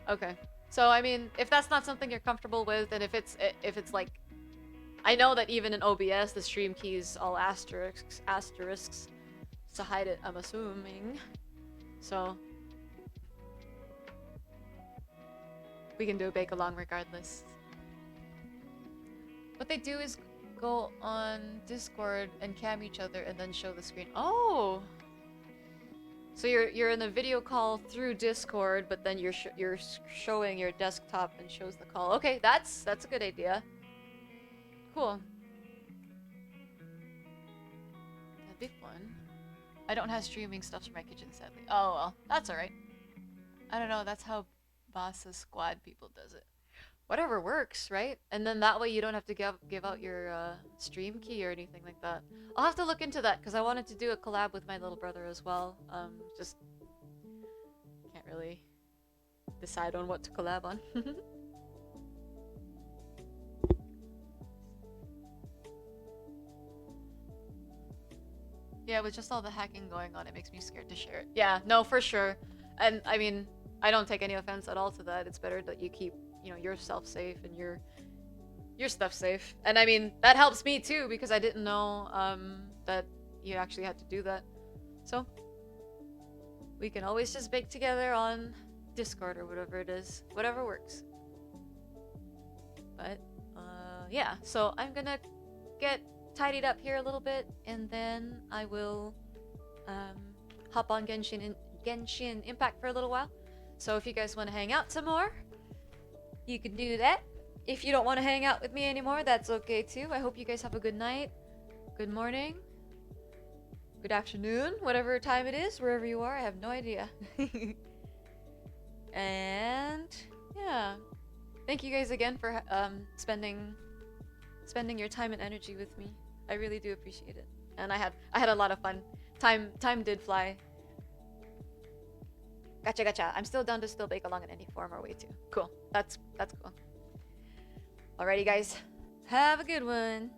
Okay. So I mean, if that's not something you're comfortable with, and if it's like, I know that even in OBS the stream key is all asterisks to hide it, I'm assuming. So we can do a bake along regardless. What they do is go on Discord and cam each other and then show the screen. Oh! So you're in a video call through Discord, but then you're showing your desktop and shows the call. Okay, that's a good idea. Cool. That'd be fun. I don't have streaming stuff for my kitchen, sadly. Oh well, that's alright. I don't know, that's how Boss's squad people does it. Whatever works, right? And then that way you don't have to give out your stream key or anything like that. I'll have to look into that because I wanted to do a collab with my little brother as well. Just can't really decide on what to collab on. Yeah, with just all the hacking going on, it makes me scared to share it. Yeah, no, for sure. And I mean, I don't take any offense at all to that. It's better that you keep, you know, yourself safe and your stuff safe. And I mean, that helps me too because I didn't know that you actually had to do that. So we can always just bake together on Discord or whatever it is, whatever works. But yeah, so I'm gonna get tidied up here a little bit, and then I will hop on Genshin Impact for a little while. So if you guys want to hang out some more, you can do that. If you don't want to hang out with me anymore, that's okay too. I hope you guys have a good night, good morning, good afternoon, whatever time it is, wherever you are. I have no idea. And yeah, thank you guys again for spending your time and energy with me. I really do appreciate it. And I had a lot of fun. Time did fly. Gotcha. I'm still down to still bake along in any form or way too. Cool. That's cool. Alrighty, guys. Have a good one.